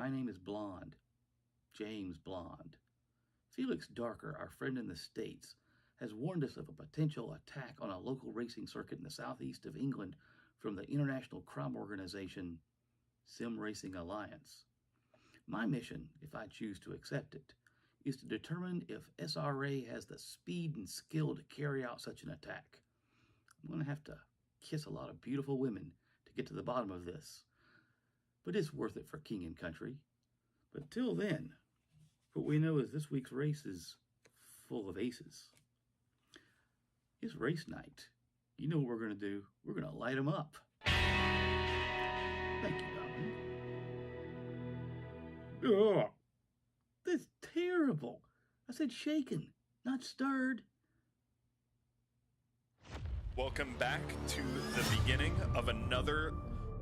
My name is Blonde, James Blonde. Felix Darker, our friend in the States, has warned us of a potential attack on a local racing circuit in the southeast of England from the international crime organization Sim Racing Alliance. My mission, if I choose to accept it, is to determine if SRA has the speed and skill to carry out such an attack. I'm going to have to kiss a lot of beautiful women to get to the bottom of this, but it's worth it for King and Country. But till then, what we know is this week's race is full of aces. It's race night. You know what we're going to do? We're going to light them up. Thank you, Dominic. Ugh, that's terrible. I said shaken, not stirred. Welcome back to the beginning of another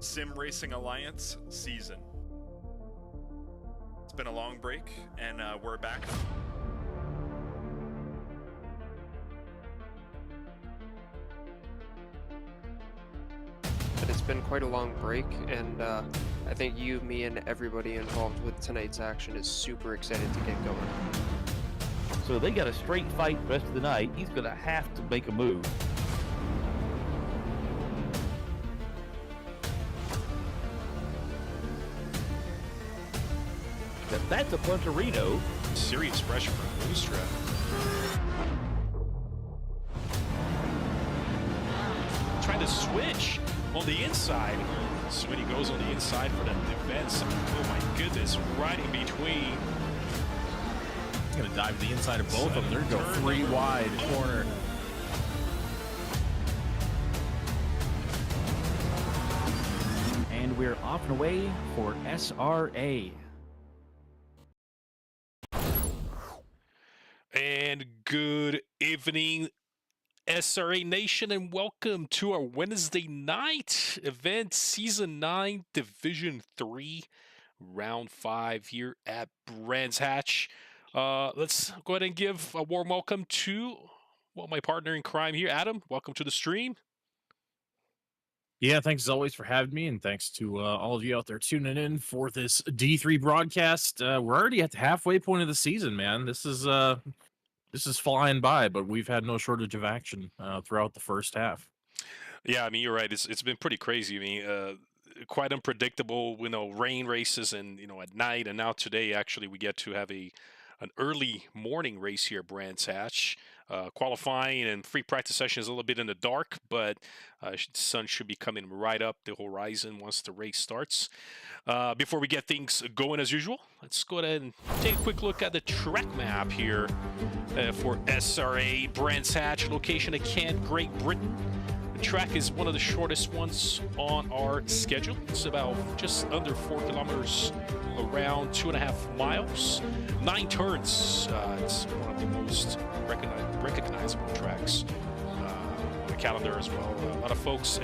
Sim Racing Alliance season. It's been a long break, and we're back. But it's been quite a long break, and I think you, me, and everybody involved with tonight's action is super excited to get going. So they got a straight fight the rest of the night. He's going to have to make a move. That's a Punterino. Serious pressure from Boostra. Trying to switch on the inside. Swinny goes on the inside for the defense. Oh my goodness, right in between. He's going to dive to the inside of both of them. They're going to go three wide corner. And we're off and away for SRA. And good evening, SRA Nation, and welcome to our Wednesday night event, Season 9, Division 3, Round 5 here at Brands Hatch. Let's go ahead and give a warm welcome to my partner in crime here, Adam. Welcome to the stream. Yeah, thanks as always for having me, and thanks to all of you out there tuning in for this D3 broadcast. We're already at the halfway point of the season, man. This is flying by, but we've had no shortage of action throughout the first half. Yeah, I mean, you're right. It's been pretty crazy. I mean, quite unpredictable. Rain races and at night, and now today actually we get to have an early morning race here at Brands Hatch. Qualifying and free practice session is a little bit in the dark, but the sun should be coming right up the horizon once the race starts. Before we get things going as usual, let's go ahead and take a quick look at the track map here for SRA Brands Hatch, location at Kent, Great Britain. The track is one of the shortest ones on our schedule. It's about just under 4 kilometers, around 2.5 miles, 9 turns. It's one of the most recognizable tracks on the calendar as well. A lot of folks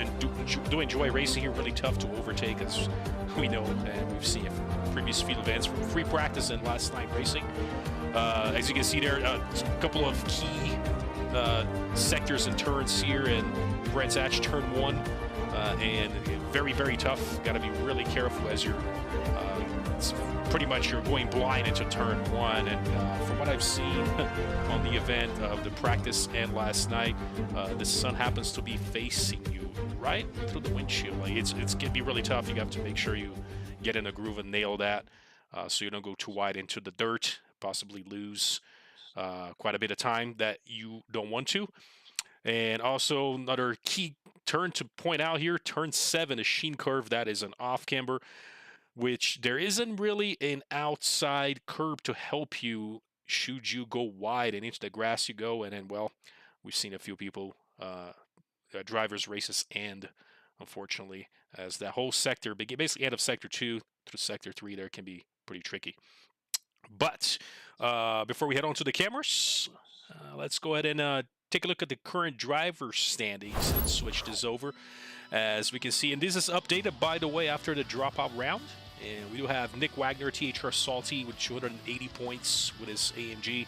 do enjoy racing here. Really tough to overtake, as we know, and we've seen it from previous field events, from free practice and last night racing. As you can see there, a couple of key sectors and turns here in Brands Hatch, turn 1, and very, very tough. Got to be really careful as you're it's pretty much you're going blind into turn 1, and from what I've seen on the event of the practice and last night, the sun happens to be facing you right through the windshield. Like it's gonna be really tough. You have to make sure you get in a groove and nail that, so you don't go too wide into the dirt, possibly lose quite a bit of time that you don't want to. And also another key turn to point out here, turn 7, a sheen curve. That is an off camber, which there isn't really an outside curb to help you should you go wide and into the grass you go. And then, well, we've seen a few people, drivers races, and unfortunately, as that whole sector, basically end of sector 2 through sector 3 there, can be pretty tricky. But before we head on to the cameras, let's go ahead and take a look at the current driver standings. Let's switch this over. As we can see, and this is updated, by the way, after the dropout round. And we do have Nick Wagner, THR Salty, with 280 points with his AMG,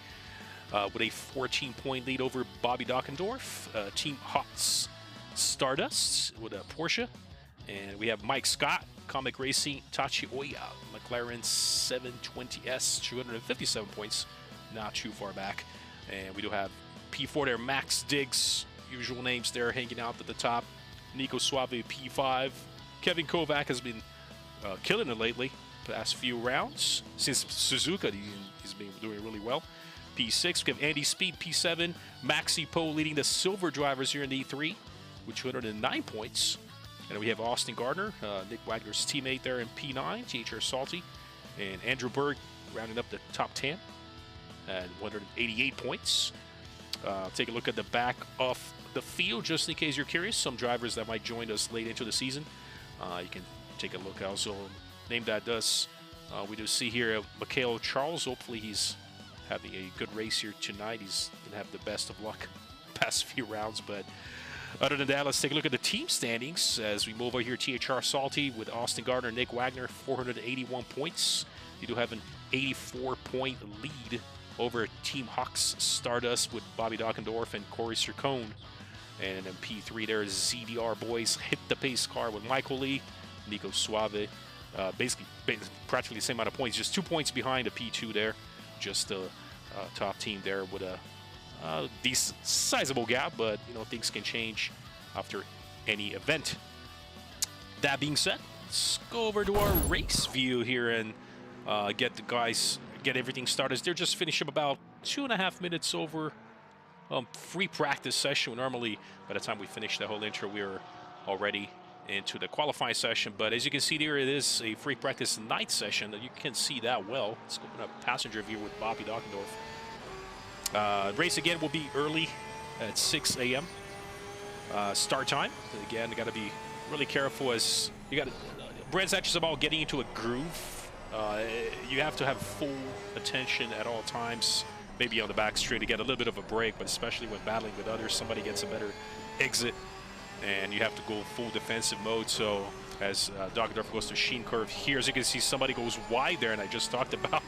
with a 14-point lead over Bobby Dockendorf. Team Hots Stardust with a Porsche. And we have Mike Scott, Comic Racing, Tachi Oya, McLaren 720S, 257 points not too far back. And we do have P4 there, Max Diggs, usual names there hanging out at the top. Nico Suave, P5. Kevin Kovac has been killing it lately, past few rounds. Since Suzuka, he's been doing really well. P6, we have Andy Speed, P7. Maxi Poe leading the silver drivers here in D3 with 209 points. And we have Austin Gardner, Nick Wagner's teammate there in P9, THR Salty. And Andrew Berg rounding up the top 10 at 188 points. Take a look at the back of the field, just in case you're curious. Some drivers that might join us late into the season. You can take a look. Also, name that does. We do see here Mikhail Charles. Hopefully he's having a good race here tonight. He's going to have the best of luck past few rounds. But other than that, let's take a look at the team standings as we move over here. THR Salty with Austin Gardner, Nick Wagner, 481 points. You do have an 84-point lead over Team Hawks Stardust with Bobby Dockendorf and Corey Sircone. And then P3 there is ZDR Boys, Hit the Pace Car with Michael Lee, Nico Suave. Basically, practically the same amount of points, just 2 points behind the P2 there. Just the top team there with a decent, sizable gap, but you know things can change after any event. That being said, let's go over to our race view here and get everything started. They're just finishing up about 2.5 minutes over free practice session. Normally, by the time we finish the whole intro, we are already into the qualifying session. But as you can see here, it is a free practice night session. You can see that well. Let's go to a passenger view with Bobby Dockendorf. Race again will be early at 6 a.m. Start time. Again, you got to be really careful as you got. Brand's actually about getting into a groove. You have to have full attention at all times. Maybe on the back straight to get a little bit of a break, but especially when battling with others, somebody gets a better exit, and you have to go full defensive mode. So as Dockendorf goes to Sheen Curve here, as you can see, somebody goes wide there, and I just talked about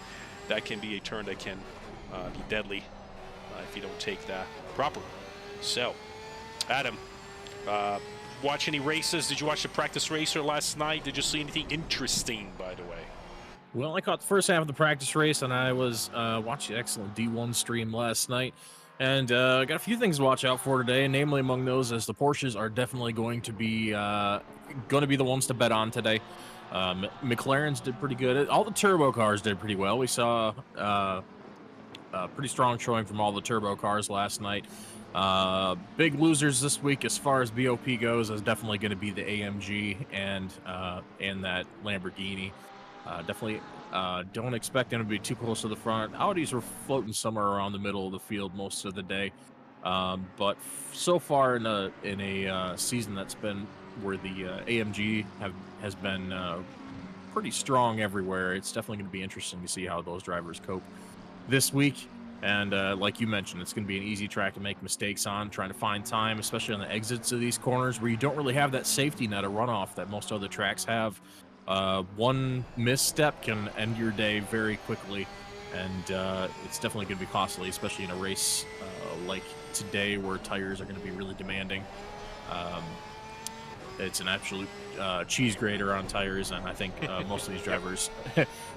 that can be a turn that can be deadly if you don't take that proper. So, Adam, watch any races? Did you watch the practice racer last night? Did you see anything interesting, by the way? Well, I caught the first half of the practice race, and I was watching the excellent D1 stream last night. And got a few things to watch out for today, namely among those as the Porsches are definitely going to be the ones to bet on today. McLaren's did pretty good. All the turbo cars did pretty well. We saw pretty strong showing from all the turbo cars last night. Big losers this week as far as BOP goes is definitely going to be the AMG and that Lamborghini. Definitely don't expect them to be too close to the front. Audis were floating somewhere around the middle of the field most of the day. But so far in a season that's been where the AMG has been pretty strong everywhere, it's definitely going to be interesting to see how those drivers cope this week. And like you mentioned, it's going to be an easy track to make mistakes on, trying to find time, especially on the exits of these corners where you don't really have that safety net of runoff that most other tracks have. One misstep can end your day very quickly, and it's definitely going to be costly, especially in a race like today where tires are going to be really demanding. It's an absolute cheese grater on tires, and I think most of these drivers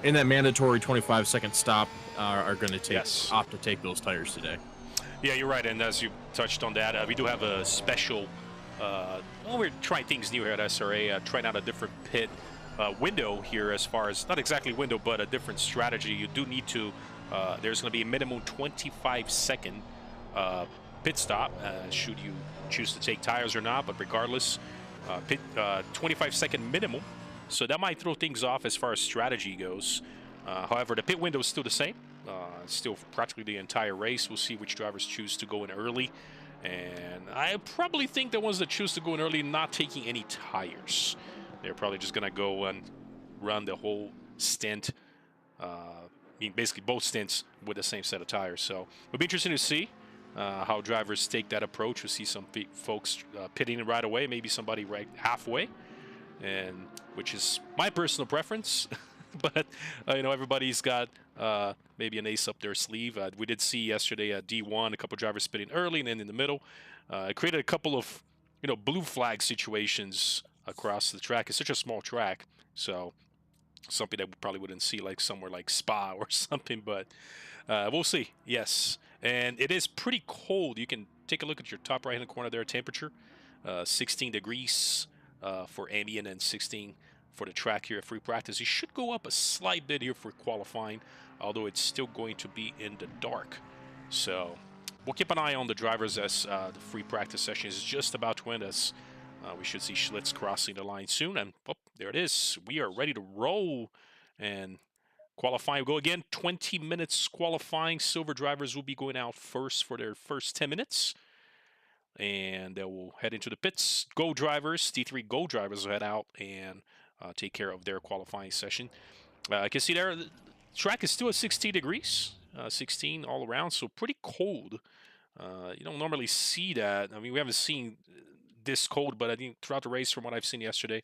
in that mandatory 25-second stop are going to opt to take those tires today. Yeah, you're right, and as you touched on that, we do have a special, we're trying things new here at SRA, trying out a different pit window here as far as, not exactly window, but a different strategy. You do need to, there's going to be a minimum 25-second pit stop, should you choose to take tires or not, but regardless, 25-second minimum, so that might throw things off as far as strategy goes. However, the pit window is still the same, still practically the entire race. We'll see which drivers choose to go in early, and I probably think the ones that choose to go in early not taking any tires. They're probably just going to go and run the whole stint, basically both stints with the same set of tires. So it'll be interesting to see how drivers take that approach. We'll see some folks pitting right away, maybe somebody right halfway, and which is my personal preference. But everybody's got maybe an ace up their sleeve. We did see yesterday at D1 a couple drivers pitting early and then in the middle. It created a couple of blue flag situations across the track. It's such a small track, so something that we probably wouldn't see like somewhere like Spa or something, but we'll see. Yes, and it is pretty cold. You can take a look at your top right-hand corner there. Temperature, 16 degrees for ambient and 16 for the track here at free practice. It should go up a slight bit here for qualifying, although it's still going to be in the dark. So we'll keep an eye on the drivers as the free practice session is just about to end. As we should see Schlitz crossing the line soon, and oh, there it is. We are ready to roll, and qualifying will go again. 20 minutes qualifying. Silver drivers will be going out first for their first 10 minutes, and they will head into the pits. Go drivers, D3 Go drivers will head out and take care of their qualifying session. I can see there the track is still at 16 degrees, 16 all around, so pretty cold. You don't normally see that. I mean, we haven't seen this cold, but I think throughout the race, from what I've seen yesterday,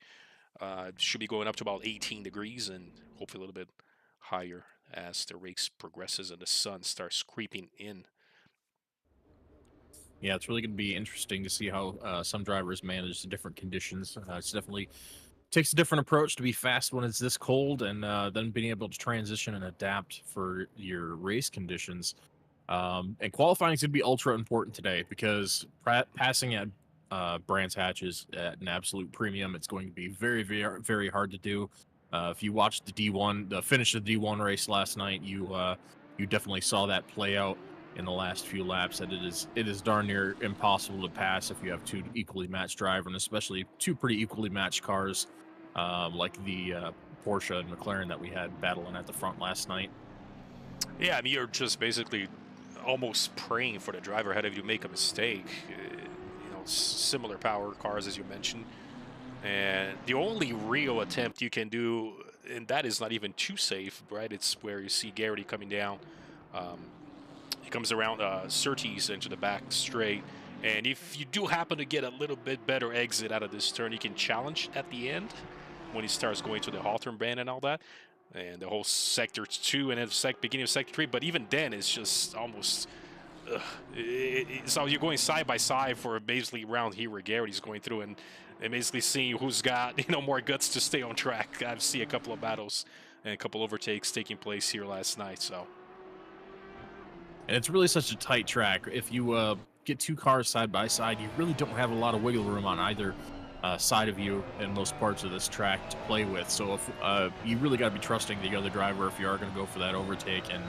should be going up to about 18 degrees and hopefully a little bit higher as the race progresses and the sun starts creeping in. Yeah, it's really going to be interesting to see how some drivers manage the different conditions. It's definitely takes a different approach to be fast when it's this cold, and then being able to transition and adapt for your race conditions. And qualifying is going to be ultra important today because passing at Brands Hatches at an absolute premium, it's going to be very, very, very hard to do. If you watched the finish of the D1 race last night, you definitely saw that play out in the last few laps. That it is darn near impossible to pass if you have two equally matched drivers, and especially two pretty equally matched cars, like the Porsche and McLaren that we had battling at the front last night. Yeah, I mean, you're just basically almost praying for the driver ahead of you make a mistake. Similar power cars as you mentioned, and the only real attempt you can do, and that is not even too safe, right? It's where you see Garrity coming down. He comes around Surtees into the back straight, and if you do happen to get a little bit better exit out of this turn, you can challenge at the end when he starts going to the Hawthorne band and all that, and the whole sector 2 and then beginning of sector 3. But even then, it's just almost. So you're going side by side for basically around here where Garrity's going through, and basically seeing who's got more guts to stay on track. I've seen a couple of battles and a couple overtakes taking place here last night. So, and it's really such a tight track. If you get two cars side by side, you really don't have a lot of wiggle room on either side of you in most parts of this track to play with. So if you really got to be trusting the other driver if you are going to go for that overtake, and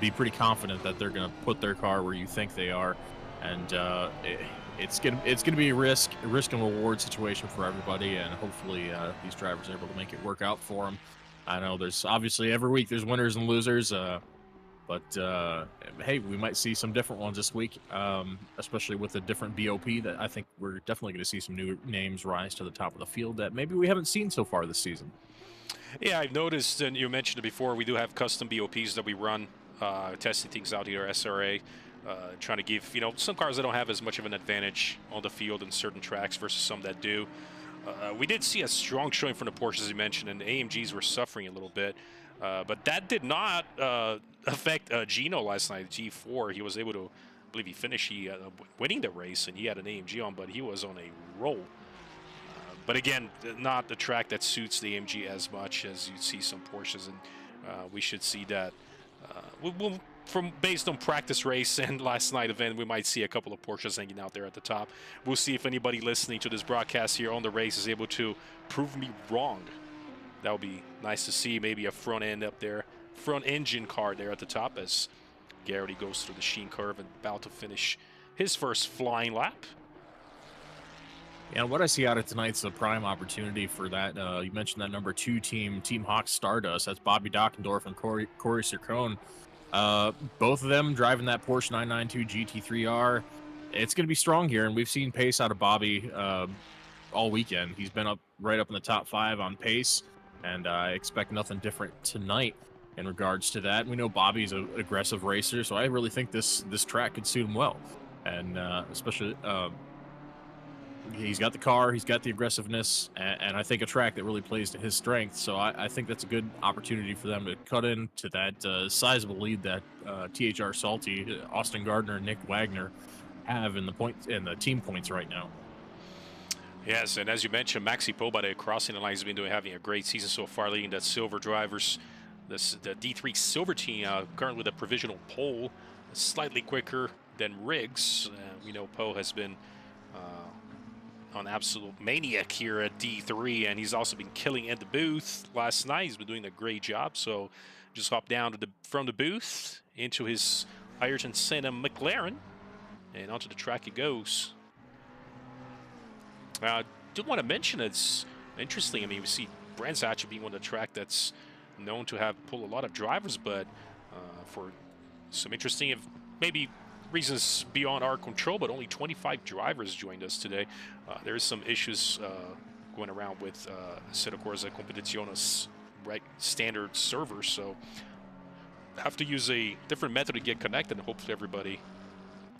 be pretty confident that they're going to put their car where you think they are, and it's gonna be a risk and reward situation for everybody, and hopefully these drivers are able to make it work out for them. I know there's obviously every week there's winners and losers, but hey, we might see some different ones this week, especially with a different BOP. That I think we're definitely going to see some new names rise to the top of the field that maybe we haven't seen so far this season. Yeah, I've noticed, and you mentioned it before, we do have custom BOPs that we run. Testing things out here, SRA, trying to give some cars that don't have as much of an advantage on the field in certain tracks versus some that do. We did see a strong showing from the Porsches, as you mentioned, and the AMGs were suffering a little bit, but that did not affect Gino last night. G4, he was able to, I believe he finished winning the race, and he had an AMG on, but he was on a roll. But again, not the track that suits the AMG as much as you see some Porsches, and we should see that. Based on practice race and last night event, we might see a couple of Porsches hanging out there at the top. We'll see if anybody listening to this broadcast here on the race is able to prove me wrong. That would be nice to see. Maybe a front end up there, front engine car there at the top as Garrity goes through the Sheen curve and about to finish his first flying lap. And what I see out of tonight's a prime opportunity for that. You mentioned that number 2 team, Team Hawk Stardust. That's Bobby Dockendorf and Corey Sircone. Both of them driving that Porsche 992 GT3R. It's going to be strong here, and we've seen pace out of Bobby all weekend. He's been right up in the top 5 on pace, and I expect nothing different tonight in regards to that. We know Bobby's an aggressive racer, so I really think this track could suit him well, and especially. He's got the car, he's got the aggressiveness, and I think a track that really plays to his strength. So I think that's a good opportunity for them to cut into that sizable lead that THR Salty, Austin Gardner, and Nick Wagner have in the team points right now. Yes, and as you mentioned, Maxi Poe by the crossing the line has been having a great season so far, leading the silver drivers. The D3 silver team currently with a provisional pole, slightly quicker than Riggs. We know Poe has been on absolute maniac here at D3, and he's also been killing in the booth. Last night, he's been doing a great job. So just hop down to from the booth into his Ayrton Senna McLaren, and onto the track he goes. I do want to mention it's interesting. I mean, we see Brands Hatchet being on the track that's known to have pulled a lot of drivers, but for some interesting, if maybe reasons beyond our control, but only 25 drivers joined us today. There is some issues going around with Seto Corsa Competiciones standard servers, so have to use a different method to get connected, and hopefully everybody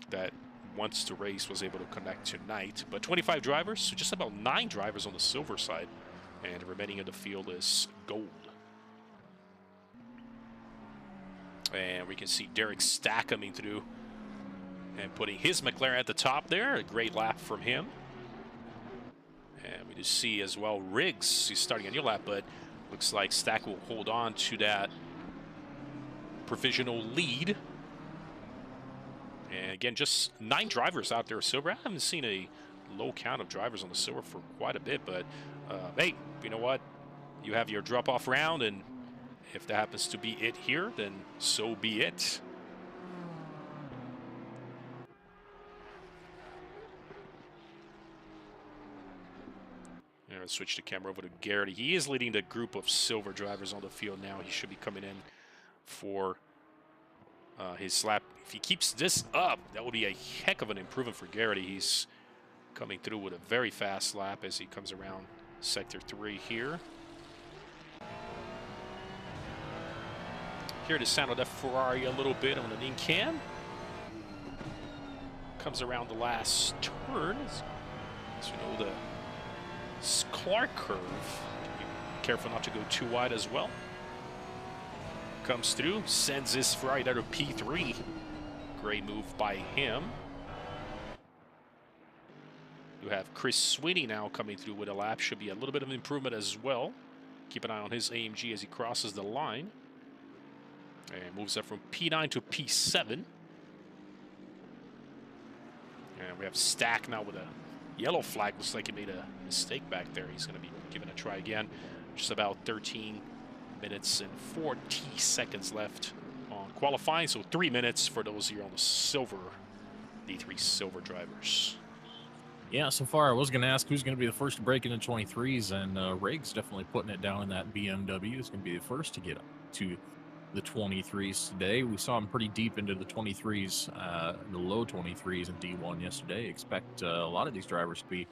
that wants to race was able to connect tonight. But 25 drivers, so just about 9 drivers on the silver side, and the remaining of the field is gold. And we can see Derek Stack coming through and putting his McLaren at the top there. A great lap from him. And we just see as well Riggs, he's starting a new lap, but looks like Stack will hold on to that provisional lead. And again, just 9 drivers out there silver. I haven't seen a low count of drivers on the silver for quite a bit, but hey, you know what? You have your drop-off round, and if that happens to be it here, then so be it. Let's switch the camera over to Garrity. He is leading the group of silver drivers on the field now. He should be coming in for his lap. If he keeps this up, that would be a heck of an improvement for Garrity. He's coming through with a very fast lap as he comes around Sector 3 here. Hear the sound of that Ferrari a little bit on an in-cam. Comes around the last turn. As you know, the Clark curve. Be careful not to go too wide as well. Comes through, sends this Ferrari down to P3. Great move by him. You have Chris Sweeney now coming through with a lap. Should be a little bit of an improvement as well. Keep an eye on his AMG as he crosses the line. And moves up from P9 to P7. And we have Stack now with a yellow flag. Looks like he made a mistake back there. He's going to be given a try again. Just about 13 minutes and 40 seconds left on qualifying. So 3 minutes for those here on the silver, D3 silver drivers. Yeah, so far I was going to ask who's going to be the first to break into 23s, and Riggs definitely putting it down in that BMW. Is going to be the first to get up to the 23s today. We saw him pretty deep into the 23s, the low 23s in D1 yesterday. Expect a lot of these drivers to be,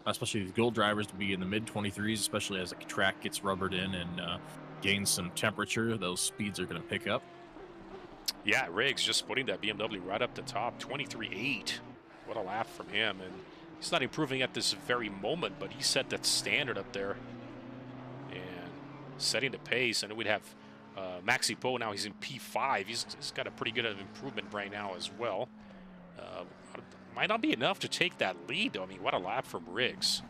especially these gold drivers, to be in the mid 23s, especially as the track gets rubbered in and gains some temperature. Those speeds are going to pick up. Yeah, Riggs just putting that BMW right up the top, 23.8. What a lap from him. And he's not improving at this very moment, but he set that standard up there and setting the pace. And we'd have Maxi Poe now. He's in P5. He's got a pretty good improvement right now as well. Might not be enough to take that lead, though. I mean, what a lap from Riggs.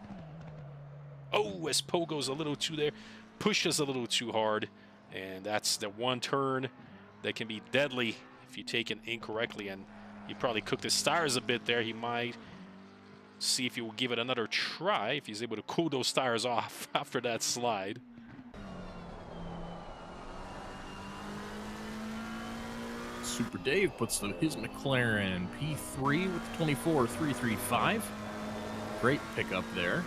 Oh, as Poe goes a little too there, pushes a little too hard, and that's the one turn that can be deadly if you take it incorrectly. And he probably cooked his tires a bit there. He might see if he will give it another try, if he's able to cool those tires off after that slide. Super Dave puts his McLaren P3 with 24.335. Great pickup there.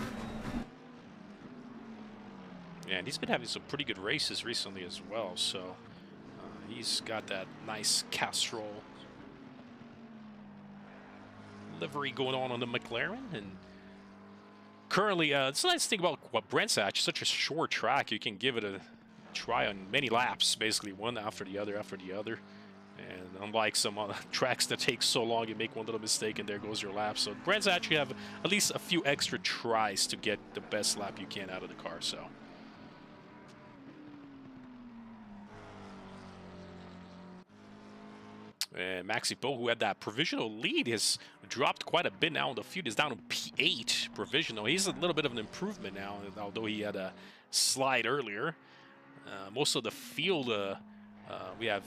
Yeah, and he's been having some pretty good races recently as well, so he's got that nice Castrol livery going on the McLaren. And currently, it's a nice thing about Brands Hatch, such a short track. You can give it a try on many laps, basically one after the other after the other. And unlike some other tracks that take so long, you make one little mistake and there goes your lap. So Brands Hatch, you have at least a few extra tries to get the best lap you can out of the car. So And Maxi Poe, who had that provisional lead, has dropped quite a bit now on the field. He's down to P8 provisional. He's a little bit of an improvement now, although he had a slide earlier. Most of the field, we have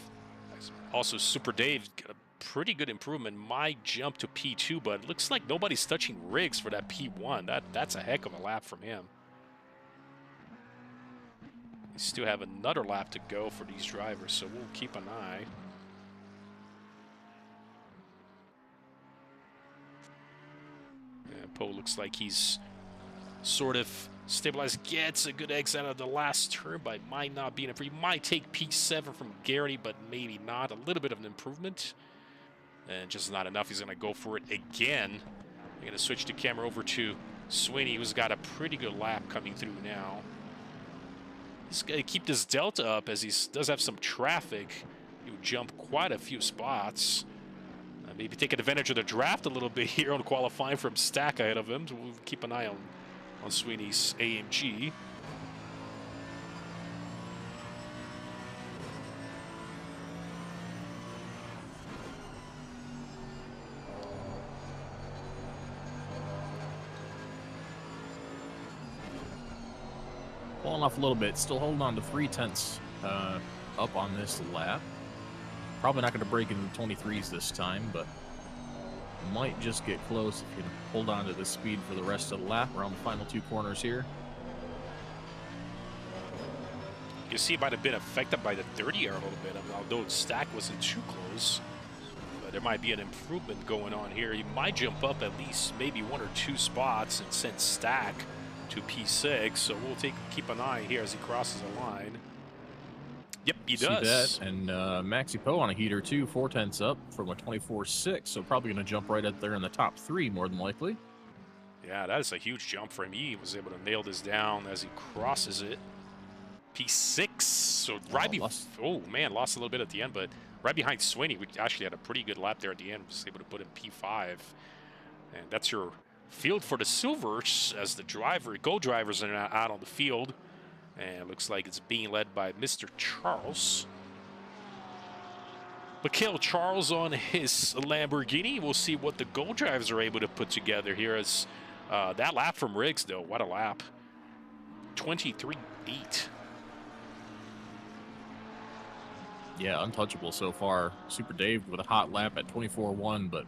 also Super Dave, got a pretty good improvement. Might jump to P2, but it looks like nobody's touching Riggs for that P1. That's a heck of a lap from him. We still have another lap to go for these drivers, so we'll keep an eye. Poe looks like he's sort of stabilized, gets a good exit out of the last turn, but might not be enough. He might take P7 from Garrity, but maybe not. A little bit of an improvement, and just not enough. He's going to go for it again. I'm going to switch the camera over to Sweeney, who's got a pretty good lap coming through now. He's going to keep this delta up as he does have some traffic. He'll jump quite a few spots. Maybe taking advantage of the draft a little bit here on qualifying from Stack ahead of him. So we'll keep an eye on Sweeney's AMG. Falling off a little bit, still holding on to 3/10 up on this lap. Probably not going to break into the 23s this time, but might just get close if you can hold on to the speed for the rest of the lap. We're on the final 2 corners here. You can see it might have been affected by the 30 air a little bit, although Stack wasn't too close. But there might be an improvement going on here. He might jump up at least maybe 1 or 2 spots and send Stack to P6. So we'll keep an eye here as he crosses the line. Yep, he does. See that, and Maxi Poe on a heater too, 4/10 up from a 24.6, so probably going to jump right up there in the top 3 more than likely. Yeah, that is a huge jump for him. He was able to nail this down as he crosses it. P6, so right lost a little bit at the end, but right behind Sweeney, we actually had a pretty good lap there at the end. Was able to put in P5, and that's your field for the Silvers as the drivers are now out on the field. And it looks like it's being led by Mr. Charles. Mikhail Charles on his Lamborghini. We'll see what the gold drivers are able to put together here. As that lap from Riggs, though, what a lap. 23.8. Yeah, untouchable so far. Super Dave with a hot lap at 24.1, but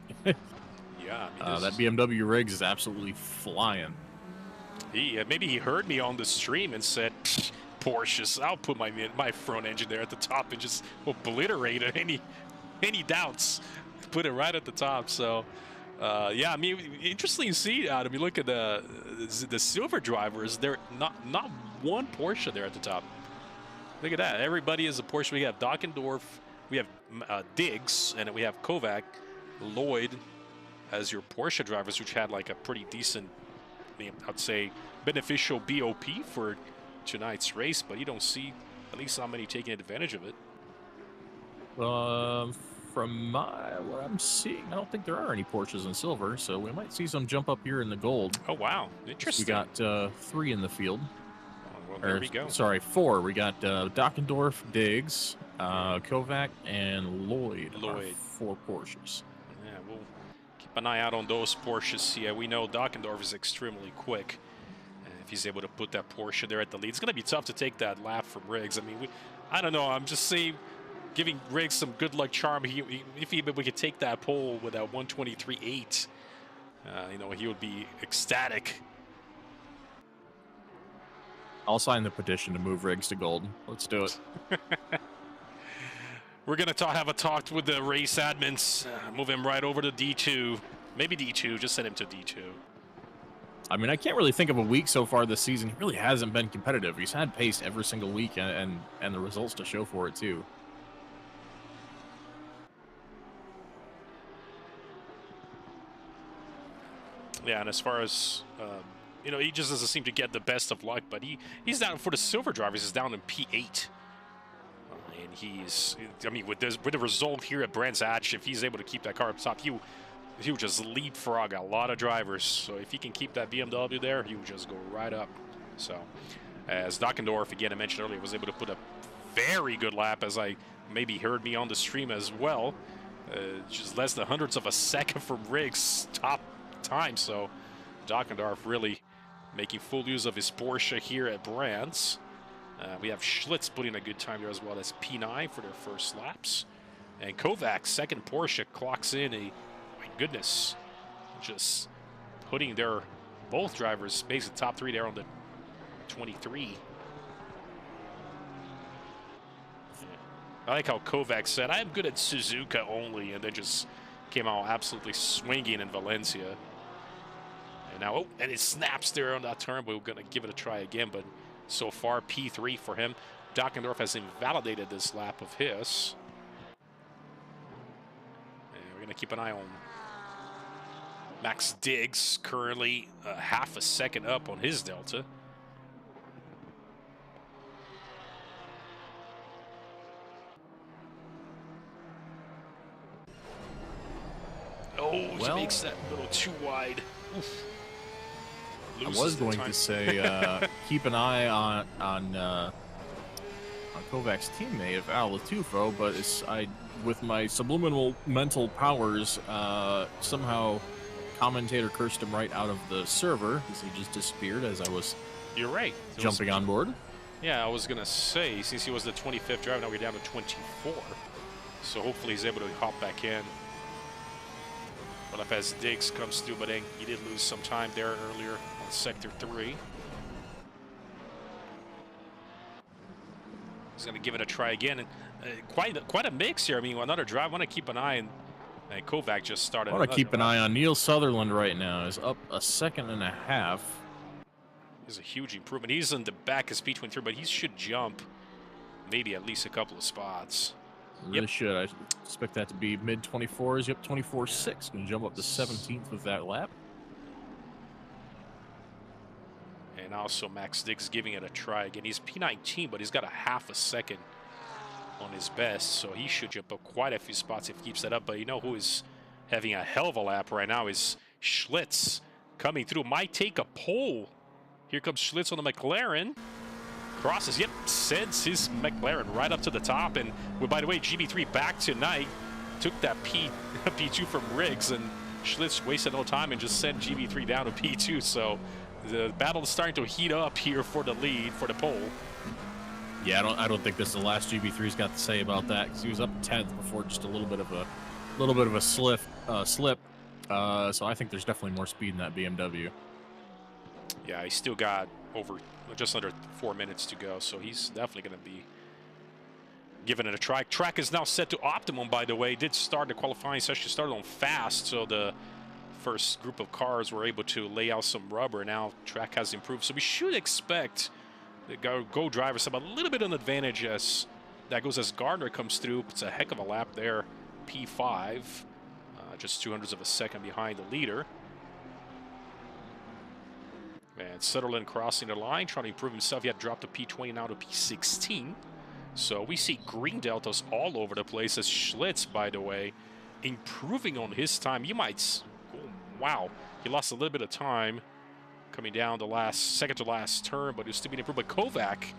yeah, I mean, that BMW Riggs is absolutely flying. Maybe he heard me on the stream and said, Porsches, I'll put my front engine there at the top and just obliterate any doubts. Put it right at the top. So, yeah, I mean, interesting to see. I mean, look at the silver drivers. They're not one Porsche there at the top. Look at that. Everybody is a Porsche. We have Dockendorf, we have Diggs, and then we have Kovac, Lloyd as your Porsche drivers, which had like a pretty decent, I'd say, beneficial BOP for tonight's race, but you don't see at least how many taking advantage of it. From what I'm seeing, I don't think there are any Porsches in silver, so we might see some jump up here in the gold. Oh, wow. Interesting. We got 3 in the field. Well, there we go. Sorry, 4. We got Dockendorf, Diggs, Kovac, and Lloyd. 4 Porsches. Yeah, we'll keep an eye out on those Porsches. Yeah, we know Dockendorf is extremely quick. And if he's able to put that Porsche there at the lead, it's going to be tough to take that lap from Riggs. I mean, I don't know. I'm just saying, giving Riggs some good luck charm. If we could take that pole with that 123.8, you know, he would be ecstatic. I'll sign the petition to move Riggs to gold. Let's do it. We're going to have a talk with the race admins. Move him right over to D2. Maybe D2. Just send him to D2. I mean, I can't really think of a week so far this season. He really hasn't been competitive. He's had pace every single week and the results to show for it, too. Yeah, and as far as, you know, he just doesn't seem to get the best of luck, but he's down for the silver drivers. He's down in P8. And he's, I mean, with the result here at Brands Hatch, if he's able to keep that car up top, he'll just leapfrog a lot of drivers. So if he can keep that BMW there, he'll just go right up. So as Dockendorf, again, I mentioned earlier, was able to put a very good lap, as I maybe heard me on the stream as well. just less than hundredths of a second from Riggs' top time. So Dockendorf really making full use of his Porsche here at Brands. We have Schlitz putting a good time there as well as P9 for their first laps. And Kovac's second Porsche clocks in a, my goodness, just putting their both drivers basically top 3 there on the 23. I like how Kovac said, I'm good at Suzuka only, and then just came out absolutely swinging in Valencia. And now, and it snaps there on that turn, but we're going to give it a try again. But so far, P3 for him. Dockendorf has invalidated this lap of his. And we're going to keep an eye on Max Diggs, currently half a second up on his Delta. Oh, he makes that a little too wide. Oof. I was going to say, keep an eye on Kovac's teammate of Al Latufo, but with my subliminal mental powers, somehow commentator cursed him right out of the server because he just disappeared as I was. You're right. Jumping on board. Yeah, I was gonna say, since he was the 25th driver, now we're down to 24. So hopefully he's able to hop back in. But as Diggs comes through, but then he did lose some time there earlier on Sector 3. He's going to give it a try again. And quite a mix here. I mean, another drive. I want to keep an eye on. And Kovac just started. I want to keep an eye on Neil Sutherland right now. He's up a second and a half. Is a huge improvement. He's in the back of P23, but he should jump maybe at least a couple of spots. Really should. I expect that to be mid-24s. Yep, 24.6. Going to jump up to 17th with that lap. And also Max Diggs giving it a try again. He's P19, but he's got a half a second on his best, so he should jump up quite a few spots if he keeps that up. But you know who is having a hell of a lap right now is Schlitz coming through. Might take a pole. Here comes Schlitz on the McLaren. Crosses, yep, sends his McLaren right up to the top. And, well, by the way, GB3 back tonight. Took that P2 from Riggs, and Schlitz wasted no time and just sent GB3 down to P2. So the battle is starting to heat up here for the lead, for the pole. Yeah, I don't think this is the last GB3's got to say about that, because he was up 10th before just a little bit of a slip. So I think there's definitely more speed in that BMW. Yeah, he's still got just under 4 minutes to go, so he's definitely going to be giving it a try. Track is now set to optimum, by the way. Did start the qualifying session, started on fast, so the first group of cars were able to lay out some rubber. Now track has improved, so we should expect the Go drivers have a little bit of an advantage as that goes as Gardner comes through. It's a heck of a lap there, P5, just 200ths of a second behind the leader. And Sutherland crossing the line, trying to improve himself. He had dropped to P20 now to P16. So we see green deltas all over the place as Schlitz, by the way, improving on his time. You might, oh, wow, he lost a little bit of time coming down the second to last turn, but he's still being improved. But Kovac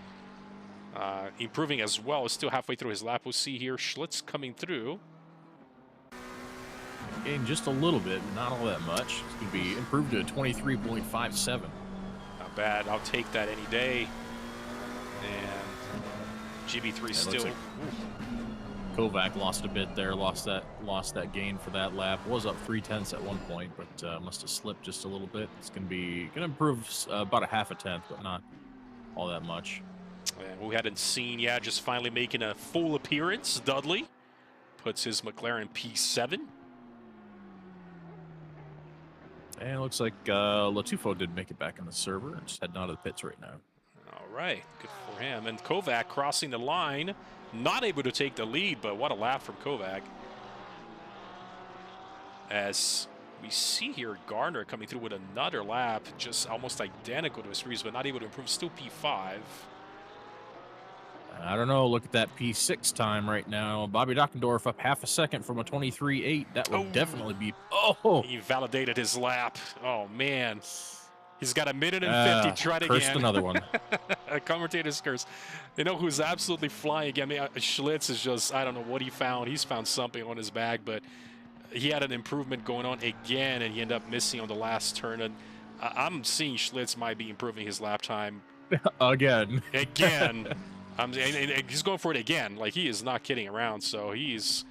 improving as well, is still halfway through his lap. We'll see here Schlitz coming through. Gained just a little bit, not all that much. It's going to be improved to a 23.57. Not bad. I'll take that any day. And GB3 still. Like Kovac lost a bit there. Lost that gain for that lap. Was up 0.3 at one point, but must have slipped just a little bit. It's going to improve about a half a tenth, but not all that much. And we hadn't seen yet. Just finally making a full appearance. Dudley puts his McLaren P7. And it looks like Latufo did make it back in the server. Just heading out of the pits right now. All right, good for him. And Kovac crossing the line, not able to take the lead, but what a lap from Kovac. As we see here, Gardner coming through with another lap, just almost identical to his previous, but not able to improve. Still P5. I don't know. Look at that P6 time right now. Bobby Dockendorf up half a second from a 23.8. That would definitely be. Oh! He validated his lap. Oh, man. He's got a minute and 50. Tried again. Cursed another one. Commentator's curse. You know who's absolutely flying again? I mean, Schlitz is just, I don't know what he found. He's found something on his bag, but he had an improvement going on again, and he ended up missing on the last turn. And I'm seeing Schlitz might be improving his lap time. Again. And he's going for it again. Like, he is not kidding around. So he's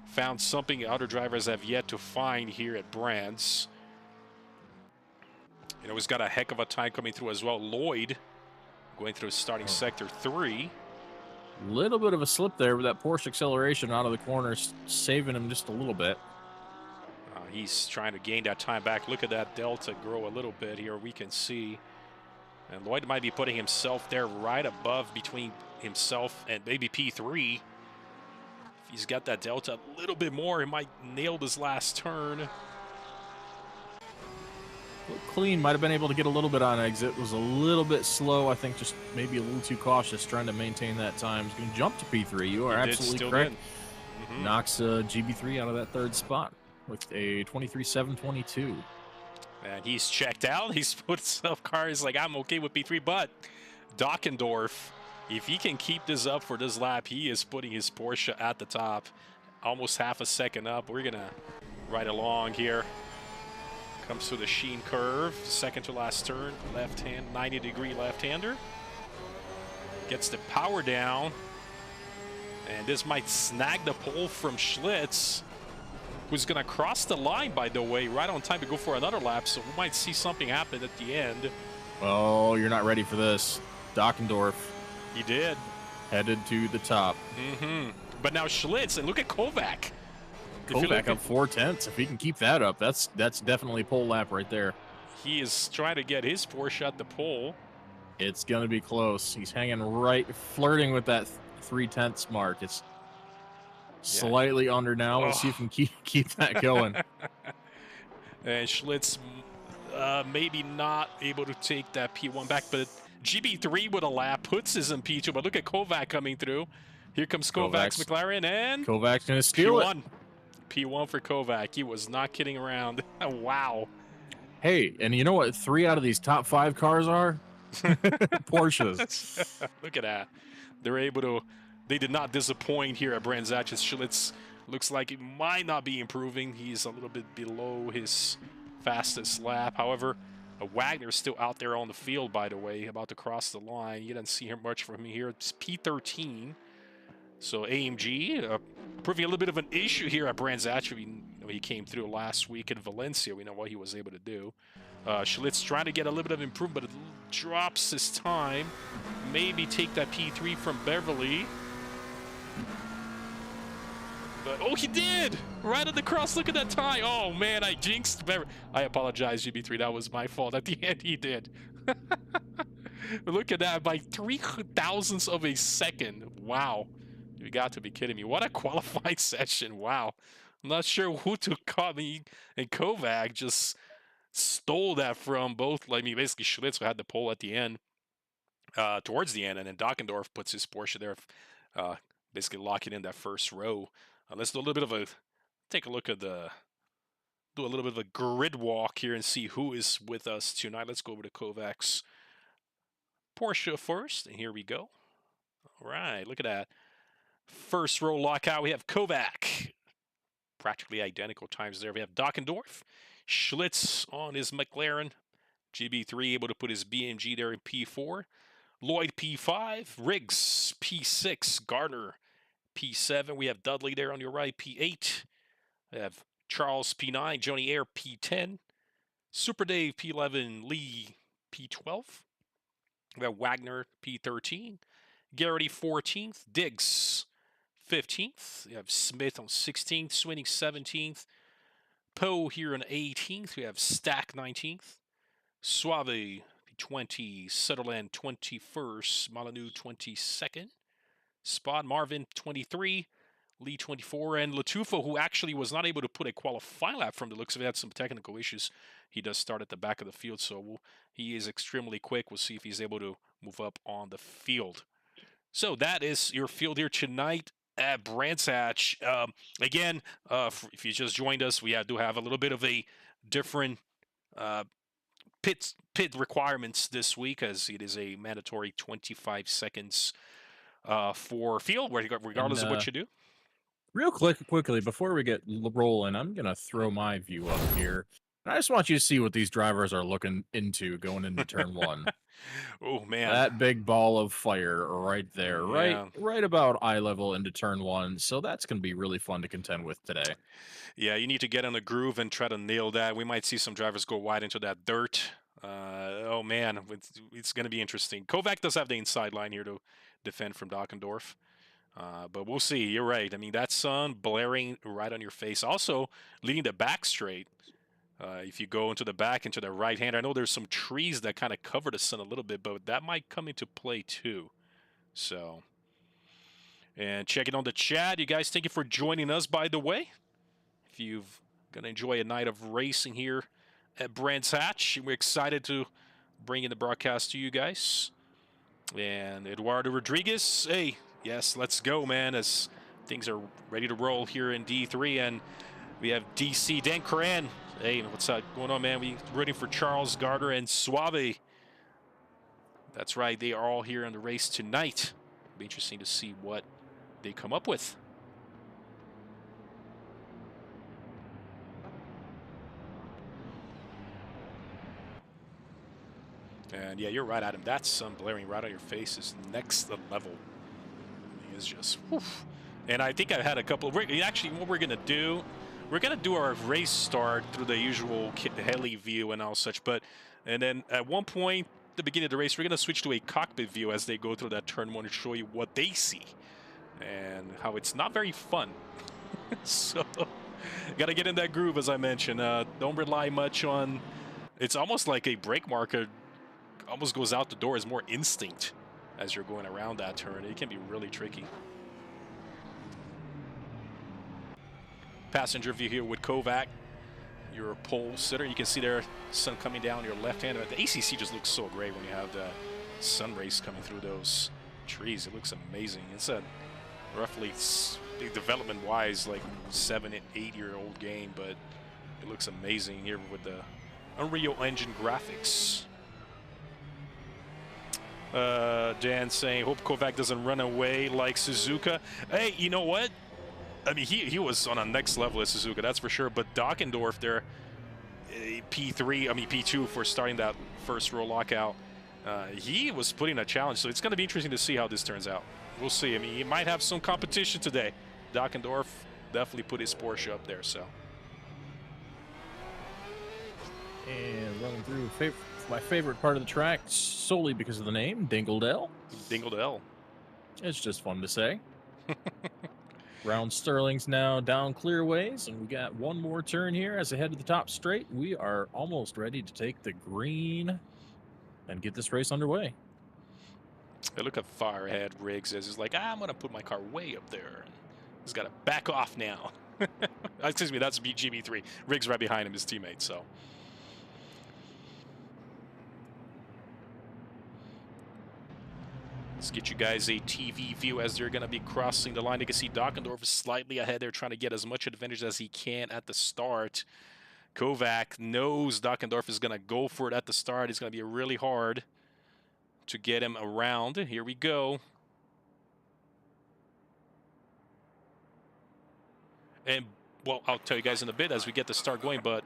found something other drivers have yet to find here at Brands. You know, he's got a heck of a time coming through as well. Lloyd going through starting sector 3. Little bit of a slip there with that Porsche acceleration out of the corner, saving him just a little bit. He's trying to gain that time back. Look at that delta grow a little bit here. We can see. And Lloyd might be putting himself there right above between himself and maybe P3. If he's got that delta a little bit more, he might nail this last turn. Clean might have been able to get a little bit on exit. Was a little bit slow. I think just maybe a little too cautious trying to maintain that time. He's going to jump to P3. You are absolutely correct. Knocks GB3 out of that third spot with a 23.722. And he's checked out. He's put himself car. He's like, I'm okay with P3, but Dockendorf, if he can keep this up for this lap, he is putting his Porsche at the top, almost half a second up. We're going to ride along here. Comes through the Sheen curve, second to last turn, left hand, 90-degree left-hander. Gets the power down. And this might snag the pole from Schlitz, who's going to cross the line, by the way, right on time to go for another lap. So we might see something happen at the end. Oh, you're not ready for this. Dockendorf. He did. Headed to the top. But now Schlitz, and look at Kovac. Kovac up 4/10. If he can keep that up, that's definitely pole lap right there. He is trying to get his Porsche at the pole. It's going to be close. He's hanging right, flirting with that 3/10 mark. It's slightly under now. We'll see if we can keep that going. And Schlitz maybe not able to take that P1 back, but GB3 with a lap puts his in P2. But look at Kovac coming through. Here comes Kovac's McLaren, and Kovac's going to steal P1. it. P1 for Kovac. He was not kidding around. Wow. Hey, and you know what 3 out of these top 5 cars are? Porsches. Look at that. They're able to, they did not disappoint here at Brands Hatch. Schlitz looks like he might not be improving. He's a little bit below his fastest lap. However, Wagner's still out there on the field, by the way, about to cross the line. You didn't see him much from here. It's P13. So AMG proving a little bit of an issue here at Brands Hatch. He came through last week in Valencia. We know what he was able to do. Schlitz trying to get a little bit of improvement, but it drops his time. Maybe take that P3 from Beverly. But, oh, he did! Right at the cross, look at that time. Oh, man, I jinxed Beverly. I apologize, GB3. That was my fault. At the end, he did. Look at that, by 0.003 of a second. Wow. You got to be kidding me. What a qualified session. Wow. I'm not sure who took caught me, and Kovac just stole that from both. I mean, basically, Schlitz had the pole at the end, towards the end, and then Dockendorf puts his Porsche there, basically locking in that first row. Let's do a little bit of a, take a look at do a little bit of a grid walk here and see who is with us tonight. Let's go over to Kovac's Porsche first, and here we go. All right, look at that. First row lockout, we have Kovac. Practically identical times there. We have Dockendorf. Schlitz on his McLaren. GB3 able to put his BMG there in P4. Lloyd P5. Riggs P6. Gardner P7. We have Dudley there on your right, P8. We have Charles P9. Joni Air P10. Super Dave P11. Lee P12. We have Wagner P13. Garrity 14th. Diggs 15th. We have Smith on 16th. Swinning 17th. Poe here on 18th. We have Stack 19th. Suave 20. Sutherland 21st. Molyneux 22nd. Spot Marvin 23. Lee 24. And Latufo, who actually was not able to put a qualifying lap from the looks of it, had some technical issues. He does start at the back of the field, so he is extremely quick. We'll see if he's able to move up on the field. So that is your field here tonight at Brands Hatch. Again, if you just joined us, we do have a little bit of a different pit requirements this week, as it is a mandatory 25 seconds for field, regardless of what you do. Real quickly, before we get rolling, I'm going to throw my view up here. I just want you to see what these drivers are looking into going into turn 1. Oh, man. That big ball of fire right there, Yeah. right about eye level into turn 1. So that's going to be really fun to contend with today. Yeah, you need to get on the groove and try to nail that. We might see some drivers go wide into that dirt. Oh, man, it's going to be interesting. Kovac does have the inside line here to defend from Dockendorf. But we'll see. You're right. I mean, that sun blaring right on your face. Also, leading the back straight. If you go into the back, into the right hand, I know there's some trees that kind of cover the sun a little bit, but that might come into play too. So, and checking on the chat, you guys, thank you for joining us, by the way. If you've going to enjoy a night of racing here at Brands Hatch, we're excited to bring in the broadcast to you guys. And Eduardo Rodriguez, hey, yes, let's go, man, as things are ready to roll here in D3. And we have DC Dan Coran. Hey, what's going on, man? We're rooting for Charles, Gardner, and Suave. That's right. They are all here in the race tonight. It'll be interesting to see what they come up with. And yeah, you're right, Adam. That sun blaring right on your face is next level. I mean, it's just, whew. And I think I had a couple. Actually, what we're gonna do, we're gonna do our race start through the usual heli view and all such. And then at one point, the beginning of the race, we're gonna switch to a cockpit view as they go through that turn 1 to show you what they see and how it's not very fun. So, gotta get in that groove, as I mentioned. Don't rely much on. It's almost like a brake marker. Almost goes out the door as more instinct as you're going around that turn. It can be really tricky. Passenger view here with Kovac, your pole sitter. You can see there sun coming down your left hand. The ACC just looks so great when you have the sun rays coming through those trees. It looks amazing. It's a roughly, development-wise, like 7- and 8-year-old game, but it looks amazing here with the Unreal Engine graphics. Dan saying, hope Kovac doesn't run away like Suzuka. Hey, you know what? I mean, he was on a next level as Suzuka, that's for sure. But Dockendorf there, P2 for starting that first row lockout. He was putting a challenge, so it's going to be interesting to see how this turns out. We'll see. I mean, he might have some competition today. Dockendorf definitely put his Porsche up there, so. And running through my favorite part of the track solely because of the name, Dingledell. Dingledell. It's just fun to say. Round Sterling's now down clearways, and we got one more turn here as I head to the top straight. We are almost ready to take the green and get this race underway. Hey, look at far ahead Riggs is. He's like, I'm going to put my car way up there. He's got to back off now. Excuse me, that's GB3. Riggs right behind him, his teammate, so. Let's get you guys a TV view as they're going to be crossing the line. You can see Dockendorf is slightly ahead. They're trying to get as much advantage as he can at the start. Kovac knows Dockendorf is going to go for it at the start. It's going to be really hard to get him around. Here we go. And, well, I'll tell you guys in a bit as we get the start going, but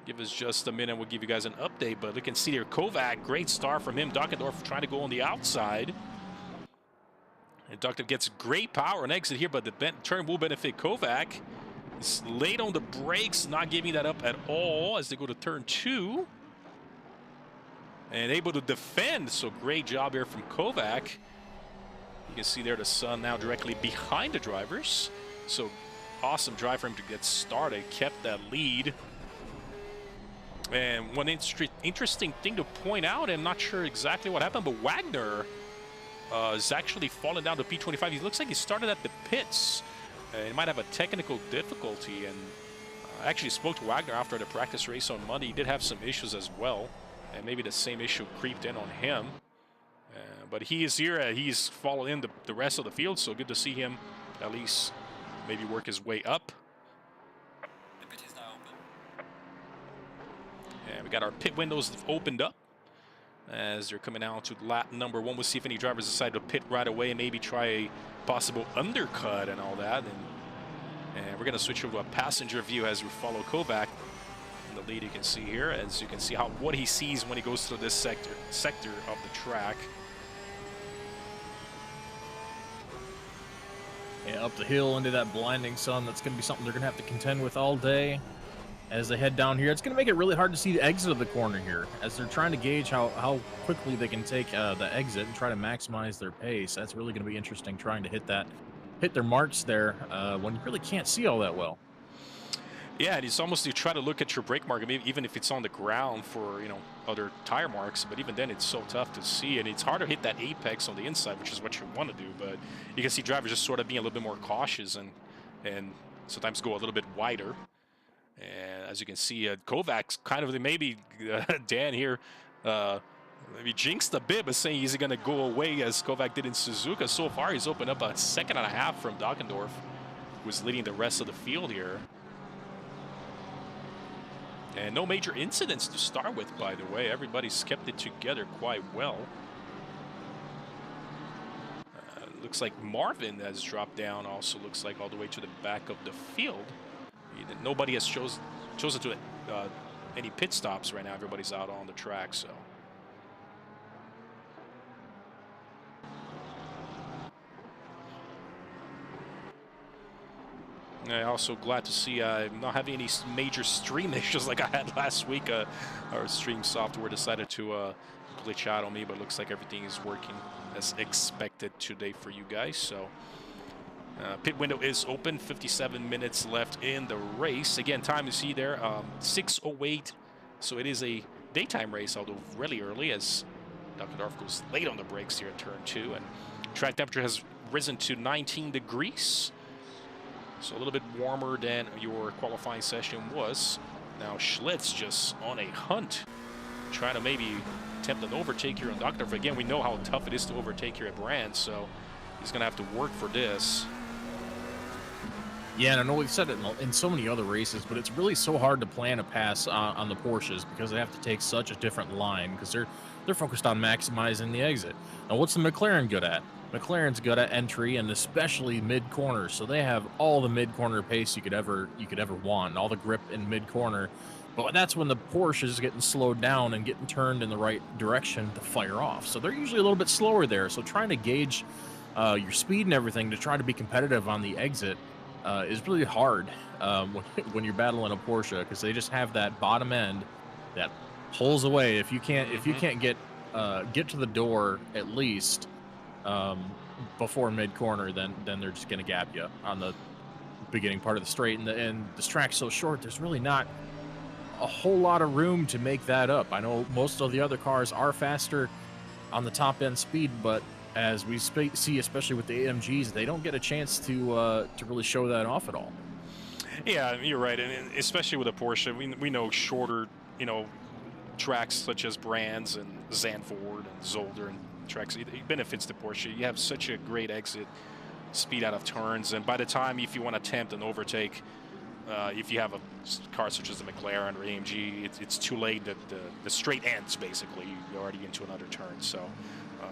give us just a minute. We'll give you guys an update. But you can see here, Kovac, great start from him. Dockendorf trying to go on the outside. And Dockendorf gets great power and exit here, but the turn will benefit Kovac. He's late on the brakes, not giving that up at all as they go to turn 2. And able to defend, so great job here from Kovac. You can see there the sun now directly behind the drivers. So awesome drive for him to get started, kept that lead. And one interesting thing to point out, I'm not sure exactly what happened, but Wagner is actually falling down to P25. He looks like he started at the pits. He might have a technical difficulty, and I actually spoke to Wagner after the practice race on Monday. He did have some issues as well, and maybe the same issue creeped in on him. But he is here. He's followed in the rest of the field, so good to see him at least maybe work his way up. And we got our pit windows opened up as they're coming out to lap number 1. We'll see if any drivers decide to pit right away and maybe try a possible undercut and all that. And we're going to switch over to a passenger view as we follow Kovac in the lead. You can see here, as you can see what he sees when he goes through this sector of the track. Yeah, up the hill into that blinding sun. That's going to be something they're going to have to contend with all day as they head down here. It's going to make it really hard to see the exit of the corner here as they're trying to gauge how quickly they can take the exit and try to maximize their pace. That's really going to be interesting, trying to hit their marks there when you really can't see all that well. Yeah, and it's almost, you try to look at your brake mark, maybe even if it's on the ground for, other tire marks, but even then it's so tough to see, and it's hard to hit that apex on the inside, which is what you want to do. But you can see drivers just sort of being a little bit more cautious and sometimes go a little bit wider. And as you can see, Kovac's kind of maybe Dan here maybe jinxed a bit, but saying he's going to go away as Kovac did in Suzuka. So far, he's opened up a 2.5 seconds from Dockendorf, who's leading the rest of the field here. And no major incidents to start with, by the way. Everybody's kept it together quite well. Looks like Marvin has dropped down, also looks like all the way to the back of the field. Nobody has chosen to any pit stops right now. Everybody's out on the track, so. I'm also glad to see I'm not having any major stream issues like I had last week. Our stream software decided to glitch out on me, but it looks like everything is working as expected today for you guys. So pit window is open, 57 minutes left in the race. Again, time you see there, 6:08. So it is a daytime race, although really early, as Dockendorf goes late on the brakes here at turn 2. And track temperature has risen to 19 degrees. So a little bit warmer than your qualifying session was. Now Schlitz just on a hunt, trying to maybe attempt an overtake here on Dockendorf. Again, we know how tough it is to overtake here at Brands, so he's going to have to work for this. Yeah, and I know we've said it in so many other races, but it's really so hard to plan a pass on the Porsches because they have to take such a different line because they're focused on maximizing the exit. Now, what's the McLaren good at? McLaren's good at entry and especially mid-corner, so they have all the mid-corner pace you could ever want, and all the grip in mid-corner. But that's when the Porsche is getting slowed down and getting turned in the right direction to fire off. So they're usually a little bit slower there. So trying to gauge your speed and everything to try to be competitive on the exit is really hard when you're battling a Porsche because they just have that bottom end that pulls away. If you can't get to the door at least before mid-corner, then they're just going to gap you on the beginning part of the straight. And this track's so short, there's really not a whole lot of room to make that up. I know most of the other cars are faster on the top-end speed, but as we see, especially with the AMGs, they don't get a chance to really show that off at all. Yeah, you're right, and especially with a Porsche, we know shorter, tracks such as Brands and Zandvoort and Zolder and tracks, it benefits the Porsche. You have such a great exit speed out of turns, and by the time, if you want to attempt an overtake, if you have a car such as the McLaren or AMG, it's too late. That the straight ends, basically. You're already into another turn. So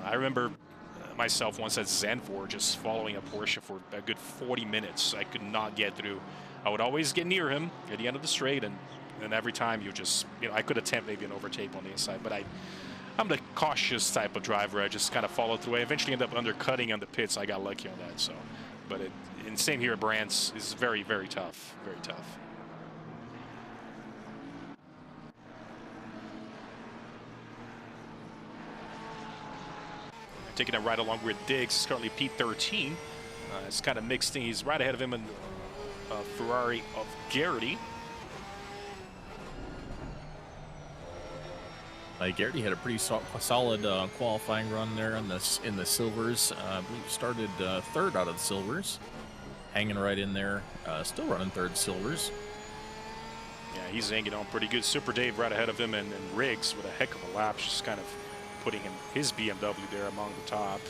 I remember myself once at Zandvoort just following a Porsche for a good 40 minutes. I could not get through. I would always get near him at the end of the straight, and every time you just, I could attempt maybe an overtake on the inside, but I'm the cautious type of driver. I just kind of follow through. I eventually end up undercutting on the pits. I got lucky on that. So, but and same here at Brands is very, very tough. Very tough. Taking it right along with Diggs. It's currently P13. It's kind of mixed thing. He's right ahead of him in Ferrari of Garrity. Garrity had a pretty solid qualifying run there in the silvers. I believe started third out of the silvers, hanging right in there, still running third silvers. Yeah, he's hanging on pretty good. Super Dave right ahead of him, and Riggs with a heck of a lap, just kind of putting his BMW there among the top.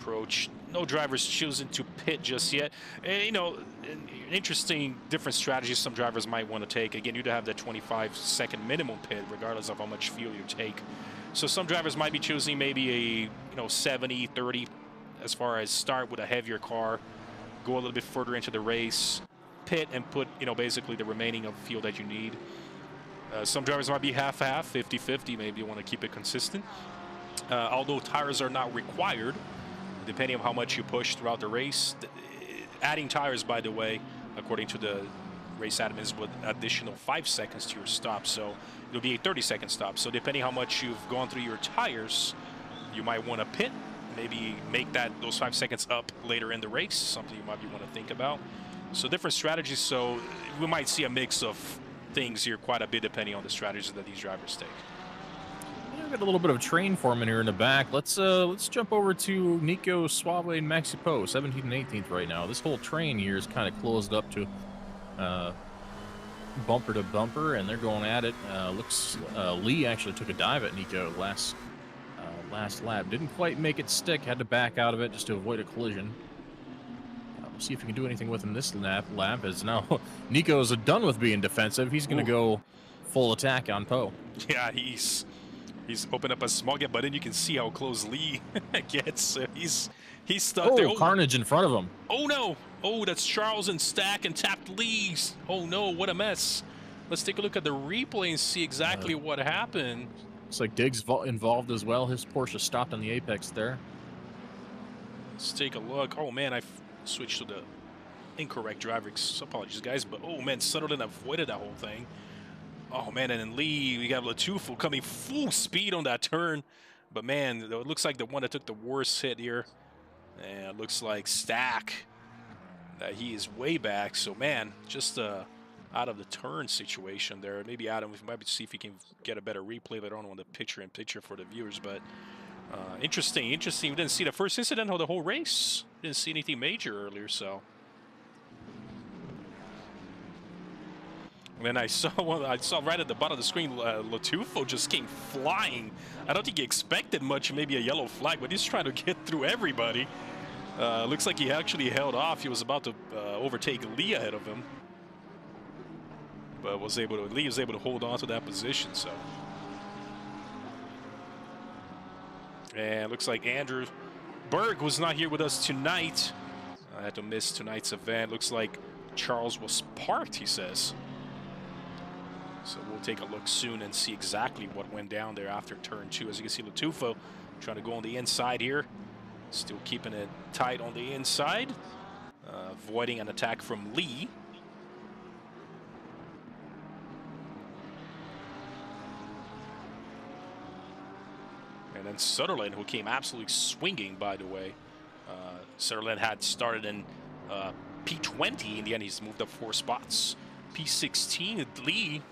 approach. No drivers choosing to pit just yet. And, you know, an interesting different strategies some drivers might want to take. Again, you'd have that 25-second minimum pit regardless of how much fuel you take. So some drivers might be choosing maybe a 70-30 as far as start with a heavier car, go a little bit further into the race, pit and put basically the remaining of fuel that you need. Some drivers might be half-half, 50-50. Maybe you want to keep it consistent. Although tires are not required, depending on how much you push throughout the race. Adding tires, by the way, according to the race admins, with additional 5 seconds to your stop. So it'll be a 30-second stop. So depending how much you've gone through your tires, you might want to pit. Maybe make those 5 seconds up later in the race. Something you might want to think about. So different strategies. So we might see a mix of things here quite a bit depending on the strategies that these drivers take. Yeah, we got a little bit of train foreman here in the back. Let's jump over to Nico, Suave, and Maxi Poe, 17th and 18th right now. This whole train here is kind of closed up to bumper to bumper, and they're going at it. Looks Lee actually took a dive at Nico last lap. Didn't quite make it stick. Had to back out of it just to avoid a collision. We'll see if we can do anything with him this lap. As now Nico's done with being defensive. He's going to go full attack on Poe. Yeah, he's opened up a small gap, but then you can see how close Lee gets. He's stuck there. Oh, carnage in front of him. Oh no! Oh, that's Charles and Stack and tapped Lee's. Oh no, what a mess. Let's take a look at the replay and see exactly what happened. Looks like Diggs involved as well. His Porsche stopped on the apex there. Let's take a look. Oh man, I switched to the incorrect driver. Apologies, guys, but oh man, Sutherland avoided that whole thing. Oh man, and then Lee, we got Latufu coming full speed on that turn. But man, it looks like the one that took the worst hit here. And it looks like Stack, that he is way back. So man, just out of the turn situation there. Maybe Adam, we might see if he can get a better replay later on the picture-in-picture for the viewers. But interesting. We didn't see the first incident of the whole race. Didn't see anything major earlier, so. And then I saw right at the bottom of the screen, Latufo just came flying. I don't think he expected much, maybe a yellow flag, but he's trying to get through everybody. Looks like he actually held off. He was about to overtake Lee ahead of him, but Lee was able to hold on to that position. So, and looks like Andrew Berg was not here with us tonight. I had to miss tonight's event. Looks like Charles was parked, he says. So we'll take a look soon and see exactly what went down there after turn 2. As you can see, Latufo trying to go on the inside here. Still keeping it tight on the inside. Avoiding an attack from Lee. And then Sutherland, who came absolutely swinging, by the way. Sutherland had started in P20. In the end, he's moved up 4 spots. P16, Lee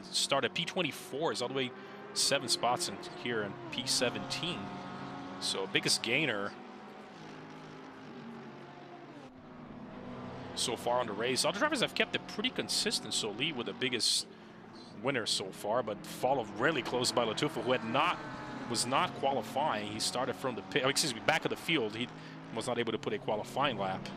started P24, is all the way 7 spots in here in P17. So biggest gainer so far on the race. Other drivers have kept it pretty consistent. So Lee with the biggest winner so far, but followed really close by Latufa, who was not qualifying. He started from the back of the field. He was not able to put a qualifying lap.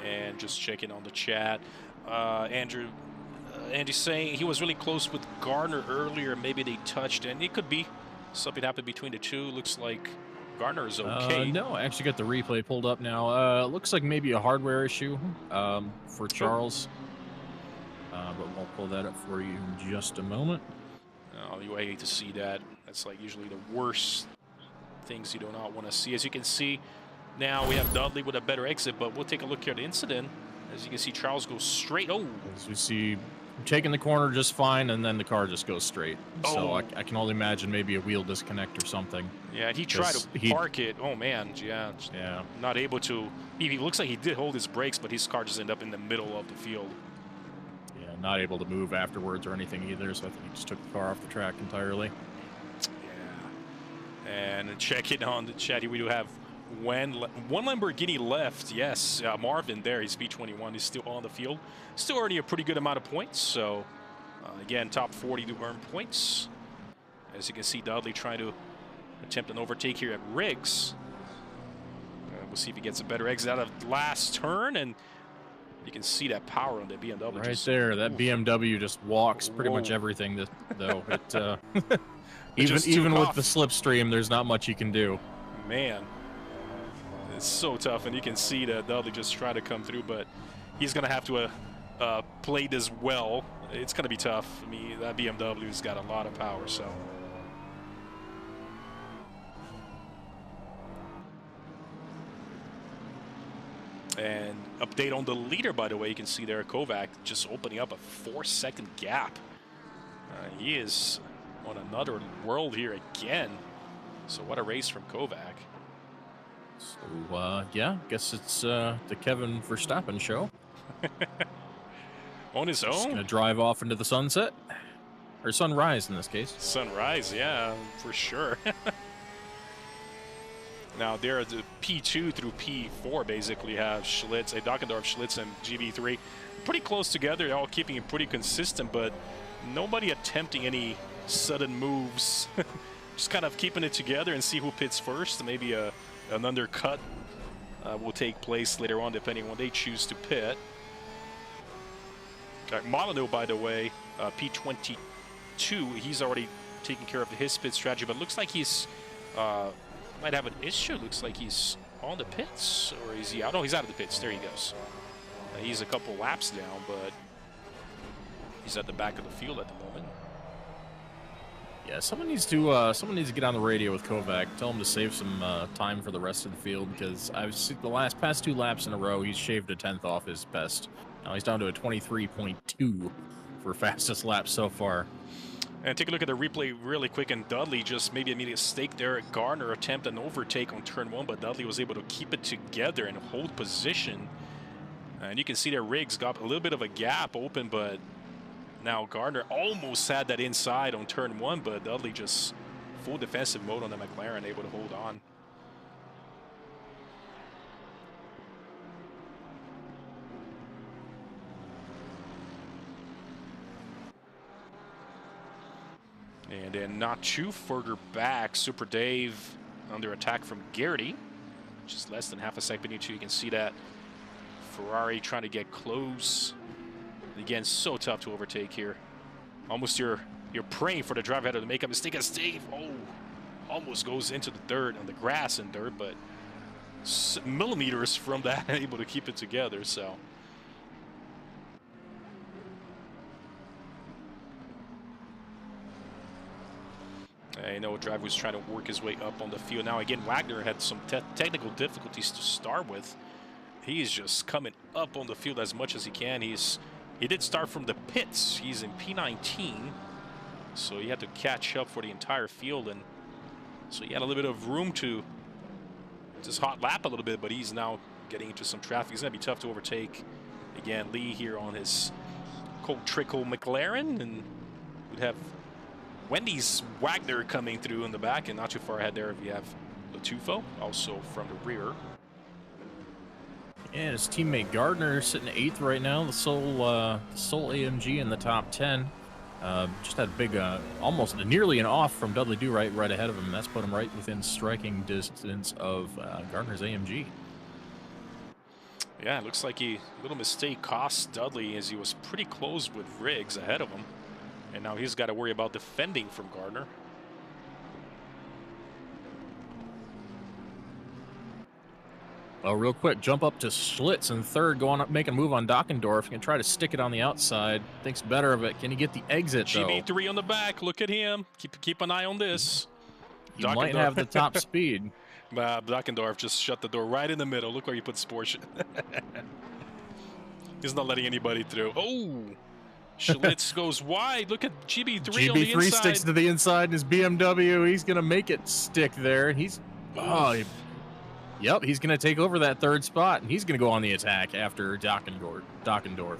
And just checking on the chat, Andy's saying he was really close with Gardner earlier. Maybe they touched, and it could be something happened between the two. Looks like Gardner is okay. No, I actually got the replay pulled up now. Looks like maybe a hardware issue for Charles. But we'll pull that up for you in just a moment. Oh, you hate to see that. That's like usually the worst things you do not want to see. As you can see, now we have Dudley with a better exit, but we'll take a look here at the incident. As you can see, Charles goes straight. Oh! As we see, taking the corner just fine, and then the car just goes straight. Oh. So I can only imagine maybe a wheel disconnect or something. Yeah, he tried to park it. Oh, man. Yeah. Not able to. He looks like he did hold his brakes, but his car just ended up in the middle of the field. Yeah, not able to move afterwards or anything either, so I think he just took the car off the track entirely. Yeah. And checking on the chat here, we do have one Lamborghini left. Yes, Marvin there, he's P21, is still on the field. Still earning a pretty good amount of points. So, again, top 40 to earn points. As you can see, Dudley trying to attempt an overtake here at Riggs. We'll see if he gets a better exit out of last turn, and you can see that power on the BMW. Right there, that BMW just walks pretty much everything, though. Even with the slipstream, there's not much you can do. Man, it's so tough, and you can see that Dudley just try to come through, but he's going to have to play this well. It's going to be tough. I mean, that BMW's got a lot of power, so. And update on the leader, by the way, you can see there Kovac just opening up a 4-second gap. He is on another world here again. So what a race from Kovac. So, yeah, guess it's the Kevin Verstappen show. On his own? Just going to drive off into the sunset. Or sunrise in this case. Sunrise, yeah, for sure. Now, there the P2 through P4 basically have Schlitz, Dockendorf, Schlitz, and GB3 pretty close together. They're all keeping it pretty consistent, but nobody attempting any sudden moves. Just kind of keeping it together and see who pits first. Maybe an undercut will take place later on, depending on when they choose to pit. Molyneux, by the way, P22, he's already taken care of his pit strategy, but looks like he's might have an issue. Looks like he's on the pits, or is he out? Oh, he's out of the pits. There he goes. He's a couple laps down, but he's at the back of the field at the moment. Yeah, someone needs to get on the radio with Kovac. Tell him to save some time for the rest of the field, because I've seen the past 2 laps in a row, he's shaved a 10th off his best. Now he's down to a 23.2 for fastest lap so far. And take a look at the replay really quick, and Dudley just maybe a mistake there. Gardner attempt an overtake on turn 1, but Dudley was able to keep it together and hold position. And you can see there Riggs got a little bit of a gap open, but now Gardner almost had that inside on turn 1, but Dudley just full defensive mode on the McLaren, able to hold on. And then not too further back, Super Dave under attack from Garrity. Just less than half a second beneath you. You can see that Ferrari trying to get close. Again, so tough to overtake here. Almost you're praying for the driver to make a mistake as Dave, almost goes into the dirt, on the grass and dirt, but millimeters from that, able to keep it together, so. I know a driver was trying to work his way up on the field. Now, again, Wagner had some technical difficulties to start with. He's just coming up on the field as much as he can. He did start from the pits. He's in P19, so he had to catch up for the entire field, and so he had a little bit of room to just hot lap a little bit, but he's now getting into some traffic. He's going to be tough to overtake. Again, Lee here on his cold trickle McLaren, and we'd have Wendy's Wagner coming through in the back, and not too far ahead there we have Latufo, also from the rear. And his teammate Gardner sitting 8th right now, the sole AMG in the top 10. Just had a big, almost nearly an off from Dudley Do right ahead of him. That's put him right within striking distance of Gardner's AMG. Yeah, it looks like a little mistake cost Dudley, as he was pretty close with Riggs ahead of him. And now he's got to worry about defending from Gardner. Well, real quick, jump up to Schlitz in 3rd, going up, making a move on Dockendorf. Can try to stick it on the outside. Thinks better of it. Can he get the exit, though? GB3 on the back. Look at him. Keep an eye on this. He might have the top speed. Dockendorf just shut the door right in the middle. Look where you put Sports. He's not letting anybody through. Oh! Schlitz goes wide. Look at GB3 on the inside. GB3 sticks to the inside in his BMW. He's going to make it stick there. He's he's going to take over that 3rd spot, and he's going to go on the attack after Dockendorf.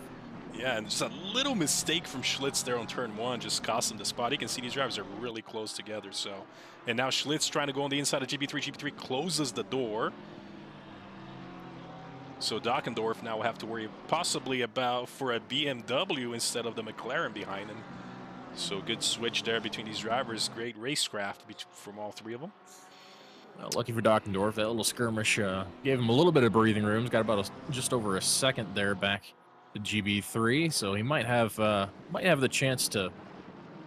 Yeah, and just a little mistake from Schlitz there on turn 1 just cost him the spot. You can see these drivers are really close together. So, and now Schlitz trying to go on the inside of GB3. GB3 closes the door. So Dockendorf now will have to worry possibly about for a BMW instead of the McLaren behind him. So good switch there between these drivers. Great racecraft from all three of them. Lucky for Dockendorf, that little skirmish gave him a little bit of breathing room. He's got about just over a second there back to GB3, so he might have the chance to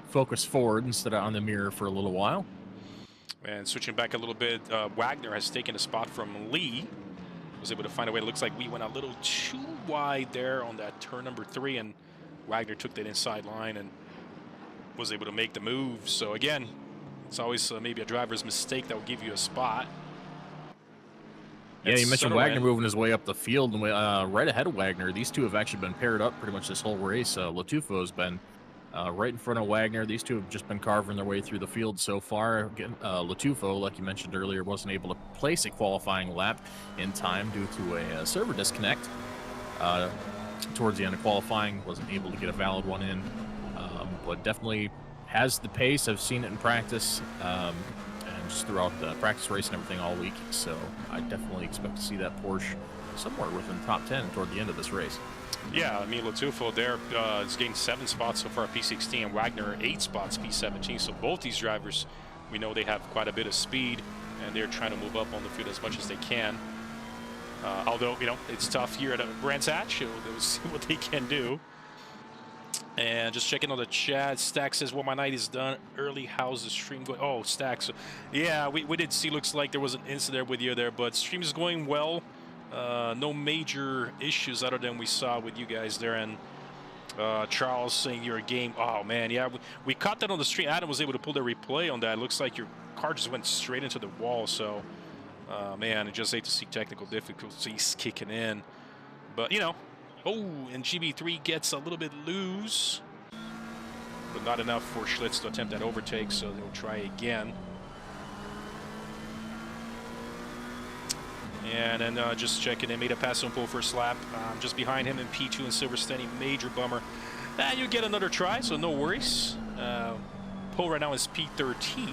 focus forward instead of on the mirror for a little while. And switching back a little bit, Wagner has taken a spot from Lee. Was able to find a way. It looks like we went a little too wide there on that turn number 3, and Wagner took that inside line and was able to make the move. So again, it's always maybe a driver's mistake that will give you a spot. Yeah, you mentioned Wagner moving his way up the field, and right ahead of Wagner. These two have actually been paired up pretty much this whole race. Latufo has been right in front of Wagner. These two have just been carving their way through the field so far. Again, Latufo, like you mentioned earlier, wasn't able to place a qualifying lap in time due to a server disconnect. Towards the end of qualifying, wasn't able to get a valid one in, but definitely has the pace. I've seen it in practice and just throughout the practice race and everything all week. So I definitely expect to see that Porsche somewhere within top 10 toward the end of this race. Yeah, I mean, Latufo there has gained 7 spots so far, P16, and Wagner 8 spots, P17. So both these drivers, we know they have quite a bit of speed, and they're trying to move up on the field as much as they can. Although, you know, it's tough here at Brands Hatch. They'll see what they can do. And just checking on the chat, Stack says, well, my night is done early. How's the stream going? Oh, Stack. So, yeah, we did see, looks like there was an incident with you there, but stream is going well. No major issues other than we saw with you guys there. And Charles saying your game. Oh, man, yeah, we caught that on the stream. Adam was able to pull the replay on that. It looks like your car just went straight into the wall. So, man, I just hate to see technical difficulties kicking in. But, you know, oh, and GB3 gets a little bit loose. But not enough for Schlitz to attempt that overtake, so they'll try again. And then just checking in, made a pass on pole first lap. Just behind him in P2 and Silverstone, major bummer. You get another try, so no worries. Pole right now is P13.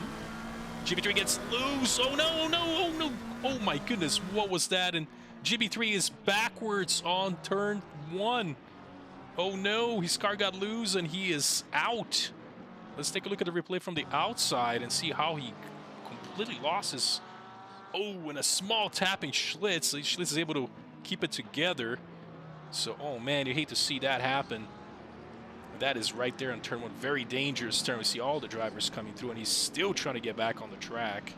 GB3 gets loose. Oh no, no, oh no. Oh my goodness, what was that? And GB3 is backwards on turn 1. Oh no, his car got loose and he is out. Let's take a look at the replay from the outside and see how he completely lost his... Oh, and a small tapping Schlitz. Schlitz is able to keep it together. So, oh man, you hate to see that happen. That is right there in turn 1. Very dangerous turn. We see all the drivers coming through, and he's still trying to get back on the track.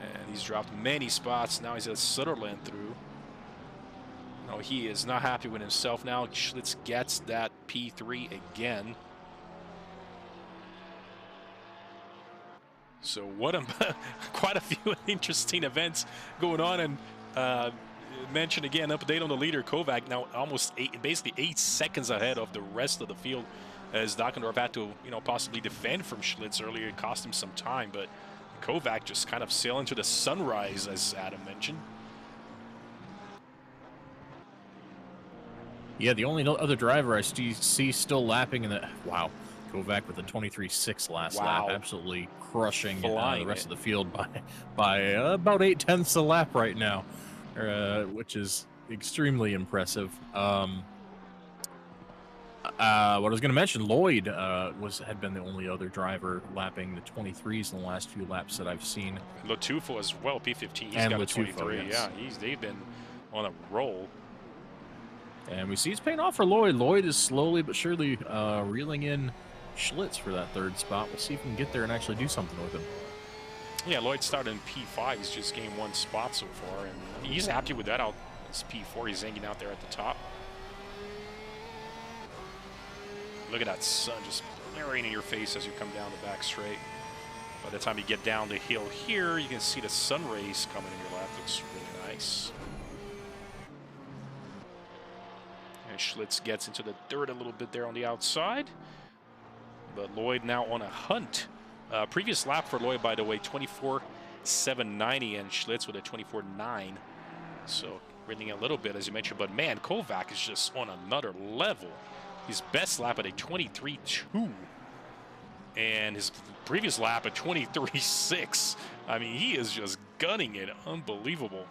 And he's dropped many spots. Now he's at Sutherland through. No, he is not happy with himself now. Schlitz gets that P3 again. So what quite a few interesting events going on, and mention again, update on the leader, Kovac now almost basically 8 seconds ahead of the rest of the field, as Dockendorf had to, you know, possibly defend from Schlitz earlier. It cost him some time, but Kovac just kind of sailing to the sunrise, as Adam mentioned. Yeah, the only other driver I see still lapping in the... Wow. Kovac with a 23.6 last lap, absolutely crushing the rest of the field by about 0.8 a lap right now, which is extremely impressive. What I was going to mention, Lloyd had been the only other driver lapping the 23s in the last few laps that I've seen. Latufo as well, P15. He's and got Latufo, a 23. yes. Yeah, they've been on a roll. And we see it's paying off for Lloyd. Lloyd is slowly but surely reeling in Schlitz for that 3rd spot. We'll see if we can get there and actually do something with him. Yeah, Lloyd started in P5. He's just gained 1 spot so far, and he's happy with that. It's P4. He's hanging out there at the top. Look at that sun just blaring in your face as you come down the back straight. By the time you get down the hill here, you can see the sun rays coming in your lap. Looks really nice. And Schlitz gets into the dirt a little bit there on the outside. But Lloyd now on a hunt. Previous lap for Lloyd, by the way, 24.790, and Schlitz with a 24.9. So reeling a little bit, as you mentioned. But man, Kovac is just on another level. His best lap at a 23.2, and his previous lap at 23.6. I mean, he is just gunning it. Unbelievable.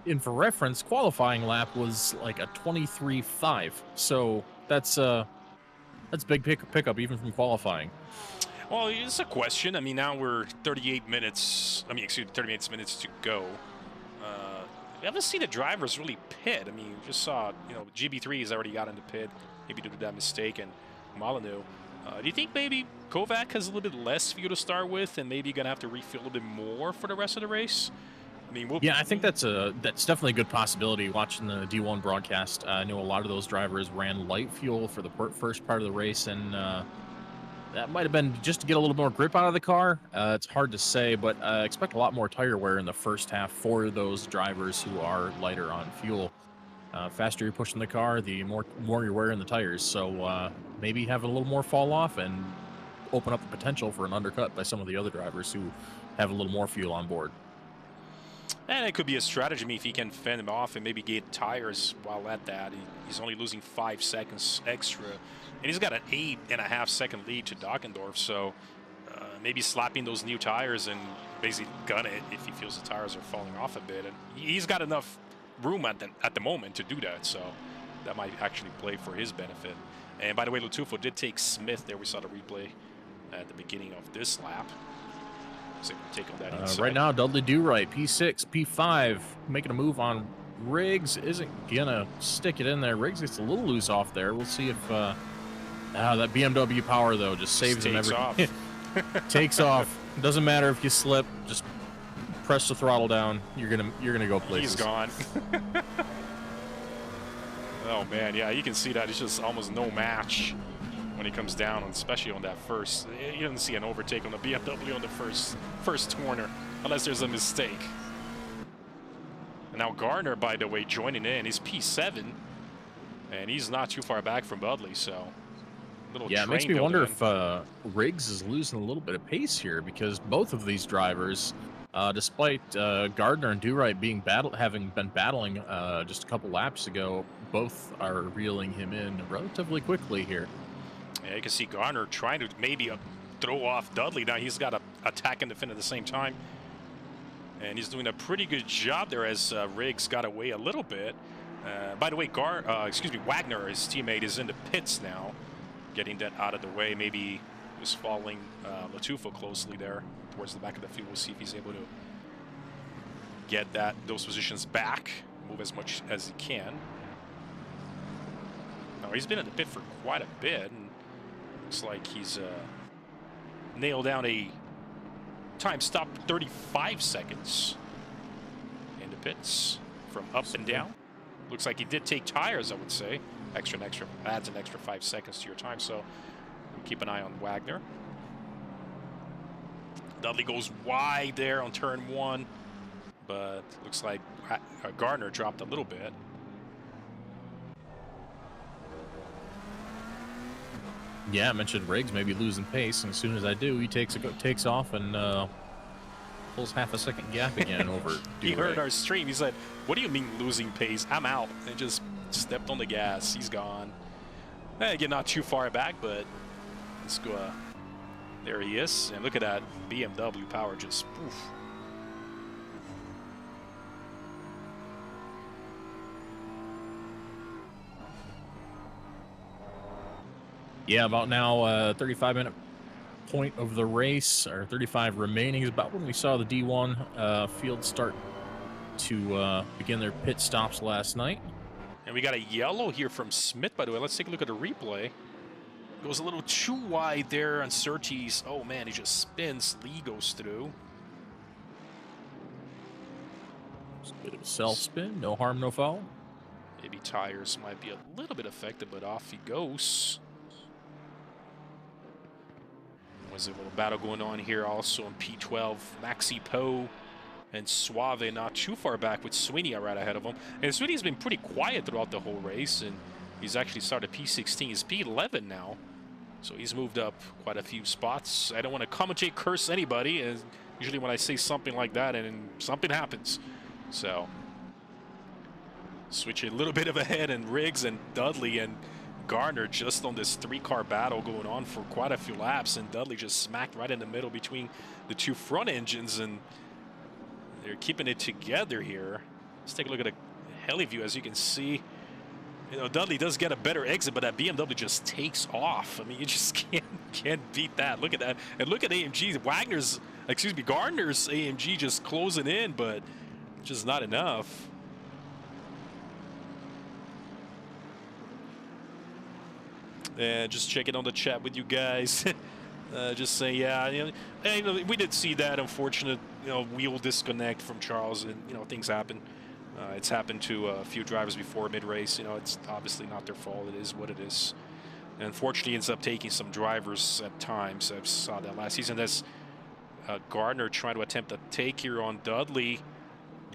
And for reference, qualifying lap was like a 23.5. So that's big pickup even from qualifying. Well, it's a question. I mean, now we're 38 minutes. I mean, excuse me, 38 minutes to go. We haven't seen the drivers really pit. I mean, we just saw, GB3 has already got into pit, maybe due to that mistake, and Molyneux. Do you think maybe Kovac has a little bit less fuel to start with, and maybe you're gonna have to refuel a little bit more for the rest of the race? I mean, yeah, I think that's definitely a good possibility. Watching the D1 broadcast, I know a lot of those drivers ran light fuel for the first part of the race, and that might have been just to get a little more grip out of the car. It's hard to say, but expect a lot more tire wear in the first half for those drivers who are lighter on fuel. Faster you're pushing the car, the more you're wearing the tires. So maybe have a little more fall off and open up the potential for an undercut by some of the other drivers who have a little more fuel on board. And it could be a strategy. I mean, if he can fend him off and maybe get tires while at that. He's only losing 5 seconds extra. And he's got an 8.5 second lead to Dockendorf. So maybe slapping those new tires and basically gun it if he feels the tires are falling off a bit. And he's got enough room at the moment to do that. So that might actually play for his benefit. And by the way, Latufo did take Smith there. We saw the replay at the beginning of this lap. Take on that right now, Dudley Do-Right, P6, P5, making a move on Riggs. Isn't gonna stick it in there. Riggs gets a little loose off there. We'll see if that BMW power though just saves him every. Off. Takes off. Doesn't matter if you slip. Just press the throttle down. You're gonna go places. He's gone. Oh man, yeah, you can see that it's just almost no match when he comes down, especially on that first. You don't see an overtake on the BMW on the first corner, unless there's a mistake. And now Gardner, by the way, joining in. He's P7, and he's not too far back from Budley, so yeah, it makes me wonder if Riggs is losing a little bit of pace here, because both of these drivers, despite Gardner and Do-Right having been battling just a couple laps ago, both are reeling him in relatively quickly here. Yeah, you can see Garner trying to maybe throw off Dudley. Now he's got to attack and defend at the same time. And he's doing a pretty good job there as Riggs got away a little bit. By the way, Wagner, his teammate, is in the pits now, getting that out of the way. Maybe he was following Latufo closely there towards the back of the field. We'll see if he's able to get those positions back, move as much as he can. Now, he's been in the pit for quite a bit, and looks like he's nailed down a time stop 35 seconds in the pits from up and down. Looks like he did take tires, I would say. Adds an extra 5 seconds to your time, so keep an eye on Wagner. Dudley goes wide there on turn 1, but looks like Gardner dropped a little bit. Yeah, I mentioned Riggs maybe losing pace, and as soon as I do, he takes off and pulls half a second gap again over Do-Right. He heard our stream. He said, "What do you mean losing pace? I'm out." And just stepped on the gas. He's gone. Again, not too far back, but let's go. There he is. And look at that BMW power just poof. Yeah, about now, 35-minute point of the race, or 35 remaining, is about when we saw the D1 field start to begin their pit stops last night. And we got a yellow here from Smith, by the way. Let's take a look at the replay. Goes a little too wide there on Surtees. Oh, man, he just spins. Lee goes through. Just a bit of a self-spin. No harm, no foul. Maybe tires might be a little bit affected, but off he goes. There's a little battle going on here also in P12. Maxi Poe and Suave not too far back with Sweeney right ahead of him. And Sweeney's been pretty quiet throughout the whole race, and he's actually started P16. He's P11 now, so he's moved up quite a few spots. I don't want to commentate, curse anybody, and usually when I say something like that and something happens. So switching a little bit of ahead, and Riggs and Dudley and Gardner just on this 3-car battle going on for quite a few laps, and Dudley just smacked right in the middle between the two front engines, and they're keeping it together here. Let's take a look at a heli view. As you can see, you know, Dudley does get a better exit, but that BMW just takes off. I mean, you just can't beat that. Look at that. And look at AMG's, Gardner's AMG just closing in, but just not enough. And just checking on the chat with you guys. Just saying, yeah, you know, we did see that unfortunate, you know, wheel disconnect from Charles, and you know, things happen. It's happened to a few drivers before mid-race. You know, it's obviously not their fault. It is what it is. And unfortunately, it ends up taking some drivers at times. I saw that last season. That's Gardner trying to attempt a take here on Dudley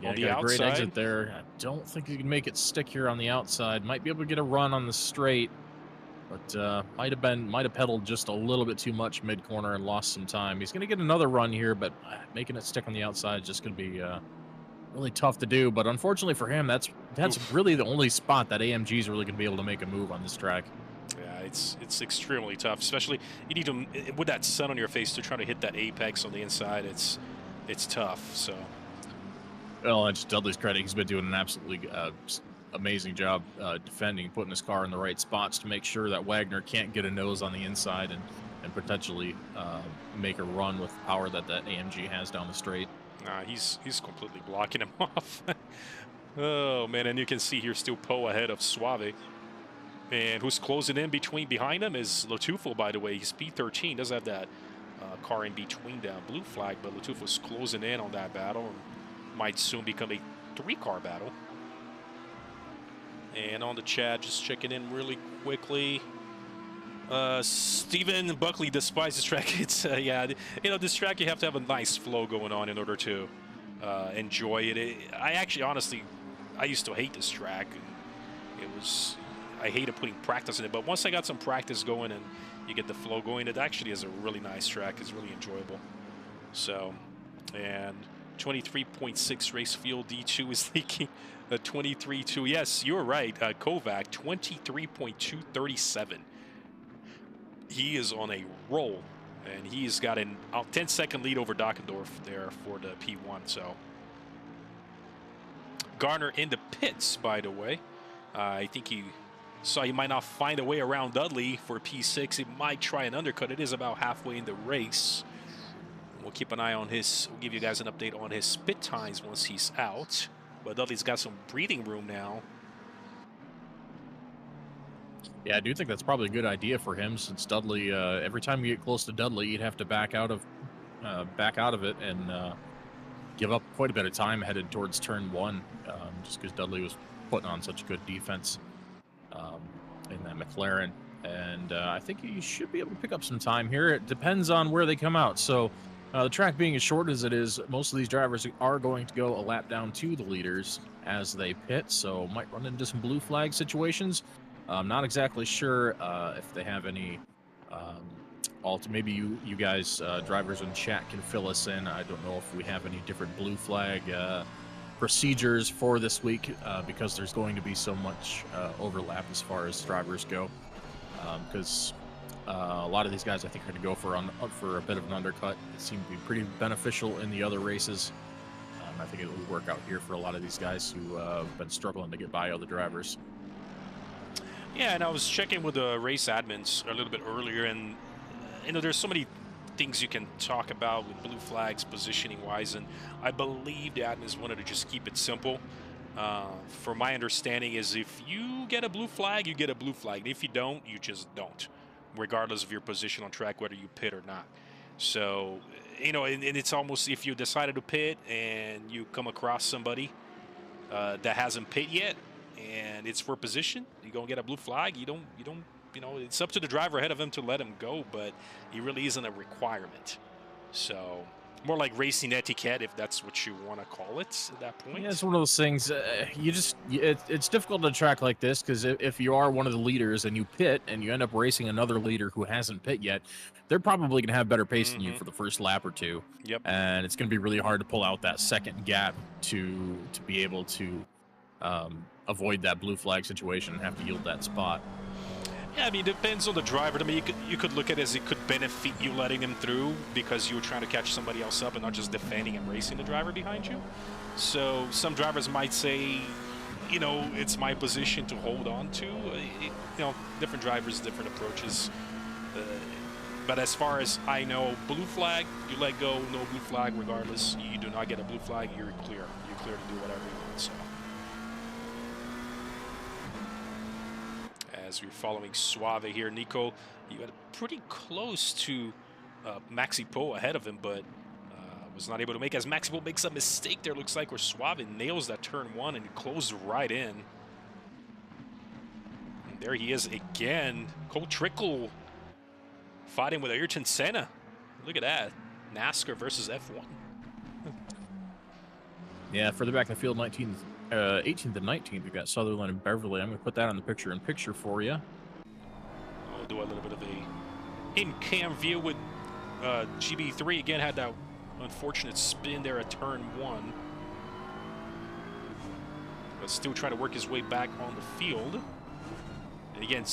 on the outside. Great exit there. I don't think he can make it stick here on the outside. Might be able to get a run on the straight, but might have pedaled just a little bit too much mid-corner and lost some time. He's going to get another run here, but making it stick on the outside is just going to be really tough to do. But unfortunately for him, that's really the only spot that AMG is really going to be able to make a move on this track. Yeah, it's extremely tough, especially you need to, with that sun on your face, to try to hit that apex on the inside. It's tough. So, well, it's Dudley's credit. He's been doing an absolutely amazing job defending, putting his car in the right spots to make sure that Wagner can't get a nose on the inside and potentially make a run with the power that AMG has down the straight. Nah, he's completely blocking him off. Oh man, and you can see here still Poe ahead of Suave. And who's closing in behind him is Latufo, by the way. He's P13, does have that car in between them, blue flag, but Latufo's closing in on that battle, and might soon become a 3-car battle. And on the chat, just checking in really quickly. Stephen Buckley despises this track. It's yeah, you know, this track you have to have a nice flow going on in order to enjoy it. I actually, honestly, I used to hate this track. I hated putting practice in it, but once I got some practice going and you get the flow going, it actually is a really nice track. It's really enjoyable. So, and 23.6 race fuel D2 is leaking. 23.2. Yes, you're right. Kovac 23.237. He is on a roll, and he's got a 10-second lead over Dockendorf there for the P1. So Garner in the pits, by the way. I think he saw he might not find a way around Dudley for P6. He might try an undercut. It is about halfway in the race. We'll keep an eye on his. We'll give you guys an update on his pit times once he's out. But Dudley's got some breathing room now. Yeah, I do think that's probably a good idea for him, since Dudley, every time you get close to Dudley, you'd have to back out of it and give up quite a bit of time headed towards turn 1, just because Dudley was putting on such good defense in that McLaren. And I think he should be able to pick up some time here. It depends on where they come out. So the track being as short as it is, most of these drivers are going to go a lap down to the leaders as they pit, so might run into some blue flag situations. I'm not exactly sure if they have any maybe you guys, drivers in chat, can fill us in. I don't know if we have any different blue flag procedures for this week, because there's going to be so much overlap as far as drivers go. Because a lot of these guys, I think, are going to go for a bit of an undercut. It seemed to be pretty beneficial in the other races. I think it will work out here for a lot of these guys who have been struggling to get by other drivers. Yeah, and I was checking with the race admins a little bit earlier, and you know, there's so many things you can talk about with blue flags positioning wise, and I believe the admins wanted to just keep it simple. For my understanding is, if you get a blue flag, you get a blue flag. If you don't, you just don't, regardless of your position on track, whether you pit or not. So, you know, and it's almost, if you decided to pit and you come across somebody that hasn't pit yet, and it's for position, you go and get a blue flag. You don't, you know, it's up to the driver ahead of him to let him go, but it really isn't a requirement. So, more like racing etiquette, if that's what you want to call it at that point. Yeah, it's one of those things. It's difficult to track like this because if you are one of the leaders and you pit and you end up racing another leader who hasn't pit yet, they're probably going to have better pace than you for the first lap or two. Yep. And it's going to be really hard to pull out that second gap to be able to avoid that blue flag situation and have to yield that spot. Yeah, I mean, it depends on the driver. I mean, you could look at it as it could benefit you letting him through because you were trying to catch somebody else up and not just defending and racing the driver behind you. So some drivers might say, you know, it's my position to hold on to. You know, different drivers, different approaches. But as far as I know, blue flag, you let go, no blue flag, regardless. You do not get a blue flag, you're clear. You're clear to do whatever you want, so. As we're following Suave here, Nico, you got pretty close to Maxi Po ahead of him, but was not able to make. As Maxi Po makes a mistake there, looks like where Suave nails that turn one and closes right in. And there he is again. Cole Trickle fighting with Ayrton Senna. Look at that. NASCAR versus F1. Yeah, further back in the field, 18th and 19th, we've got Sutherland and Beverly. I'm going to put that on the picture-in-picture for you. I'll do a little bit of a in-cam view with GB3. Again, had that unfortunate spin there at turn one. But still trying to work his way back on the field. And again,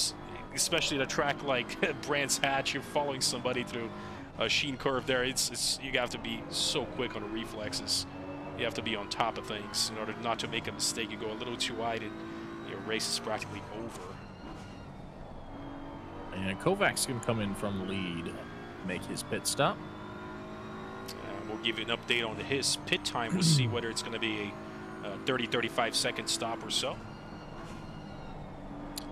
especially at a track like Brands Hatch, you're following somebody through a sheen curve there. You have to be so quick on the reflexes. You have to be on top of things in order not to make a mistake. You go a little too wide and your race is practically over. And Kovac's going to come in from the lead, make his pit stop. We'll give you an update on his pit time. We'll see whether it's going to be a 30-35 second stop or so.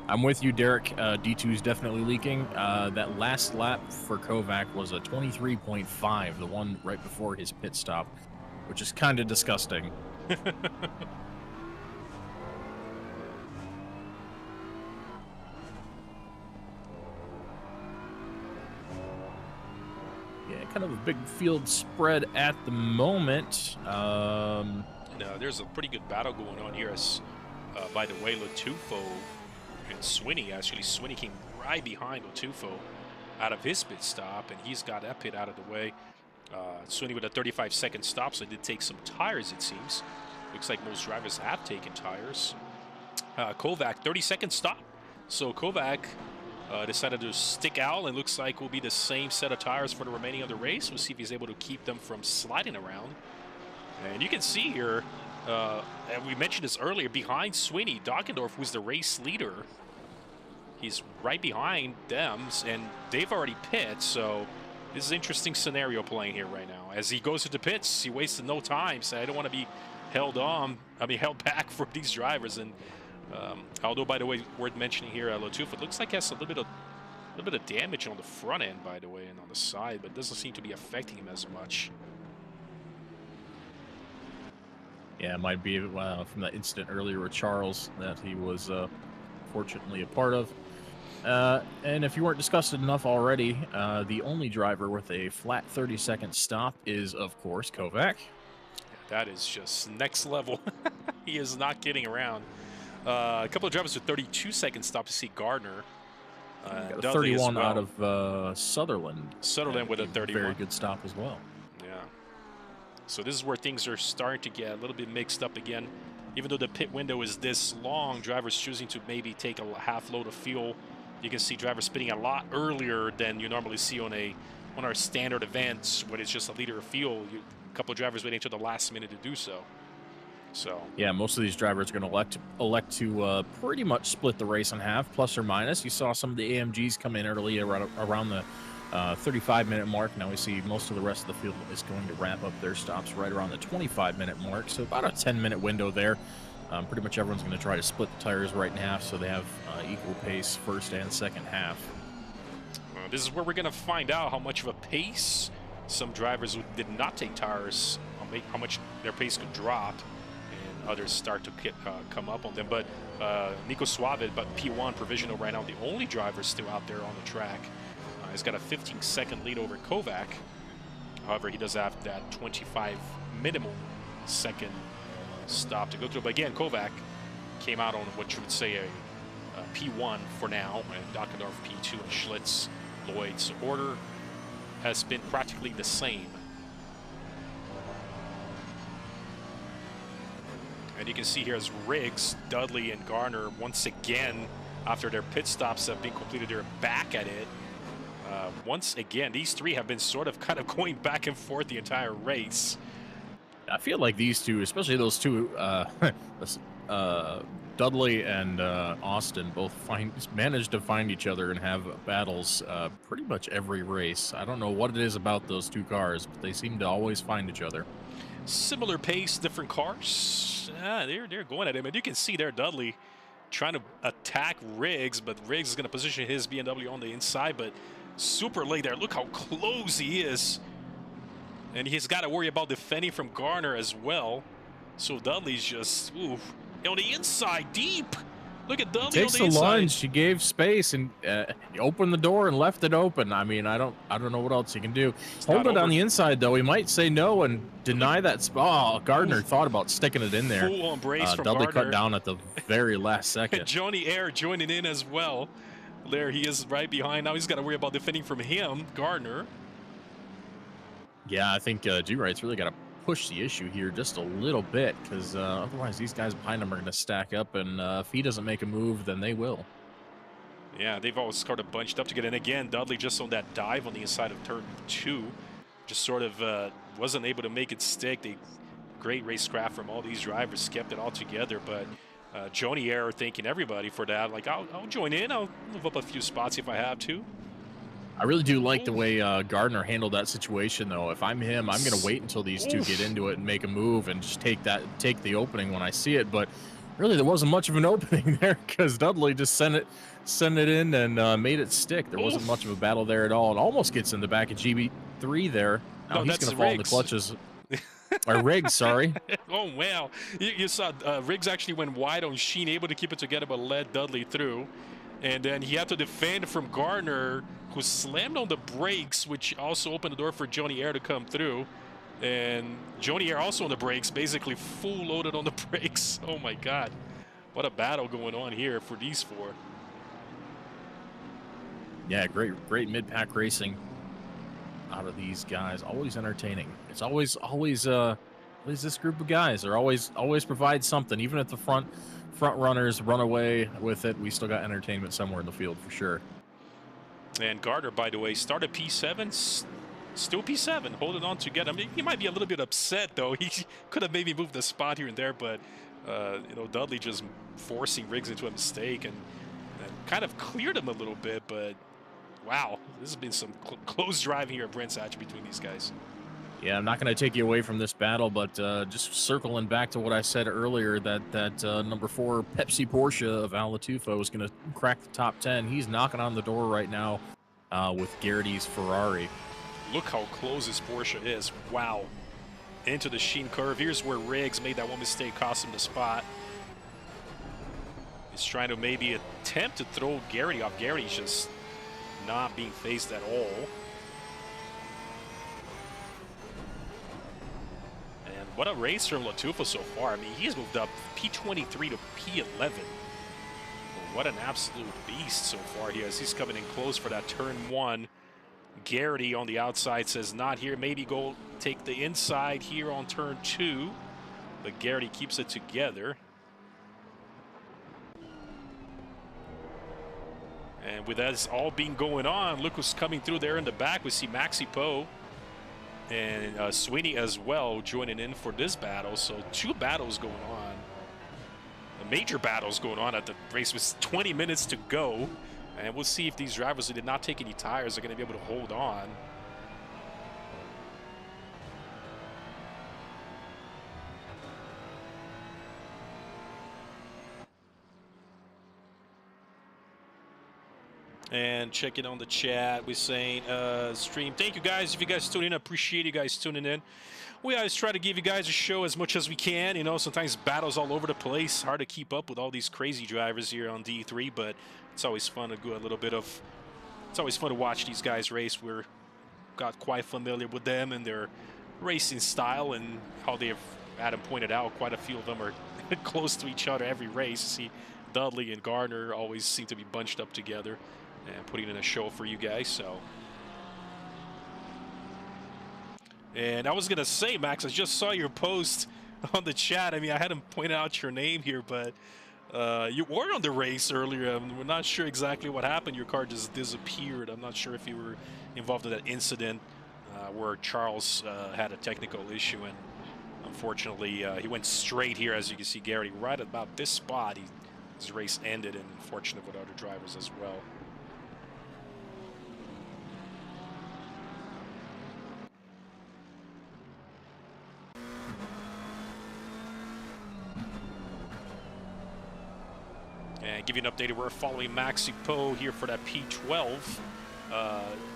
I'm with you, Derek. D2 is definitely leaking. That last lap for Kovac was a 23.5, the one right before his pit stop, which is kind of disgusting. Yeah, kind of a big field spread at the moment. There's a pretty good battle going on here. As, by the way, Latufo and Swinney, actually, Swinney came right behind Latufo out of his pit stop, and he's got that pit out of the way. Swinney with a 35-second stop, so he did take some tires, it seems. Looks like most drivers have taken tires. Kovac, 30-second stop. So Kovac decided to stick out, and looks like will be the same set of tires for the remaining of the race. We'll see if he's able to keep them from sliding around. And you can see here, and we mentioned this earlier, behind Swinney, Dockendorf, who's the race leader. He's right behind them, and they've already pit, so this is an interesting scenario playing here right now. As he goes into pits, he wasted no time, so I don't want to be held back for these drivers. And although, by the way, worth mentioning here, Latufo, it looks like he has a little bit of damage on the front end, by the way, and on the side, but it doesn't seem to be affecting him as much. Yeah, it might be from that incident earlier with Charles that he was fortunately a part of. And if you weren't disgusted enough already, the only driver with a flat 30-second stop is, of course, Kovac. That is just next level. He is not kidding around. A couple of drivers with 32-second stop to see Gardner. Got a 31 out of Sutherland. Sutherland with a 31. Very good stop as well. Yeah. So this is where things are starting to get a little bit mixed up again. Even though the pit window is this long, drivers choosing to maybe take a half load of fuel. You can see drivers pitting a lot earlier than you normally see on our standard events when it's just a liter of fuel. A couple of drivers waiting until the last minute to do so. So yeah, most of these drivers are going to elect to pretty much split the race in half, plus or minus. You saw some of the AMGs come in early around the 35-minute mark. Now we see most of the rest of the field is going to wrap up their stops right around the 25-minute mark. So about a 10-minute window there. Pretty much everyone's going to try to split the tires right in half so they have equal pace first and second half. This is where we're going to find out how much of a pace some drivers who did not take tires, how much their pace could drop, and others start to come up on them. But Nico Suave, but P1 provisional right now, the only driver still out there on the track. He's got a 15-second lead over Kovac. However, he does have that 25 minimal second stop to go through. But again, Kovac came out on what you would say a P1 for now, and Dockendorf P2 and Schlitz Lloyd's order has been practically the same. And you can see here as Riggs, Dudley, and Garner once again, after their pit stops have been completed, they're back at it. Once again, these three have been sort of kind of going back and forth the entire race. I feel like these two, especially those two, Dudley and Austin, both managed to find each other and have battles pretty much every race. I don't know what it is about those two cars, but they seem to always find each other. Similar pace, different cars. They're going at him, and you can see there Dudley trying to attack Riggs, but Riggs is going to position his BMW on the inside, but super late there. Look how close he is. And he's got to worry about defending from Garner as well. So Dudley's just, on the inside, deep. Look at Dudley Takes on the inside. lunge. He gave space and he opened the door and left it open. I mean, I don't know what else he can do. Hold it on the inside though. He might say no and deny that spot. Oh, Gardner thought about sticking it in there. Full embrace from Dudley Gardner. cut down at the very last second. Johnny Air joining in as well. There he is right behind. Now he's got to worry about defending from him, Gardner. Yeah, I think G-Wright's really got to push the issue here just a little bit, because otherwise these guys behind him are going to stack up, and if he doesn't make a move, then they will. Yeah, they've all sort of bunched up together. And again, Dudley just on that dive on the inside of turn 2, just sort of wasn't able to make it stick. Great racecraft from all these drivers, kept it all together, but Joni Air thanking everybody for that. Like, I'll join in. I'll move up a few spots if I have to. I really do like the way Gardner handled that situation, though. If I'm him, I'm going to wait until these two get into it and make a move and just take the opening when I see it. But really, there wasn't much of an opening there because Dudley just sent it in and made it stick. There wasn't much of a battle there at all. It almost gets in the back of GB3 there. Now he's going to fall in the clutches. Or Riggs, sorry. Oh, wow. You saw Riggs actually went wide on Sheen, able to keep it together, but led Dudley through. And then he had to defend from Gardner, who slammed on the brakes, which also opened the door for Joni Air to come through. And Joni Air also on the brakes, basically full loaded on the brakes. Oh, my God. What a battle going on here for these four. Yeah, great mid-pack racing out of these guys. Always entertaining. It's always this group of guys. They're always provide something, even if the front runners run away with it. We still got entertainment somewhere in the field for sure. And Gardner, by the way, started P7, still P7, holding on together. I mean, he might be a little bit upset though. He could have maybe moved the spot here and there, but Dudley just forcing Riggs into a mistake and kind of cleared him a little bit. But wow, this has been some close driving here at Brands Hatch between these guys. Yeah, I'm not going to take you away from this battle, but just circling back to what I said earlier, that number 4 Pepsi Porsche of Al Latufo is going to crack the top 10. He's knocking on the door right now with Garrity's Ferrari. Look how close this Porsche is. Wow. Into the Sheen curve. Here's where Riggs made that one mistake, cost him the spot. He's trying to maybe attempt to throw Garrity off. Garrity's just not being faced at all. What a race from Latufo so far. I mean, he's moved up P23 to P11. What an absolute beast so far he is. He's coming in close for that turn 1. Garrity on the outside says not here. Maybe go take the inside here on turn 2. But Garrity keeps it together. And with that all being going on, look who's coming through there in the back. We see Maxi Poe and Sweeney as well joining in for this battle. So 2 battles going on, major battles going on at the race with 20 minutes to go, and we'll see if these drivers who did not take any tires are going to be able to hold on. And check it on the chat. We're saying stream. Thank you guys. If you guys tune in, I appreciate you guys tuning in. We always try to give you guys a show as much as we can. You know, sometimes battles all over the place. Hard to keep up with all these crazy drivers here on D3, but it's always fun to go a little bit of. It's always fun to watch these guys race. We're got quite familiar with them and their racing style and how they've, Adam pointed out, quite a few of them are close to each other every race. You see Dudley and Gardner always seem to be bunched up together and putting in a show for you guys. So, and I was gonna say, Max, I just saw your post on the chat. I mean, I hadn't pointed out your name here, but you were on the race earlier. We're not sure exactly what happened. Your car just disappeared. I'm not sure if you were involved in that incident where Charles had a technical issue, and unfortunately he went straight here, as you can see, Garrity, right about this spot. His race ended, and unfortunate with other drivers as well. And give you an update, we're following Maxi Poe here for that P12.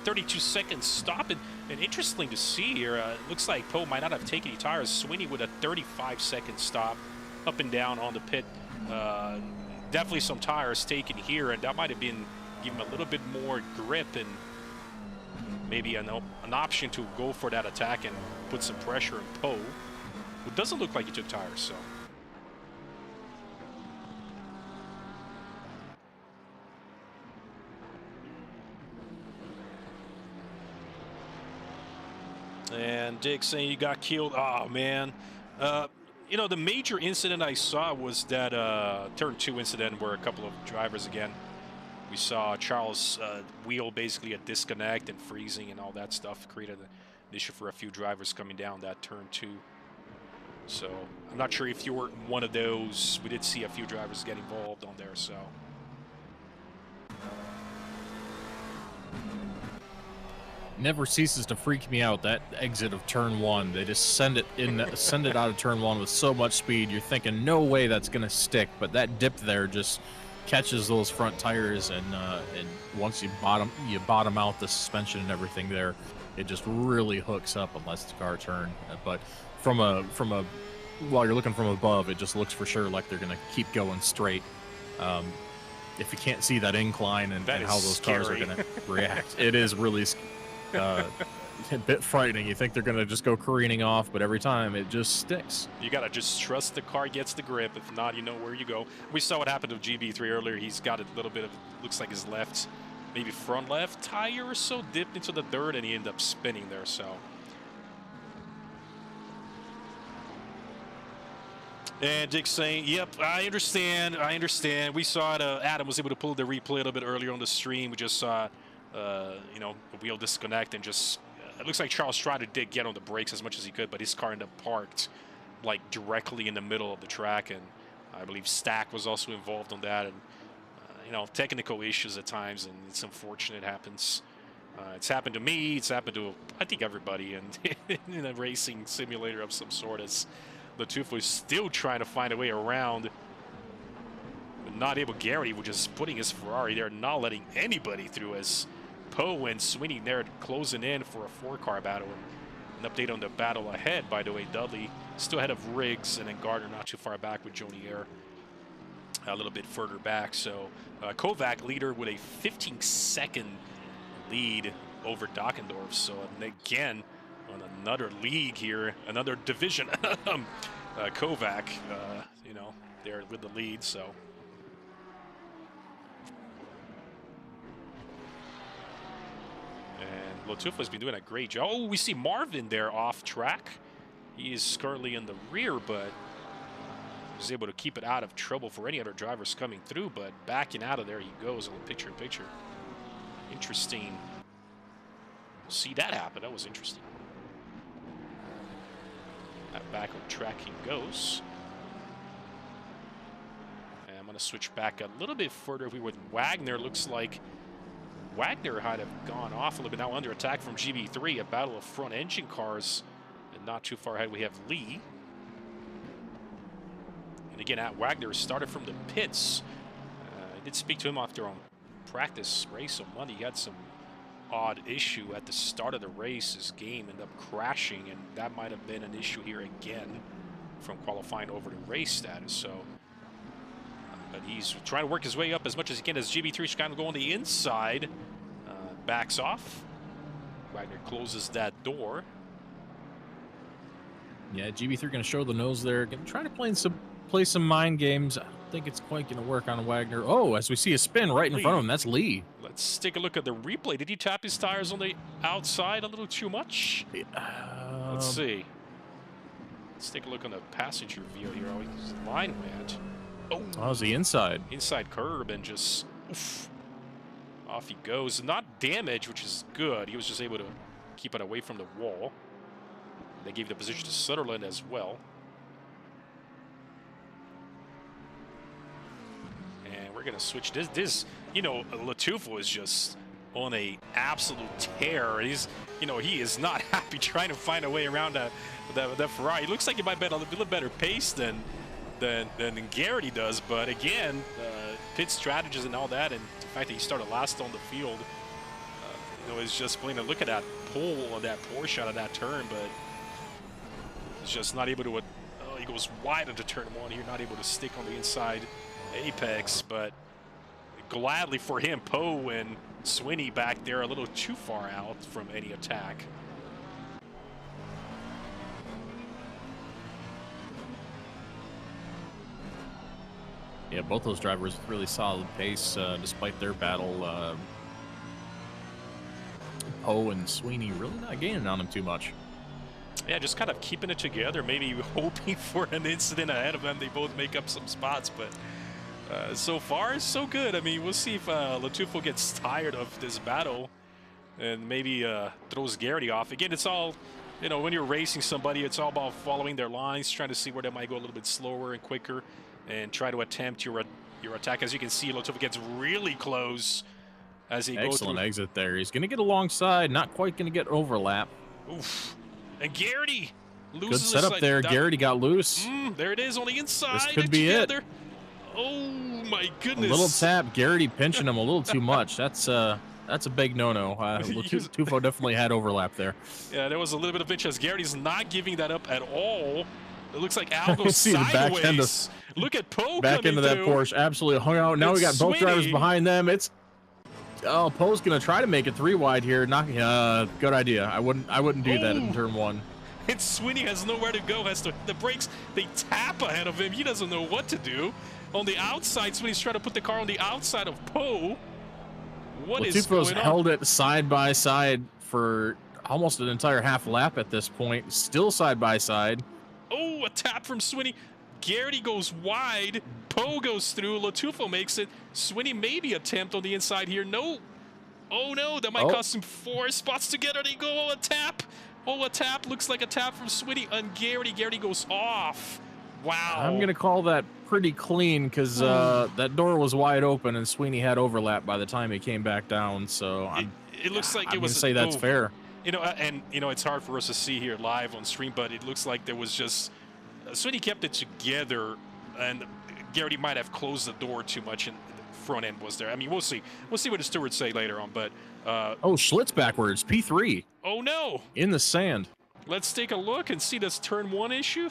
32 seconds stop, and interesting to see here, it looks like Poe might not have taken any tires. Sweeney with a 35-second stop up and down on the pit. Definitely some tires taken here, and that might have been giving him a little bit more grip and maybe an option to go for that attack and put some pressure on Poe, who doesn't look like he took tires. So. And Dick saying you got killed. Oh, man. You know, the major incident I saw was that turn 2 incident where a couple of drivers, again, we saw Charles' wheel basically a disconnect and freezing and all that stuff created an issue for a few drivers coming down that turn 2. So I'm not sure if you were one of those. We did see a few drivers get involved on there, so. Never ceases to freak me out, that exit of turn 1. They just send it out of turn 1 with so much speed. You're thinking no way that's gonna stick, but that dip there just catches those front tires, and once you bottom out the suspension and everything there, it just really hooks up and lets the car turn. But from a while you're looking from above, it just looks for sure like they're gonna keep going straight. If you can't see that incline and how those cars are gonna react, it is really a bit frightening. You think they're going to just go careening off, but every time it just sticks. You got to just trust the car gets the grip. If not, you know where you go. We saw what happened to GB3 earlier. He's got a little bit of, looks like his left, maybe front left tire or so dipped into the dirt, and he ended up spinning there. So. And Dick saying, yep, I understand. We saw it. Adam was able to pull the replay a little bit earlier on the stream. We just saw you know, the wheel disconnect, and just it looks like Charles Strider did get on the brakes as much as he could, but his car ended up parked like directly in the middle of the track, and I believe Stack was also involved on that. And you know, technical issues at times, and it's unfortunate. It happens. It's happened to me. It's happened to, I think, everybody in a racing simulator of some sort, as Latufa is still trying to find a way around. Not able. Garrity was just putting his Ferrari there, not letting anybody through, as Poe and Sweeney there closing in for a 4-car battle. And an update on the battle ahead, by the way, Dudley still ahead of Riggs, and then Gardner not too far back with Jonier a little bit further back. So Kovac leader with a 15-second lead over Dockendorf. So again, on another league here, another division, Kovac, you know, there with the lead. So. Latufa's been doing a great job. Oh, we see Marvin there off track. He is currently in the rear, but was able to keep it out of trouble for any other drivers coming through, but backing out of there he goes on the picture-in-picture. Interesting. See that happen. That was interesting. Back on track he goes. And I'm going to switch back a little bit further. If we were with Wagner, looks like Wagner had have gone off a little bit, now under attack from GB3, a battle of front engine cars, and not too far ahead we have Lee. And again, Wagner started from the pits. I did speak to him after on practice race on Monday. He had some odd issue at the start of the race. His game ended up crashing, and that might have been an issue here again from qualifying over to race status. So. But he's trying to work his way up as much as he can, as GB3 is kind of go on the inside. Backs off. Wagner closes that door. Yeah, GB3 going to show the nose there. Going to try to play some mind games. I don't think it's quite going to work on Wagner. Oh, as we see a spin right in front of him, that's Lee. Let's take a look at the replay. Did he tap his tires on the outside a little too much? Let's see. Let's take a look on the passenger view here. Oh, his line went. Oh, that was the inside. Inside curb and just oof, off he goes. Not damage, which is good. He was just able to keep it away from the wall. They gave the position to Sutherland as well. And we're going to switch this. You know, Latufo is just on a absolute tear. He's, you know, he is not happy trying to find a way around the Ferrari. It looks like he might be at a little better pace than Garrity does. But again, pit strategies and all that, and the fact that he started last on the field, you know, is just playing to look at that pull on that Porsche out of that turn, but he's just not able to. He goes wide into turn one here, not able to stick on the inside apex, but gladly for him, Poe and Swinney back there a little too far out from any attack. Yeah, both those drivers with really solid pace despite their battle. Poe and Sweeney really not gaining on him too much. Yeah, just kind of keeping it together, maybe hoping for an incident ahead of them. They both make up some spots, but so far, so good. I mean, we'll see if Latufo gets tired of this battle and maybe throws Garrity off. Again, it's all, you know, when you're racing somebody, it's all about following their lines, trying to see where they might go a little bit slower and quicker and try to attempt your attack. As you can see, Latufo gets really close as he goes through. Excellent exit there. He's going to get alongside, not quite going to get overlap. Oof. And Garrity loses. Good setup there. Garrity got loose. There it is on the inside. This could be it. Oh my goodness! A little tap. Garrity pinching him a little too much. That's a big no-no. Latufo definitely had overlap there. Yeah, there was a little bit of pinch as Garrity's not giving that up at all. It looks like Al goes see sideways. The back end of, look at Poe back into that Porsche. Absolutely hung out. Now we got both drivers behind them. It's Poe's gonna try to make it 3 wide here. Not good idea. I wouldn't do that in turn 1. And Swinney has nowhere to go. Has to the brakes. They tap ahead of him. He doesn't know what to do. On the outside, Swinney's trying to put the car on the outside of Poe. What is going on? held it side by side for almost an entire half lap at this point. Still side by side. Oh, a tap from Swinney. Garrity goes wide. Poe goes through. Latufo makes it. Swinney maybe attempt on the inside here. No. Oh, no. That might cost him 4 spots together. They go. Oh, a tap. Oh, a tap. Looks like a tap from Swinney on Garrity. Garrity goes off. Wow. I'm going to call that pretty clean because that door was wide open and Sweeney had overlap by the time he came back down. So it looks like it was. I'm going to say that's fair. You know, and you know, it's hard for us to see here live on stream, but it looks like there was just Swinney kept it together, and Garrity might have closed the door too much, and the front end was there. I mean, we'll see. We'll see what the stewards say later on. But Schlitz backwards, P3. Oh no! In the sand. Let's take a look and see this turn 1 issue.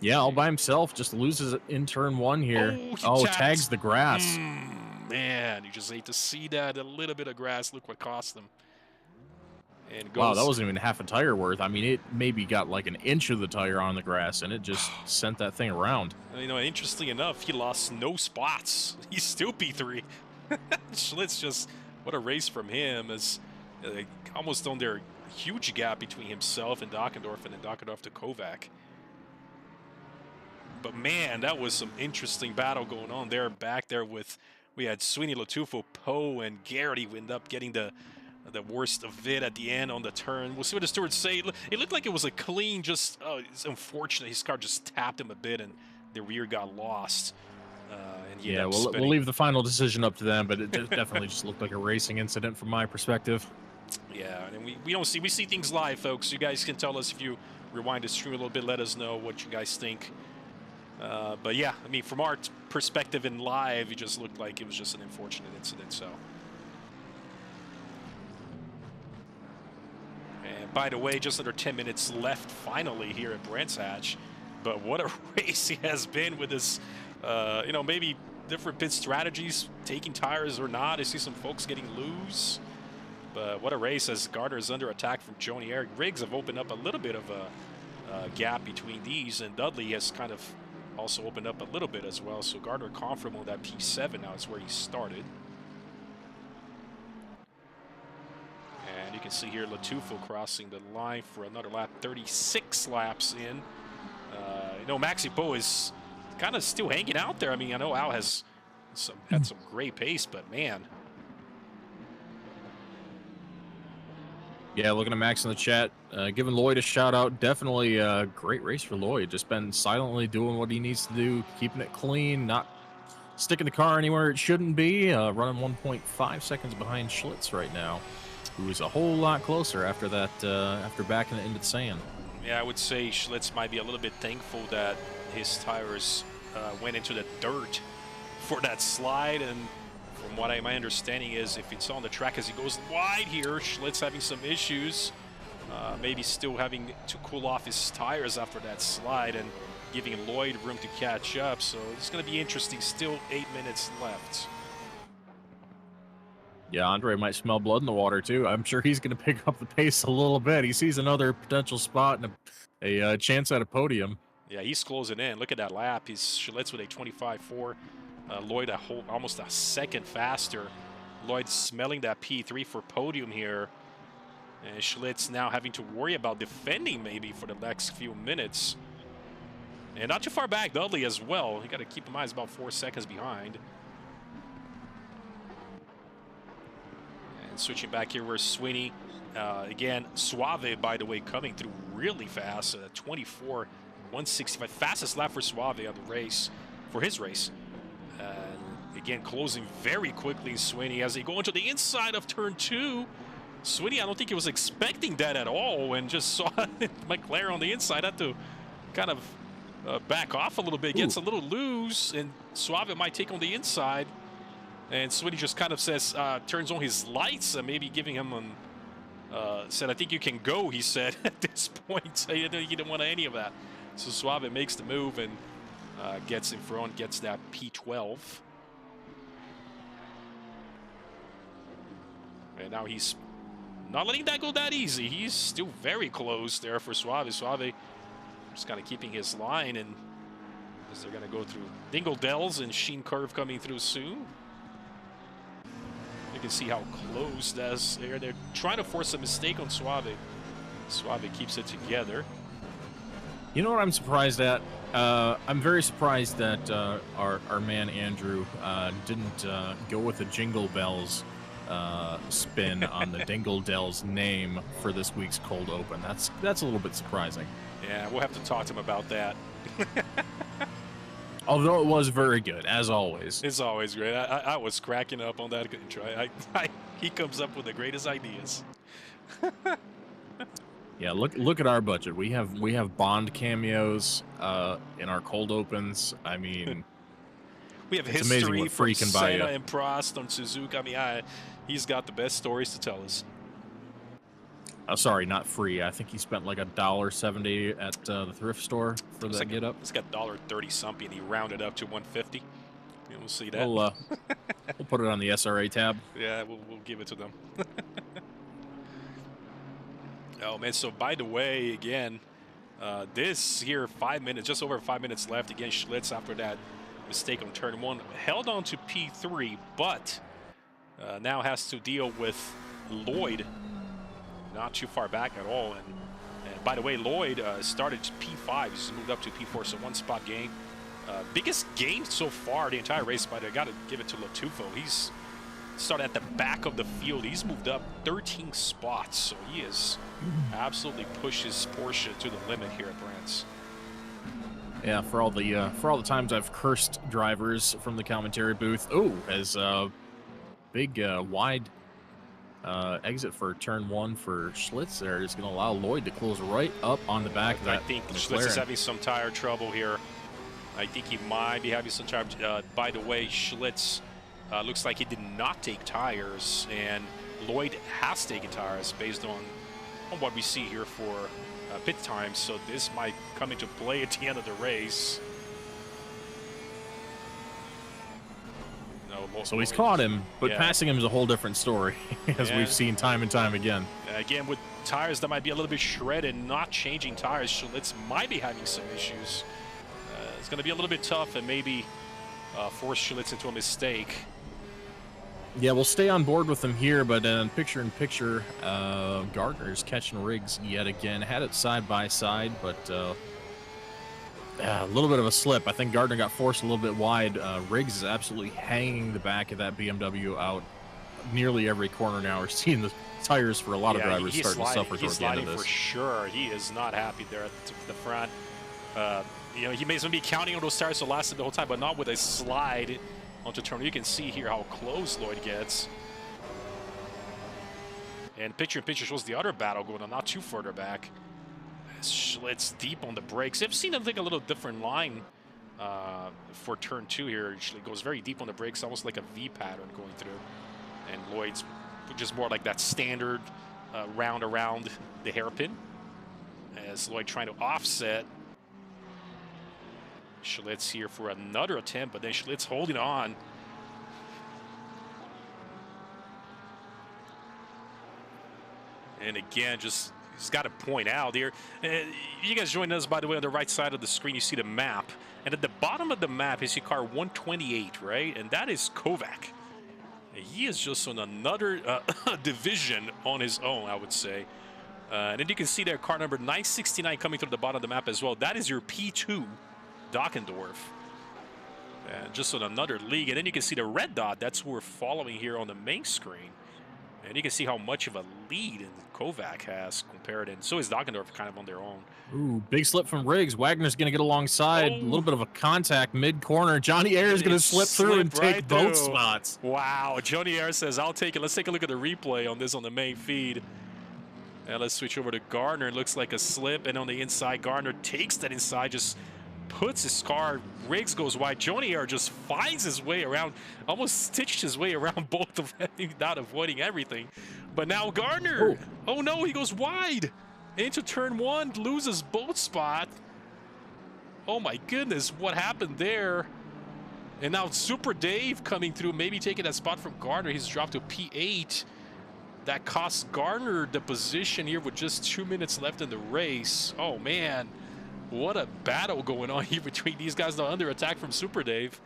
Yeah, all by himself, just loses it in turn 1 here. Tags the grass. Man, you just hate to see that. A little bit of grass. Look what cost them. And goes, wow, that wasn't even half a tire worth. I mean, it maybe got like an inch of the tire on the grass, and it just sent that thing around. You know, interestingly enough, he lost no spots. He's still P3. Schlitz just, what a race from him. As almost on their huge gap between himself and Dockendorf, and then Dockendorf to Kovac. But man, that was some interesting battle going on there. Back there with, we had Swinney, Latufo, Poe, and Garrity end up getting the worst of it at the end on the turn. We'll see what the stewards say. It looked like it was a clean, just, it's unfortunate. His car just tapped him a bit and the rear got lost. And yeah, we'll leave the final decision up to them, but it definitely just looked like a racing incident from my perspective. Yeah, and we see things live, folks. You guys can tell us if you rewind the stream a little bit, let us know what you guys think. But yeah, I mean, from our perspective in live, it just looked like it was just an unfortunate incident. So, and by the way, just under 10 minutes left finally here at Brands Hatch. But what a race he has been with this, you know, maybe different pit strategies, taking tires or not. I see some folks getting loose. But what a race as Gardner is under attack from Joni Eric. Riggs have opened up a little bit of a gap between these, and Dudley has kind of also opened up a little bit as well. So Gardner comfortable with that P7 now is where he started. And you can see here Latufo crossing the line for another lap, 36 laps in. You know, Maxi Poe is kind of still hanging out there. I mean, I know Al has had some great pace, but man. Yeah, looking at Max in the chat, giving Lloyd a shout out. Definitely a great race for Lloyd. Just been silently doing what he needs to do, keeping it clean, not sticking the car anywhere it shouldn't be. Running 1.5 seconds behind Schlitz right now, who is a whole lot closer after that, after backing it into the sand. Yeah, I would say Schlitz might be a little bit thankful that his tires went into the dirt for that slide, and from what my understanding is, if it's on the track as he goes wide here, Schlitz having some issues, maybe still having to cool off his tires after that slide and giving Lloyd room to catch up. So it's going to be interesting. Still 8 minutes left. Yeah, Andre might smell blood in the water too. I'm sure he's going to pick up the pace a little bit. He sees another potential spot and a chance at a podium. Yeah, he's closing in. Look at that lap. He's Schlitz with a 25.4. Lloyd almost a second faster. Lloyd smelling that P3 for podium here. And Schlitz now having to worry about defending maybe for the next few minutes. And not too far back, Dudley as well. You got to keep in mind he's about 4 seconds behind. And switching back here, where's Sweeney? Again, Suave, by the way, coming through really fast. 24.165. Fastest lap for Suave on the race, for his race. Again, closing very quickly, Sweeney, as they go into the inside of turn 2. Sweeney, I don't think he was expecting that at all, and just saw McLaren on the inside. Had to kind of back off a little bit, gets a little loose, and Suave might take on the inside. And Sweeney just kind of says, turns on his lights, maybe giving him said, I think you can go, he said at this point. He didn't want any of that. So Suave makes the move and gets in front, gets that P12. And now he's not letting that go that easy. He's still very close there for Suave. Suave just kind of keeping his line, and as they're going to go through Dingle Dells and Sheen Curve coming through soon. You can see how close that's there. They're trying to force a mistake on Suave. Suave keeps it together. You know what I'm surprised at? I'm very surprised that our man Andrew didn't go with the Jingle Bells spin on the Dingle Dells name for this week's cold open. That's a little bit surprising. Yeah, we'll have to talk to him about that. Although it was very good, as always. It's always great. I was cracking up on that intro. He comes up with the greatest ideas. Yeah, look at our budget. We have Bond cameos in our cold opens. I mean, we have it's history from Senna you. and Prost on Suzuka. I mean, he's got the best stories to tell us. Sorry, not free. I think he spent like $1.70 at the thrift store for that get up. It's got $1.30 something. He rounded up to 150. We'll see that. We'll put it on the SRA tab. Yeah, we'll give it to them. Oh man! So by the way, again, this here 5 minutes, just over 5 minutes left against Schlitz after that mistake on turn 1, held on to P3, but now has to deal with Lloyd. Not too far back at all. And by the way, Lloyd started P5. He's moved up to P4, so 1 spot gain. Biggest gain so far the entire race, but I got to give it to Latufo. He's started at the back of the field. He's moved up 13 spots, so he is absolutely pushed his Porsche to the limit here at Brands. Yeah, for all the times I've cursed drivers from the commentary booth. Oh, as big wide exit for turn 1 for Schlitz there is going to allow Lloyd to close right up on the back of that. I think Schlitz is having some tire trouble here. I think he might be having some tire. By the way, Schlitz looks like he did not take tires, and Lloyd has taken tires based on what we see here for pit time. So this might come into play at the end of the race. No, So he's caught him, but yeah. passing him is a whole different story, as Yeah. we've seen time and time again. Again, with tires that might be a little bit shredded, not changing tires, Schlitz might be having some issues. It's going to be a little bit tough and maybe force Schlitz into a mistake. Yeah, we'll stay on board with him here, but picture-in-picture, Gardner's catching Riggs yet again. Had it side by side, but a little bit of a slip. I think Gardner got forced a little bit wide. Riggs is absolutely hanging the back of that BMW out nearly every corner now. We're seeing the tires for a lot of drivers starting to suffer towards the end of this. For sure. He is not happy there at the front. You know, he may be counting on those tires to last the whole time, but not with a slide onto turn. You can see here how close Lloyd gets. And picture-in-picture shows the other battle going on, not too further back. Schlitz deep on the brakes. I've seen him take a little different line for turn 2 here. Usually goes very deep on the brakes, almost like a V pattern going through. And Lloyd's just more like that standard round around the hairpin. As Lloyd trying to offset. Schlitz here for another attempt, but then Schlitz holding on. And again, just got to point out here. You guys joined us, by the way, on the right side of the screen. You see the map. And at the bottom of the map, you see car 128, right? And that is Kovac. He is just on another division on his own, I would say. And then you can see there car number 969 coming through the bottom of the map as well. That is your P2. Dockendorf, and just on another league. And then you can see the red dot. That's who we're following here on the main screen. And you can see how much of a lead Kovac has compared, and so is Dockendorf kind of on their own. Ooh, big slip from Riggs. Wagner's going to get alongside. A little bit of a contact mid-corner. Johnny Ayer is going to slip through and take both spots. Wow, Johnny Ayer says, I'll take it. Let's take a look at the replay on this on the main feed. And let's switch over to Gardner. It looks like a slip, and on the inside, Gardner takes that inside, just puts his car. Riggs goes wide. Johnny Ayer just finds his way around, almost stitched his way around both of them without avoiding everything. But now Gardner, oh no, he goes wide into turn 1, loses both spot. Oh my goodness, what happened there? And now Super Dave coming through, maybe taking that spot from Gardner. He's dropped to P8. That costs Gardner the position here with just 2 minutes left in the race. Oh man. What a battle going on here between these guys. Now under attack from Super Dave.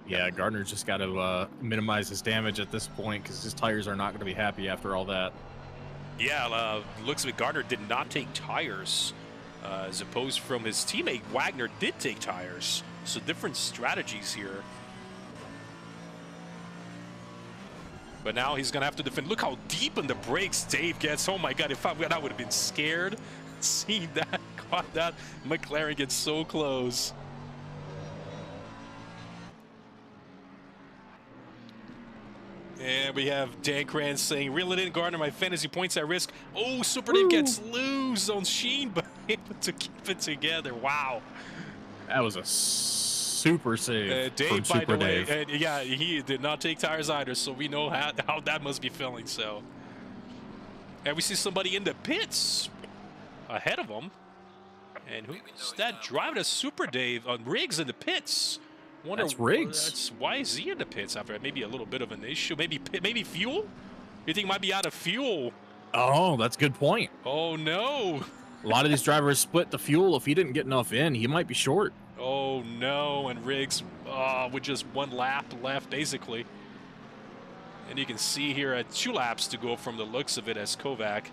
Yeah, Gardner's just got to minimize his damage at this point because his tires are not going to be happy after all that. Yeah, looks like Gardner did not take tires as opposed from his teammate Wagner did take tires. So different strategies here. But now he's going to have to defend. Look how deep in the brakes Dave gets. Oh my God, if I would have been scared. Seeing that, caught that, McLaren gets so close. And we have Dan Kranz saying, reel it in, Gardner, my fantasy points at risk. Oh, Super Dave gets loose on Sheen, but able to keep it together. Wow. That was a super save Dave, from Super by the Dave. way, yeah, he did not take tires either, so we know how that must be feeling. So, and we see somebody in the pits ahead of him. And who's that driving a Super Dave on Riggs in the pits? That's Riggs. Why is he in the pits after maybe a little bit of an issue? Maybe fuel? You think he might be out of fuel? Oh, that's a good point. Oh no. A lot of these drivers split the fuel. If he didn't get enough in, he might be short. Oh no, and Riggs with just 1 lap left basically. And you can see here at 2 laps to go from the looks of it as Kovac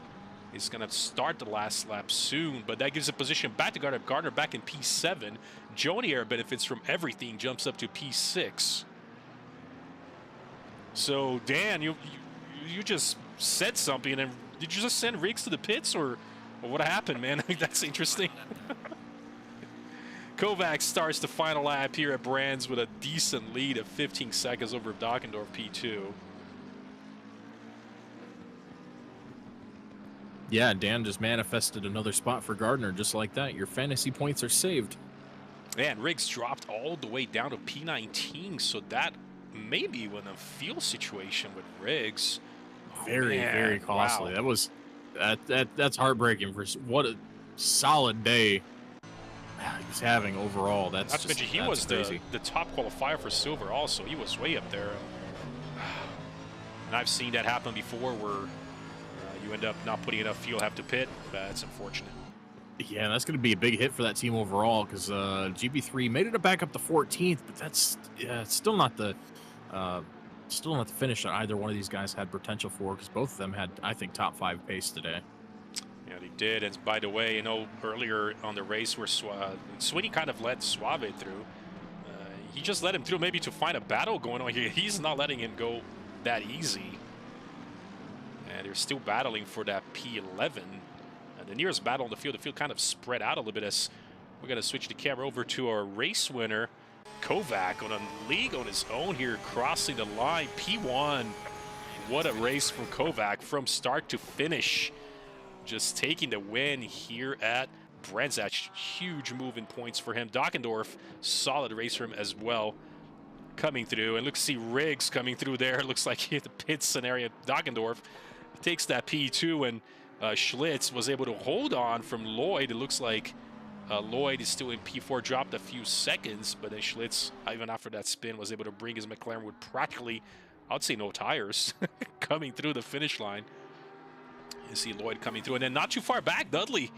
is going to start the last lap soon, but that gives a position back to Gardner. Gardner back in P7. Johnny Ayer benefits from everything, jumps up to P6. So, Dan, you just said something, and did you just send Riggs to the pits, or what happened, man? That's interesting. Kovac starts the final lap here at Brands with a decent lead of 15 seconds over Dockendorf P2. Yeah, Dan just manifested another spot for Gardner just like that. Your fantasy points are saved. Man, Riggs dropped all the way down to P19, so that may be in a fuel situation with Riggs. Very costly. Wow. That's heartbreaking. For what a solid day he's having overall. Not to mention, he was crazy. the top qualifier for silver also. He was way up there. And I've seen that happen before where you end up not putting enough fuel, have to pit. That's unfortunate. Yeah, that's going to be a big hit for that team overall because GB3 made it back up to 14th, but that's it's still not the finish that either one of these guys had potential for because both of them had, I think, top 5 pace today. Yeah, they did. And by the way, you know, earlier on the race where Sweeney kind of let Suave through. He just let him through maybe to find a battle going on here. He's not letting him go that easy. And they're still battling for that P11. And the nearest battle on the field kind of spread out a little bit as we're going to switch the camera over to our race winner, Kovac, on a league on his own here, crossing the line. P1. What a race from Kovac from start to finish. Just taking the win here at Brands. Huge move in points for him. Dockendorf, solid race for him as well, coming through. And look, see Riggs coming through there. It looks like he hit the pit scenario. Dockendorf takes that P2, and Schlitz was able to hold on from Lloyd. It looks like Lloyd is still in P4, dropped a few seconds, but then Schlitz, even after that spin, was able to bring his McLaren with practically, I'd say, no tires coming through the finish line. You see Lloyd coming through, and then not too far back, Dudley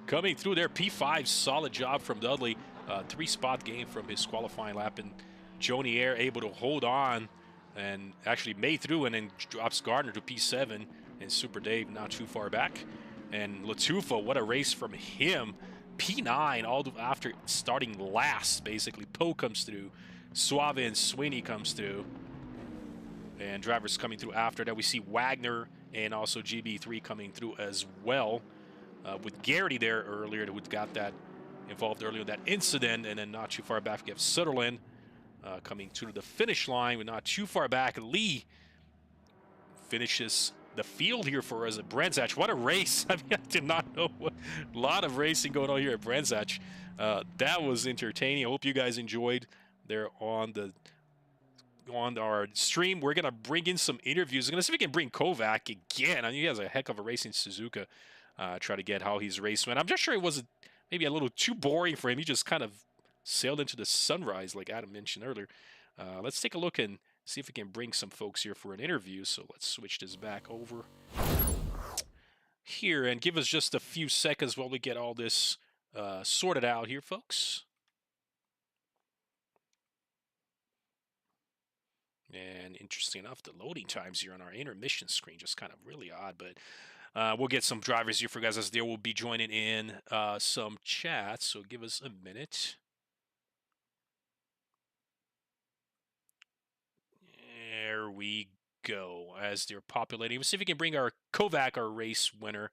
coming through there. P5, solid job from Dudley. 3-spot gain from his qualifying lap, and Jonier able to hold on and actually made through, and then drops Gardner to P7, and Super Dave not too far back. And Latufa, what a race from him. P9 all after starting last, basically. Poe comes through. Suave and Sweeney comes through. And drivers coming through after that. We see Wagner and also GB3 coming through as well. With Garrity there earlier, who got that involved earlier in that incident. And then not too far back, we have Sutherland coming to the finish line. We're not too far back. Lee finishes the field here for us at Brands Hatch. What a race. I mean, I did not know a lot of racing going on here at Brands Hatch. That was entertaining. I hope you guys enjoyed there on our stream. We're gonna bring in some interviews. We're gonna see if we can bring Kovac again. I mean, he has a heck of a race in Suzuka. Try to get how he's raced. I'm just sure it was maybe a little too boring for him. He just kind of sailed into the sunrise, like Adam mentioned earlier. Let's take a look and see if we can bring some folks here for an interview. So let's switch this back over here and give us just a few seconds while we get all this sorted out here, folks. And interesting enough, the loading times here on our intermission screen just kind of really odd, but we'll get some drivers here for guys as there will be joining in some chats. So give us a minute. There we go. As they're populating, we'll see if we can bring our Kovac, our race winner,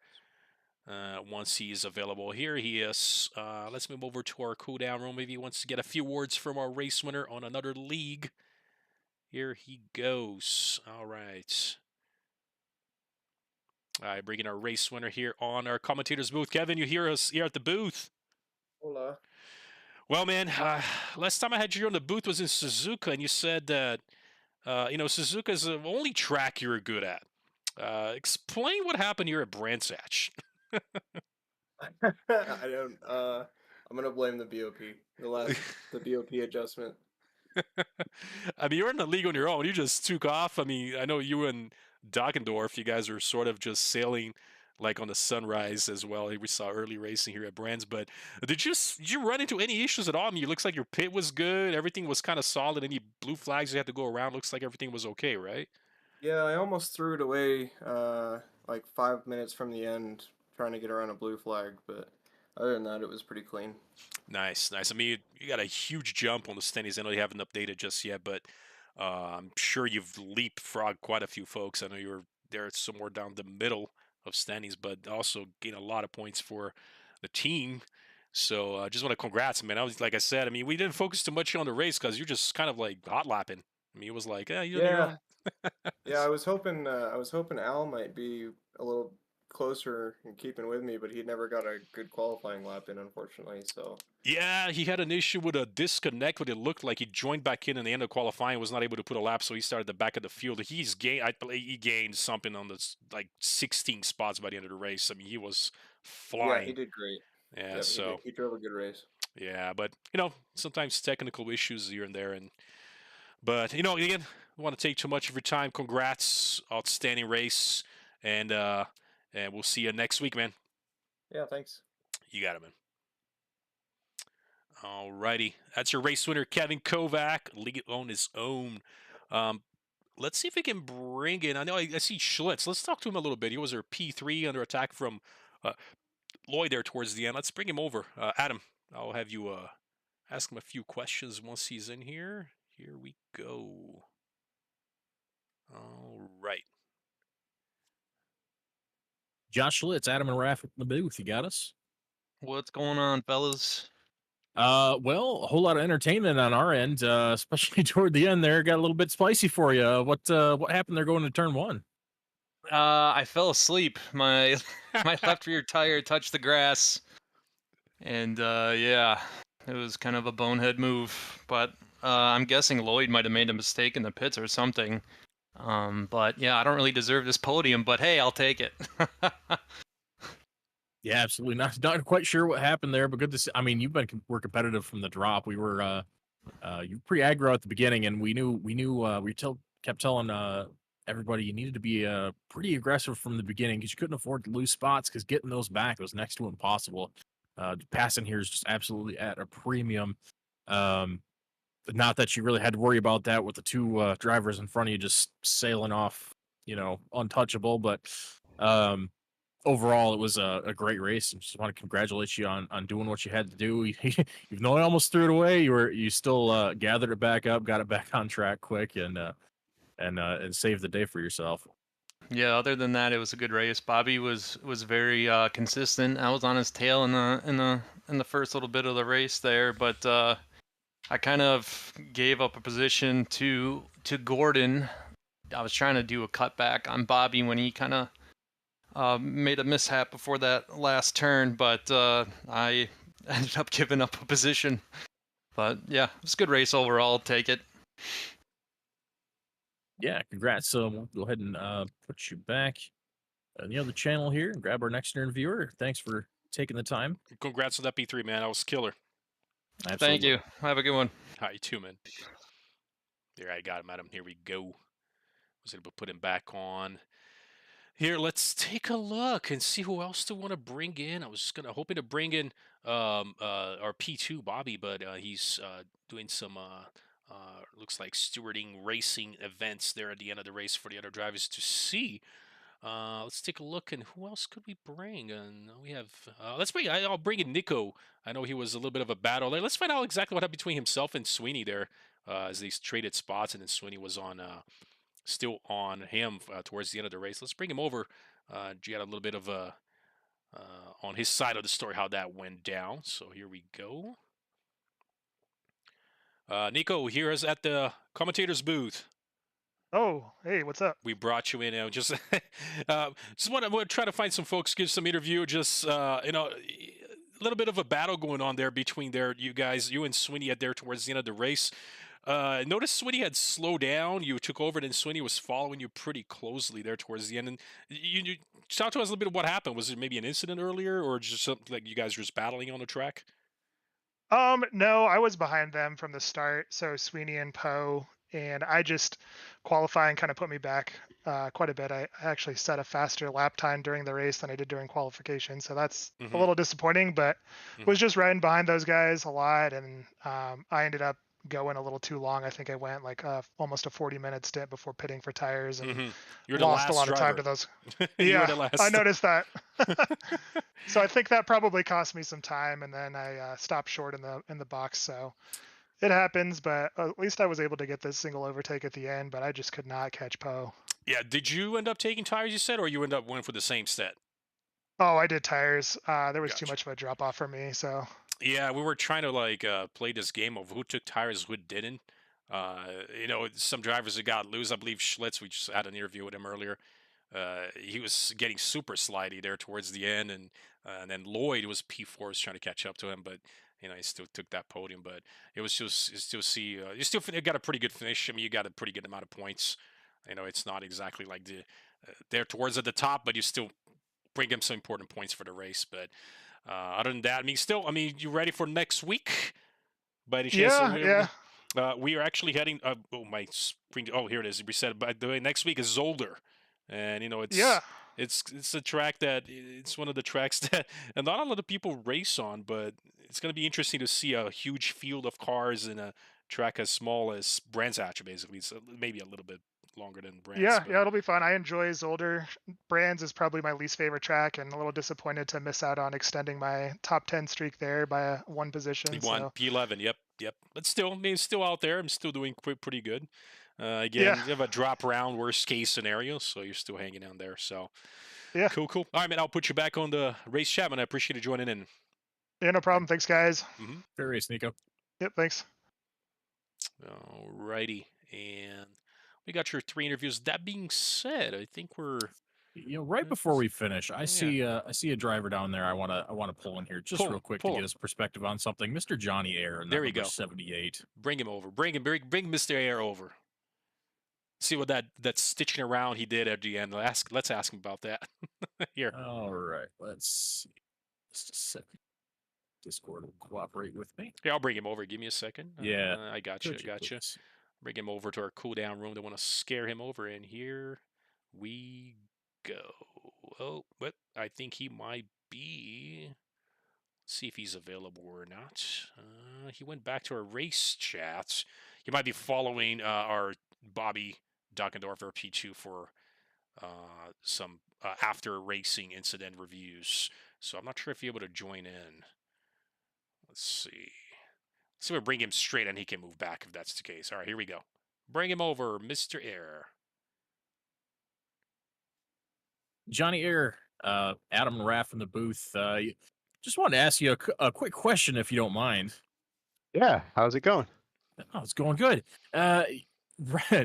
once he is available. Here he is. Let's move over to our cooldown room. Maybe he wants to get a few words from our race winner on another league. Here he goes. All right. All right, bringing our race winner here on our commentator's booth. Kevin, you hear us here at the booth? Hola. Well, man, last time I had you on the booth was in Suzuka, and you said that, Suzuka is the only track you're good at. Explain what happened here at Brands Hatch. I don't. I'm gonna blame the BOP. The BOP adjustment. I mean, you're in the league on your own. You just took off. I mean, I know you and Dockendorf, you guys are sort of just sailing like on the sunrise as well. We saw early racing here at Brands, but did you run into any issues at all? I mean, it looks like your pit was good. Everything was kind of solid. Any blue flags you had to go around? Looks like everything was okay, right? Yeah, I almost threw it away like 5 minutes from the end trying to get around a blue flag, but other than that, it was pretty clean. Nice. I mean, you got a huge jump on the standings. I know you haven't updated just yet, but I'm sure you've leapfrogged quite a few folks. I know you were there somewhere down the middle of standings, but also gained a lot of points for the team. So I just want to congrats, man. Like I said, I mean, we didn't focus too much on the race because you're just kind of like hot lapping. I mean, it was like, Yeah, I was hoping Al might be a little closer and keeping with me, but he never got a good qualifying lap in, unfortunately. So yeah, he had an issue with a disconnect. What it looked like he joined back in the end of qualifying, was not able to put a lap, so he started the back of the field. He gained something on the like 16 spots by the end of the race. I mean, he was flying. Yeah, he did great. Yeah, Yep, so he drove a good race. Yeah, but sometimes technical issues here and there, but again, I want to take too much of your time. Congrats, outstanding race, and we'll see you next week, man. Yeah, thanks. You got it, man. Alrighty, that's your race winner, Kevin Kovac, league on his own. Let's see if we can bring in. I know I see Schlitz. Let's talk to him a little bit. He was our P3 under attack from Lloyd there towards the end. Let's bring him over. Adam, I'll have you ask him a few questions once he's in here. Here we go. All right. Josh Schlitz, Adam and Raph in the booth. You got us? What's going on, fellas? Well, a whole lot of entertainment on our end, especially toward the end there. Got a little bit spicy for you. What happened there going to turn one? I fell asleep. My my left rear tire touched the grass, and yeah, it was kind of a bonehead move. But I'm guessing Lloyd might have made a mistake in the pits or something. But yeah, I don't really deserve this podium, but hey, I'll take it. Yeah, absolutely not quite sure what happened there, but good to see. I mean, we're competitive from the drop. We were you were pretty aggro at the beginning, and we kept telling everybody you needed to be pretty aggressive from the beginning because you couldn't afford to lose spots because getting those back was next to impossible. Passing here is just absolutely at a premium. Not that you really had to worry about that with the two drivers in front of you just sailing off, untouchable, but overall, it was a great race, and just want to congratulate you on doing what you had to do. Even though I almost threw it away, you still gathered it back up, got it back on track quick, and saved the day for yourself. Yeah, other than that, it was a good race. Bobby was very consistent. I was on his tail in the first little bit of the race there, but I kind of gave up a position to Gordon. I was trying to do a cutback on Bobby when he kind of made a mishap before that last turn, but I ended up giving up a position. But yeah, it was a good race overall. I'll take it. Yeah, congrats. So we'll go ahead and put you back on the other channel here and grab our next interviewer. Thanks for taking the time. Congrats on that P3, man. That was killer. Absolutely. Thank you. Have a good one. Hi, you too, man. There, I got him, Adam. Here we go. Was able to put him back on. Here, let's take a look and see who else to want to bring in. I was hoping to bring in our P2 Bobby, but he's doing some looks like stewarding racing events there at the end of the race for the other drivers to see. Let's take a look, and who else could we bring? And we have I'll bring in Nico. I know he was a little bit of a battle there. Let's find out exactly what happened between himself and Sweeney there, as they traded spots, and then Sweeney was on still on him towards the end of the race. Let's bring him over. You got a little bit of on his side of the story how that went down. So here we go. Nico, here is at the commentator's booth. Oh, hey, what's up? We brought you in now. Just want to try to find some folks, give some interview. Just a little bit of a battle going on there between you and Sweeney at there towards the end of the race. Notice Sweeney had slowed down. You took over, and then Sweeney was following you pretty closely there towards the end. And you talk to us a little bit of what happened. Was it maybe an incident earlier, or just something like you guys were just battling on the track? No, I was behind them from the start. So Sweeney and Poe, and I just qualifying kind of put me back quite a bit. I actually set a faster lap time during the race than I did during qualification. So that's a little disappointing, but was just riding behind those guys a lot. And I ended up going a little too long. I think I went like almost a 40-minute stint before pitting for tires, and lost a lot of time to those. Yeah, I noticed that. So I think that probably cost me some time, and then I stopped short in the box. So it happens, but at least I was able to get this single overtake at the end, but I just could not catch Poe. Yeah, did you end up taking tires, you said, or you end up going for the same set? Oh, I did tires. There was too much of a drop off for me, so. Yeah, we were trying to play this game of who took tires, who didn't. Some drivers that got loose. I believe Schlitz, we just had an interview with him earlier. He was getting super slidey there towards the end, and then Lloyd was P4, was trying to catch up to him, but he still took that podium. But it was just you still got a pretty good finish. I mean, you got a pretty good amount of points. It's not exactly like they're towards at the top, but you still bring him some important points for the race. But Other than that, you ready for next week? By any chance? Yeah. We are actually heading. My screen. Oh, here it is. Reset. By the way, next week is Zolder, and it's a track that it's one of the tracks that and not a lot of people race on, but it's going to be interesting to see a huge field of cars in a track as small as Brands Hatch, basically. So maybe a little bit longer than Brands. Yeah, it'll be fun. I enjoy Zolder. Brands is probably my least favorite track, and a little disappointed to miss out on extending my top 10 streak there by one position. He won P11. Yep. But still, it's still out there. I'm still doing pretty good. You have a drop round worst case scenario, so you're still hanging on there. So yeah, cool. All right, man. I'll put you back on the race chat, man. I appreciate you joining in. Yeah, no problem. Thanks, guys. Fair race, Nico. Yep, thanks. All righty, and we got your 3 interviews. That being said, I think we're right before we finish, I see a driver down there. I want to pull in here just real quick to get his perspective on something. Mr. Johnny Air, there you go. 78. Bring him over. Bring Mr. Air over. See what that stitching around he did at the end. Let's ask him about that. Here. All right. Let's see. Just a second. Discord will cooperate with me. Yeah, I'll bring him over. Give me a second. Yeah. I got you. Bring him over to our cool down room. They want to scare him over, and here we go. Oh, but I think he might be. Let's see if he's available or not. He went back to our race chat. He might be following our Bobby Dockendorfer P2 for some after racing incident reviews. So I'm not sure if he's able to join in. Let's see. So we'll bring him straight and he can move back if that's the case. All right, here we go. Bring him over, Mr. Air. Johnny Air, Adam and Raph in the booth. Just wanted to ask you a quick question, if you don't mind. Yeah, how's it going? Oh, it's going good.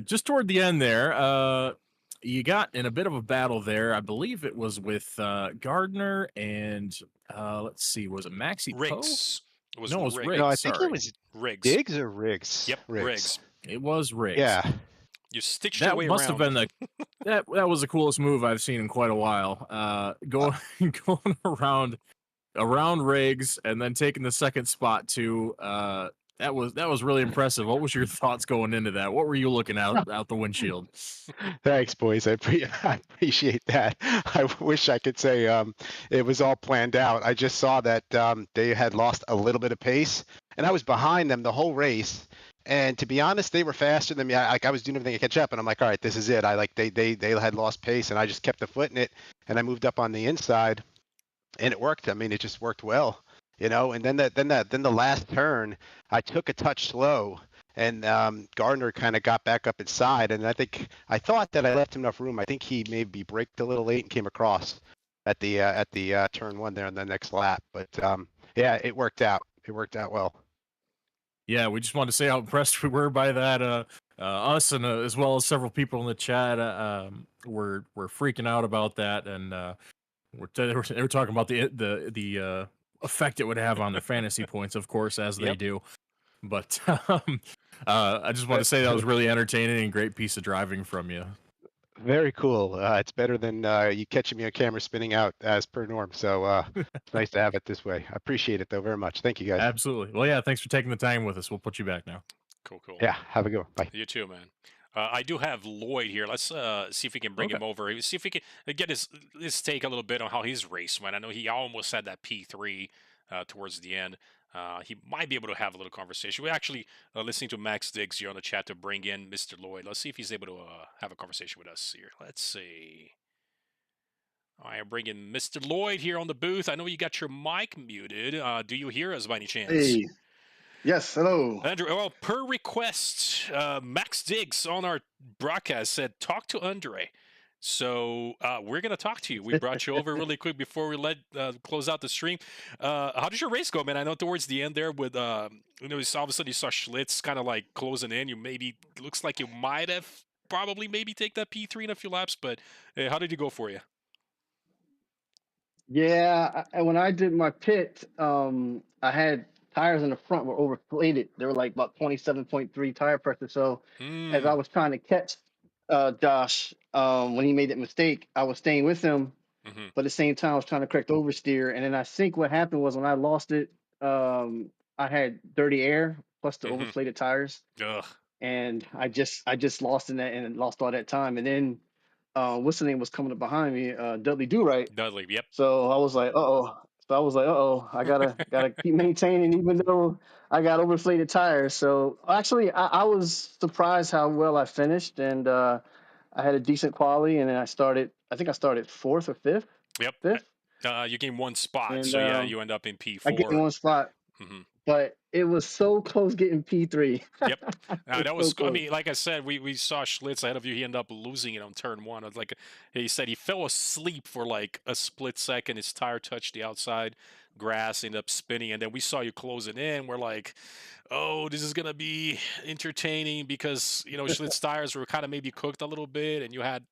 Just toward the end there, you got in a bit of a battle there. I believe it was with Gardner and let's see, was it Maxie Riggs? It was Riggs. No, I think it was Riggs. Diggs or Riggs. Yep, Riggs. It was Riggs. Yeah. You stitched your way around. That must have been that was the coolest move I've seen in quite a while. Going around Riggs and then taking the second spot too. That was really impressive. What was your thoughts going into that? What were you looking out the windshield? Thanks, boys. I appreciate that. I wish I could say it was all planned out. I just saw that they had lost a little bit of pace, and I was behind them the whole race. And to be honest, they were faster than me. I was doing everything to catch up, and I'm like, all right, this is it. They had lost pace, and I just kept the foot in it, and I moved up on the inside, and it worked. I mean, it just worked well. And then the last turn, I took a touch slow, and Gardner kind of got back up inside, and I thought that I left him enough room. I think he maybe braked a little late and came across at the turn 1 there on the next lap. But yeah, it worked out. It worked out well. Yeah, we just wanted to say how impressed we were by that. Us and as well as several people in the chat were freaking out about that, and they were talking about the effect it would have on their fantasy points, of course, as they do. But I just want to say that was really entertaining and great piece of driving from you. Very cool. It's better than you catching me on camera spinning out as per norm. So it's nice to have it this way. I appreciate it, though, very much. Thank you, guys. Absolutely. Well, yeah, thanks for taking the time with us. We'll put you back now. Cool. Yeah, have a good one. Bye. You too, man. I do have Lloyd here. Let's see if we can bring him over. See if we can get his take a little bit on how his race went. I know he almost had that P3 towards the end. He might be able to have a little conversation. We're actually listening to Max Diggs here on the chat to bring in Mr. Lloyd. Let's see if he's able to have a conversation with us here. Let's see. All right, I'm bringing Mr. Lloyd here on the booth. I know you got your mic muted. Do you hear us by any chance? Hey. Yes, hello. Andrew, well, per request, Max Diggs on our broadcast said, talk to Andre. So we're going to talk to you. We brought you over really quick before we close out the stream. How did your race go, man? I know towards the end there with, all of a sudden you saw Schlitz kind of like closing in. Looks like you might have probably take that P3 in a few laps, but how did it go for you? Yeah, when I did my pit, I had tires in the front were overinflated. They were like about 27.3 tire pressure. So as I was trying to catch Josh when he made that mistake, I was staying with him but at the same time I was trying to correct oversteer. And then I think what happened was when I lost it, I had dirty air plus the overinflated tires, Ugh. and I just lost in that and lost all that time. And then what's the name was coming up behind me, Dudley Do Right. Dudley, yep. So I was like, I gotta keep maintaining even though I got overinflated tires. So actually, I was surprised how well I finished, and I had a decent quality, and then I think I started 4th or 5th. Yep. 5th. You gained 1 spot, And so yeah, you end up in P4. I get in 1 spot, but it was so close getting P3. Yep. That was, so close. I mean, like I said, we saw Schlitz ahead of you. He ended up losing it on turn 1. It was like, he said he fell asleep for like a split second. His tire touched the outside grass, ended up spinning, and then we saw you closing in. We're like, oh, this is going to be entertaining because, Schlitz tires were kind of maybe cooked a little bit, and you had,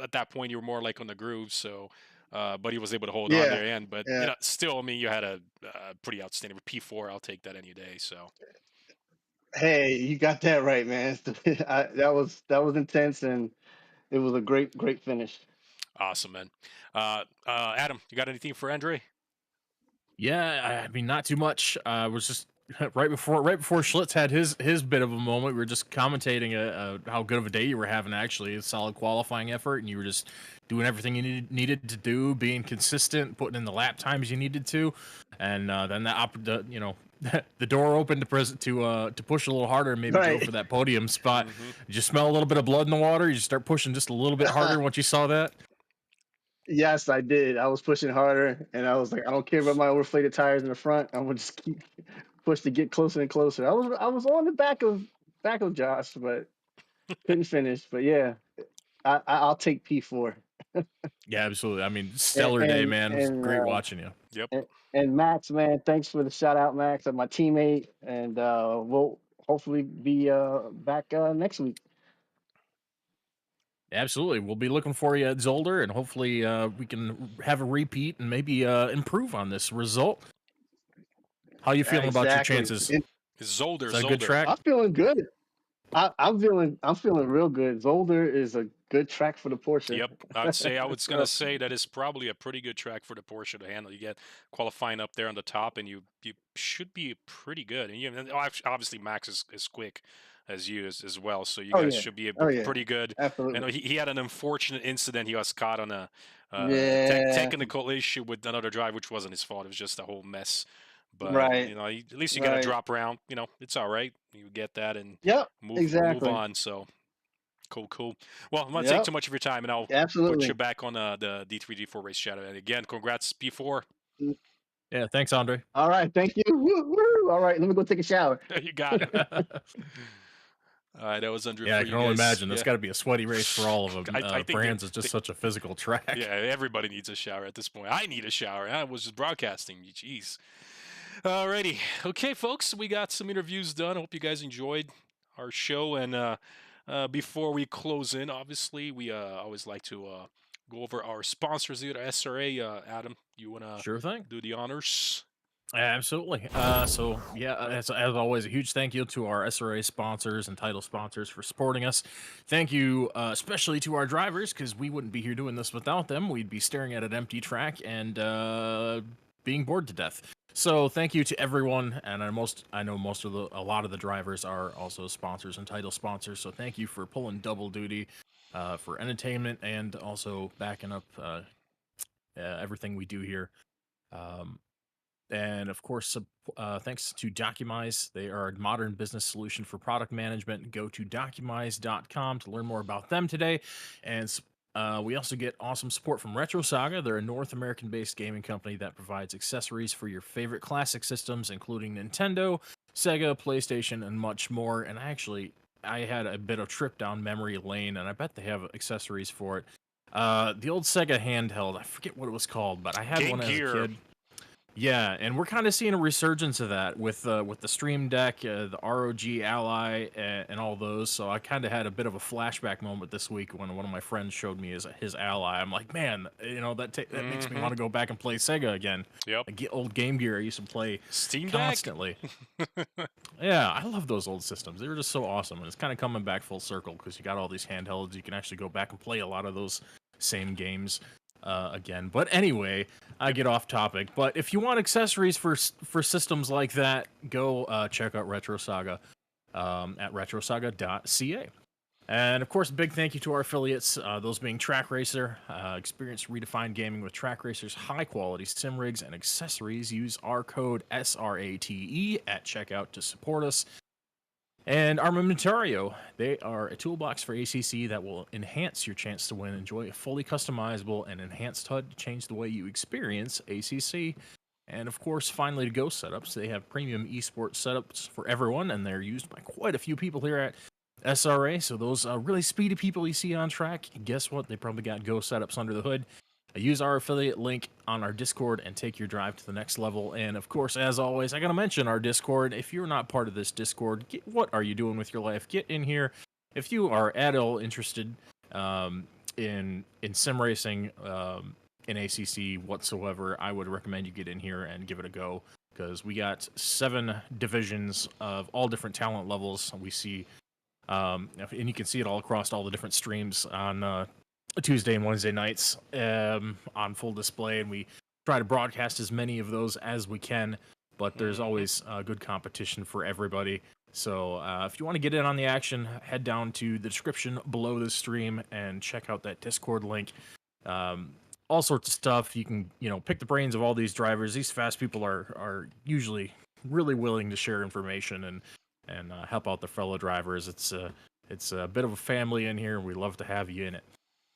at that point, you were more like on the groove, so... but he was able to hold on there end. But still, I mean, you had a pretty outstanding P4. I'll take that any day. So, hey, you got that right, man. That was intense, and it was a great finish. Awesome, man. Adam, you got anything for Andre? Yeah, I mean, not too much. Was just right before Schlitz had his bit of a moment. We were just commentating how good of a day you were having. Actually, a solid qualifying effort, and you were just doing everything you needed to do, being consistent, putting in the lap times you needed to, and then the door opened to push a little harder and maybe go for that podium spot. Did you smell a little bit of blood in the water? You just start pushing just a little bit harder once you saw that? Yes, I did. I was pushing harder, and I was like, I don't care about my overinflated tires in the front. I'm gonna just keep push to get closer and closer. I was on the back of Josh, but couldn't finish. But yeah, I'll take P4. Yeah, absolutely. I mean, stellar day, man. It was great watching you. Yep. And Max, man, thanks for the shout out, Max, my teammate, and we'll hopefully be back next week. Absolutely. We'll be looking for you at Zolder, and hopefully we can have a repeat and maybe improve on this result. How you feeling about your chances? Zolder, is that a good track? I'm feeling good. I'm feeling real good. Zolder is a good track for the Porsche. Yep, I was going to say that is probably a pretty good track for the Porsche to handle. You get qualifying up there on the top, and you should be pretty good. And obviously Max is quick as you as well, so you guys should be pretty good. Absolutely. I know he had an unfortunate incident. He was caught on a technical issue with another drive, which wasn't his fault. It was just a whole mess. But at least you got a drop round. It's all right. You get that and move on. So cool. Well, I'm not take too much of your time, and I'll put you back on the D3 D4 race shadow. And again, congrats P4. Yeah, thanks, Andre. All right, thank you. Woo. All right, let me go take a shower. You got it. All right, that was Andre. Yeah, I can only imagine. That's got to be a sweaty race for all of them. I think Brands is just such a physical track. Yeah, everybody needs a shower at this point. I need a shower. I was just broadcasting. Jeez. Alrighty. Okay, folks, we got some interviews done. I hope you guys enjoyed our show. And before we close in, obviously, we always like to go over our sponsors here at SRA. Adam, you want to do the honors? Absolutely. So, as always, a huge thank you to our SRA sponsors and title sponsors for supporting us. Thank you especially to our drivers, because we wouldn't be here doing this without them. We'd be staring at an empty track and being bored to death. So thank you to everyone, and I know a lot of the drivers are also sponsors and title sponsors. So thank you for pulling double duty for entertainment and also backing up everything we do here. And of course, thanks to Documise. They are a modern business solution for product management. Go to documise.com to learn more about them today. And we also get awesome support from Retro Saga. They're a North American-based gaming company that provides accessories for your favorite classic systems, including Nintendo, Sega, PlayStation, and much more. And I had a bit of trip down memory lane, and I bet they have accessories for it. The old Sega handheld, I forget what it was called, but I had one as a kid. Yeah, and we're kind of seeing a resurgence of that with the Stream Deck, the ROG Ally, and all those. So I kind of had a bit of a flashback moment this week when one of my friends showed me his Ally. I'm like, man, that makes me want to go back and play Sega again. Yep. Old Game Gear I used to play Steam constantly. Yeah, I love those old systems. They were just so awesome, and it's kind of coming back full circle because you got all these handhelds. You can actually go back and play a lot of those same games. again. But anyway, I get off topic. But if you want accessories for systems like that, go check out Retro Saga at retrosaga.ca. And of course, a big thank you to our affiliates, those being Track Racer. Experience redefined gaming with Track Racer's high-quality sim rigs and accessories. Use our code SRATE at checkout to support us. And Armamentario, they are a toolbox for ACC that will enhance your chance to win. Enjoy a fully customizable and enhanced HUD to change the way you experience ACC. And of course, finally, to Go Setups. They have premium esports setups for everyone, and they're used by quite a few people here at SRA. So those really speedy people you see on track, guess what? They probably got Go Setups under the hood. Use our affiliate link on our Discord and take your drive to the next level. And of course, as always, I gotta mention our Discord. If you're not part of this Discord, what are you doing with your life? Get in here. If you are at all interested in sim racing, in ACC whatsoever, I would recommend you get in here and give it a go, because we got 7 divisions of all different talent levels. We see, and you can see it all across all the different streams on Tuesday and Wednesday nights on full display, and we try to broadcast as many of those as we can, but there's always good competition for everybody. So if you want to get in on the action, head down to the description below this stream and check out that Discord link. All sorts of stuff. You can, pick the brains of all these drivers. These fast people are usually really willing to share information and help out their fellow drivers. It's a bit of a family in here, and we love to have you in it.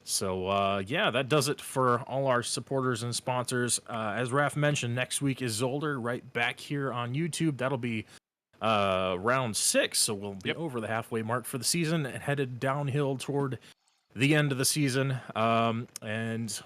So, yeah, that does it for all our supporters and sponsors. As Raph mentioned, next week is Zolder right back here on YouTube. That'll be round 6, so we'll be over the halfway mark for the season and headed downhill toward the end of the season. And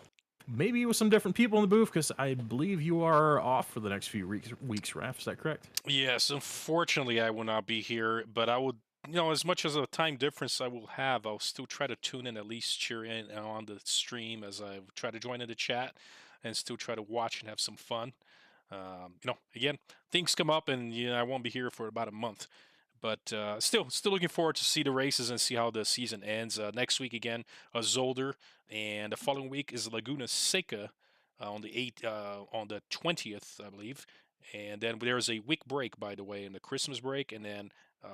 maybe with some different people in the booth, because I believe you are off for the next few weeks, Raph. Is that correct? Yes, unfortunately, I will not be here, but I would. As much as a time difference I will have, I'll still try to tune in, at least cheer in on the stream as I try to join in the chat and still try to watch and have some fun. Again, things come up and I won't be here for about a month. But still looking forward to see the races and see how the season ends. Next week, again, Zolder, and the following week is Laguna Seca on the 20th, I believe. And then there's a week break, by the way, in the Christmas break, and then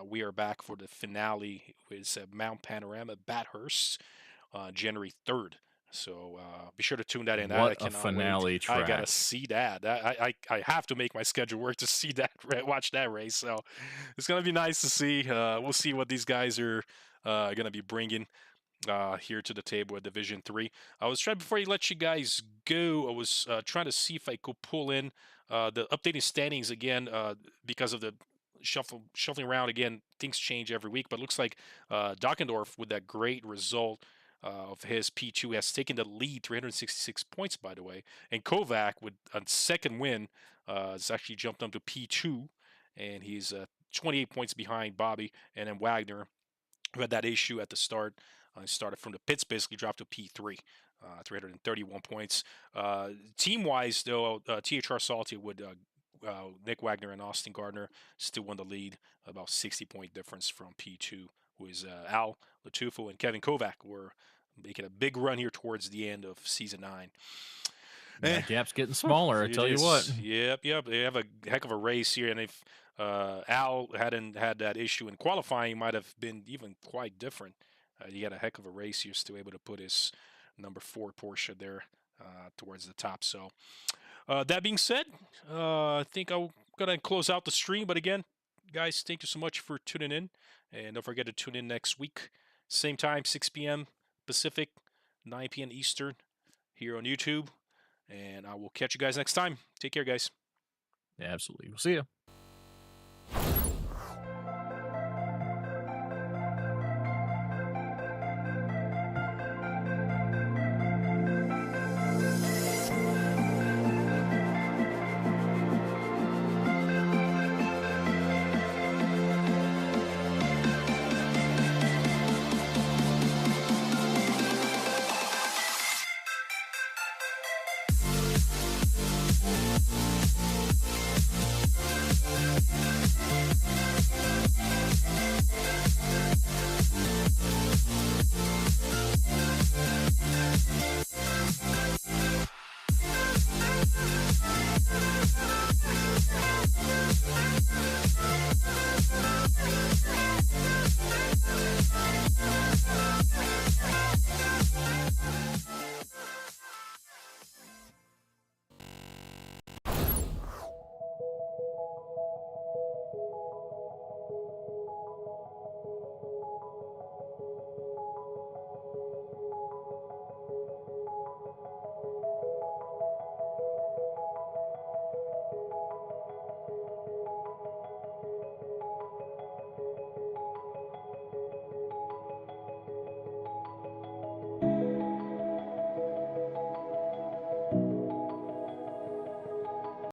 we are back for the finale with Mount Panorama, Bathurst, January 3rd. So be sure to tune that in. What a finale wait. track. I gotta see that. I have to make my schedule work to see that, watch that race. So it's gonna be nice to see. We'll see what these guys are gonna be bringing here to the table at Division 3. I was trying, before I let you guys go, I was trying to see if I could pull in the updated standings again, because of the shuffling around again. Things change every week, but it looks like Dockendorf, with that great result of his P2, has taken the lead, 366 points, by the way. And Kovac, with a second win, has actually jumped up to P2, and he's 28 points behind Bobby. And then Wagner, who had that issue at the start, started from the pits, basically dropped to P3, 331 points. Team-wise, though, THR Salty with Nick Wagner and Austin Gardner still won the lead, about 60-point difference from P2, who is Al Latufo and Kevin Kovac were making a big run here towards the end of Season 9. That gap's getting smaller, I tell you what. Yep. They have a heck of a race here, and if Al hadn't had that issue in qualifying, might have been even quite different. He had a heck of a race. He was still able to put his number 4 Porsche there towards the top. So that being said, I think I'm going to close out the stream. But again, guys, thank you so much for tuning in. And don't forget to tune in next week. Same time, 6 p.m. Pacific, 9 p.m. Eastern, here on YouTube. And I will catch you guys next time. Take care, guys. Yeah, absolutely. We'll see you.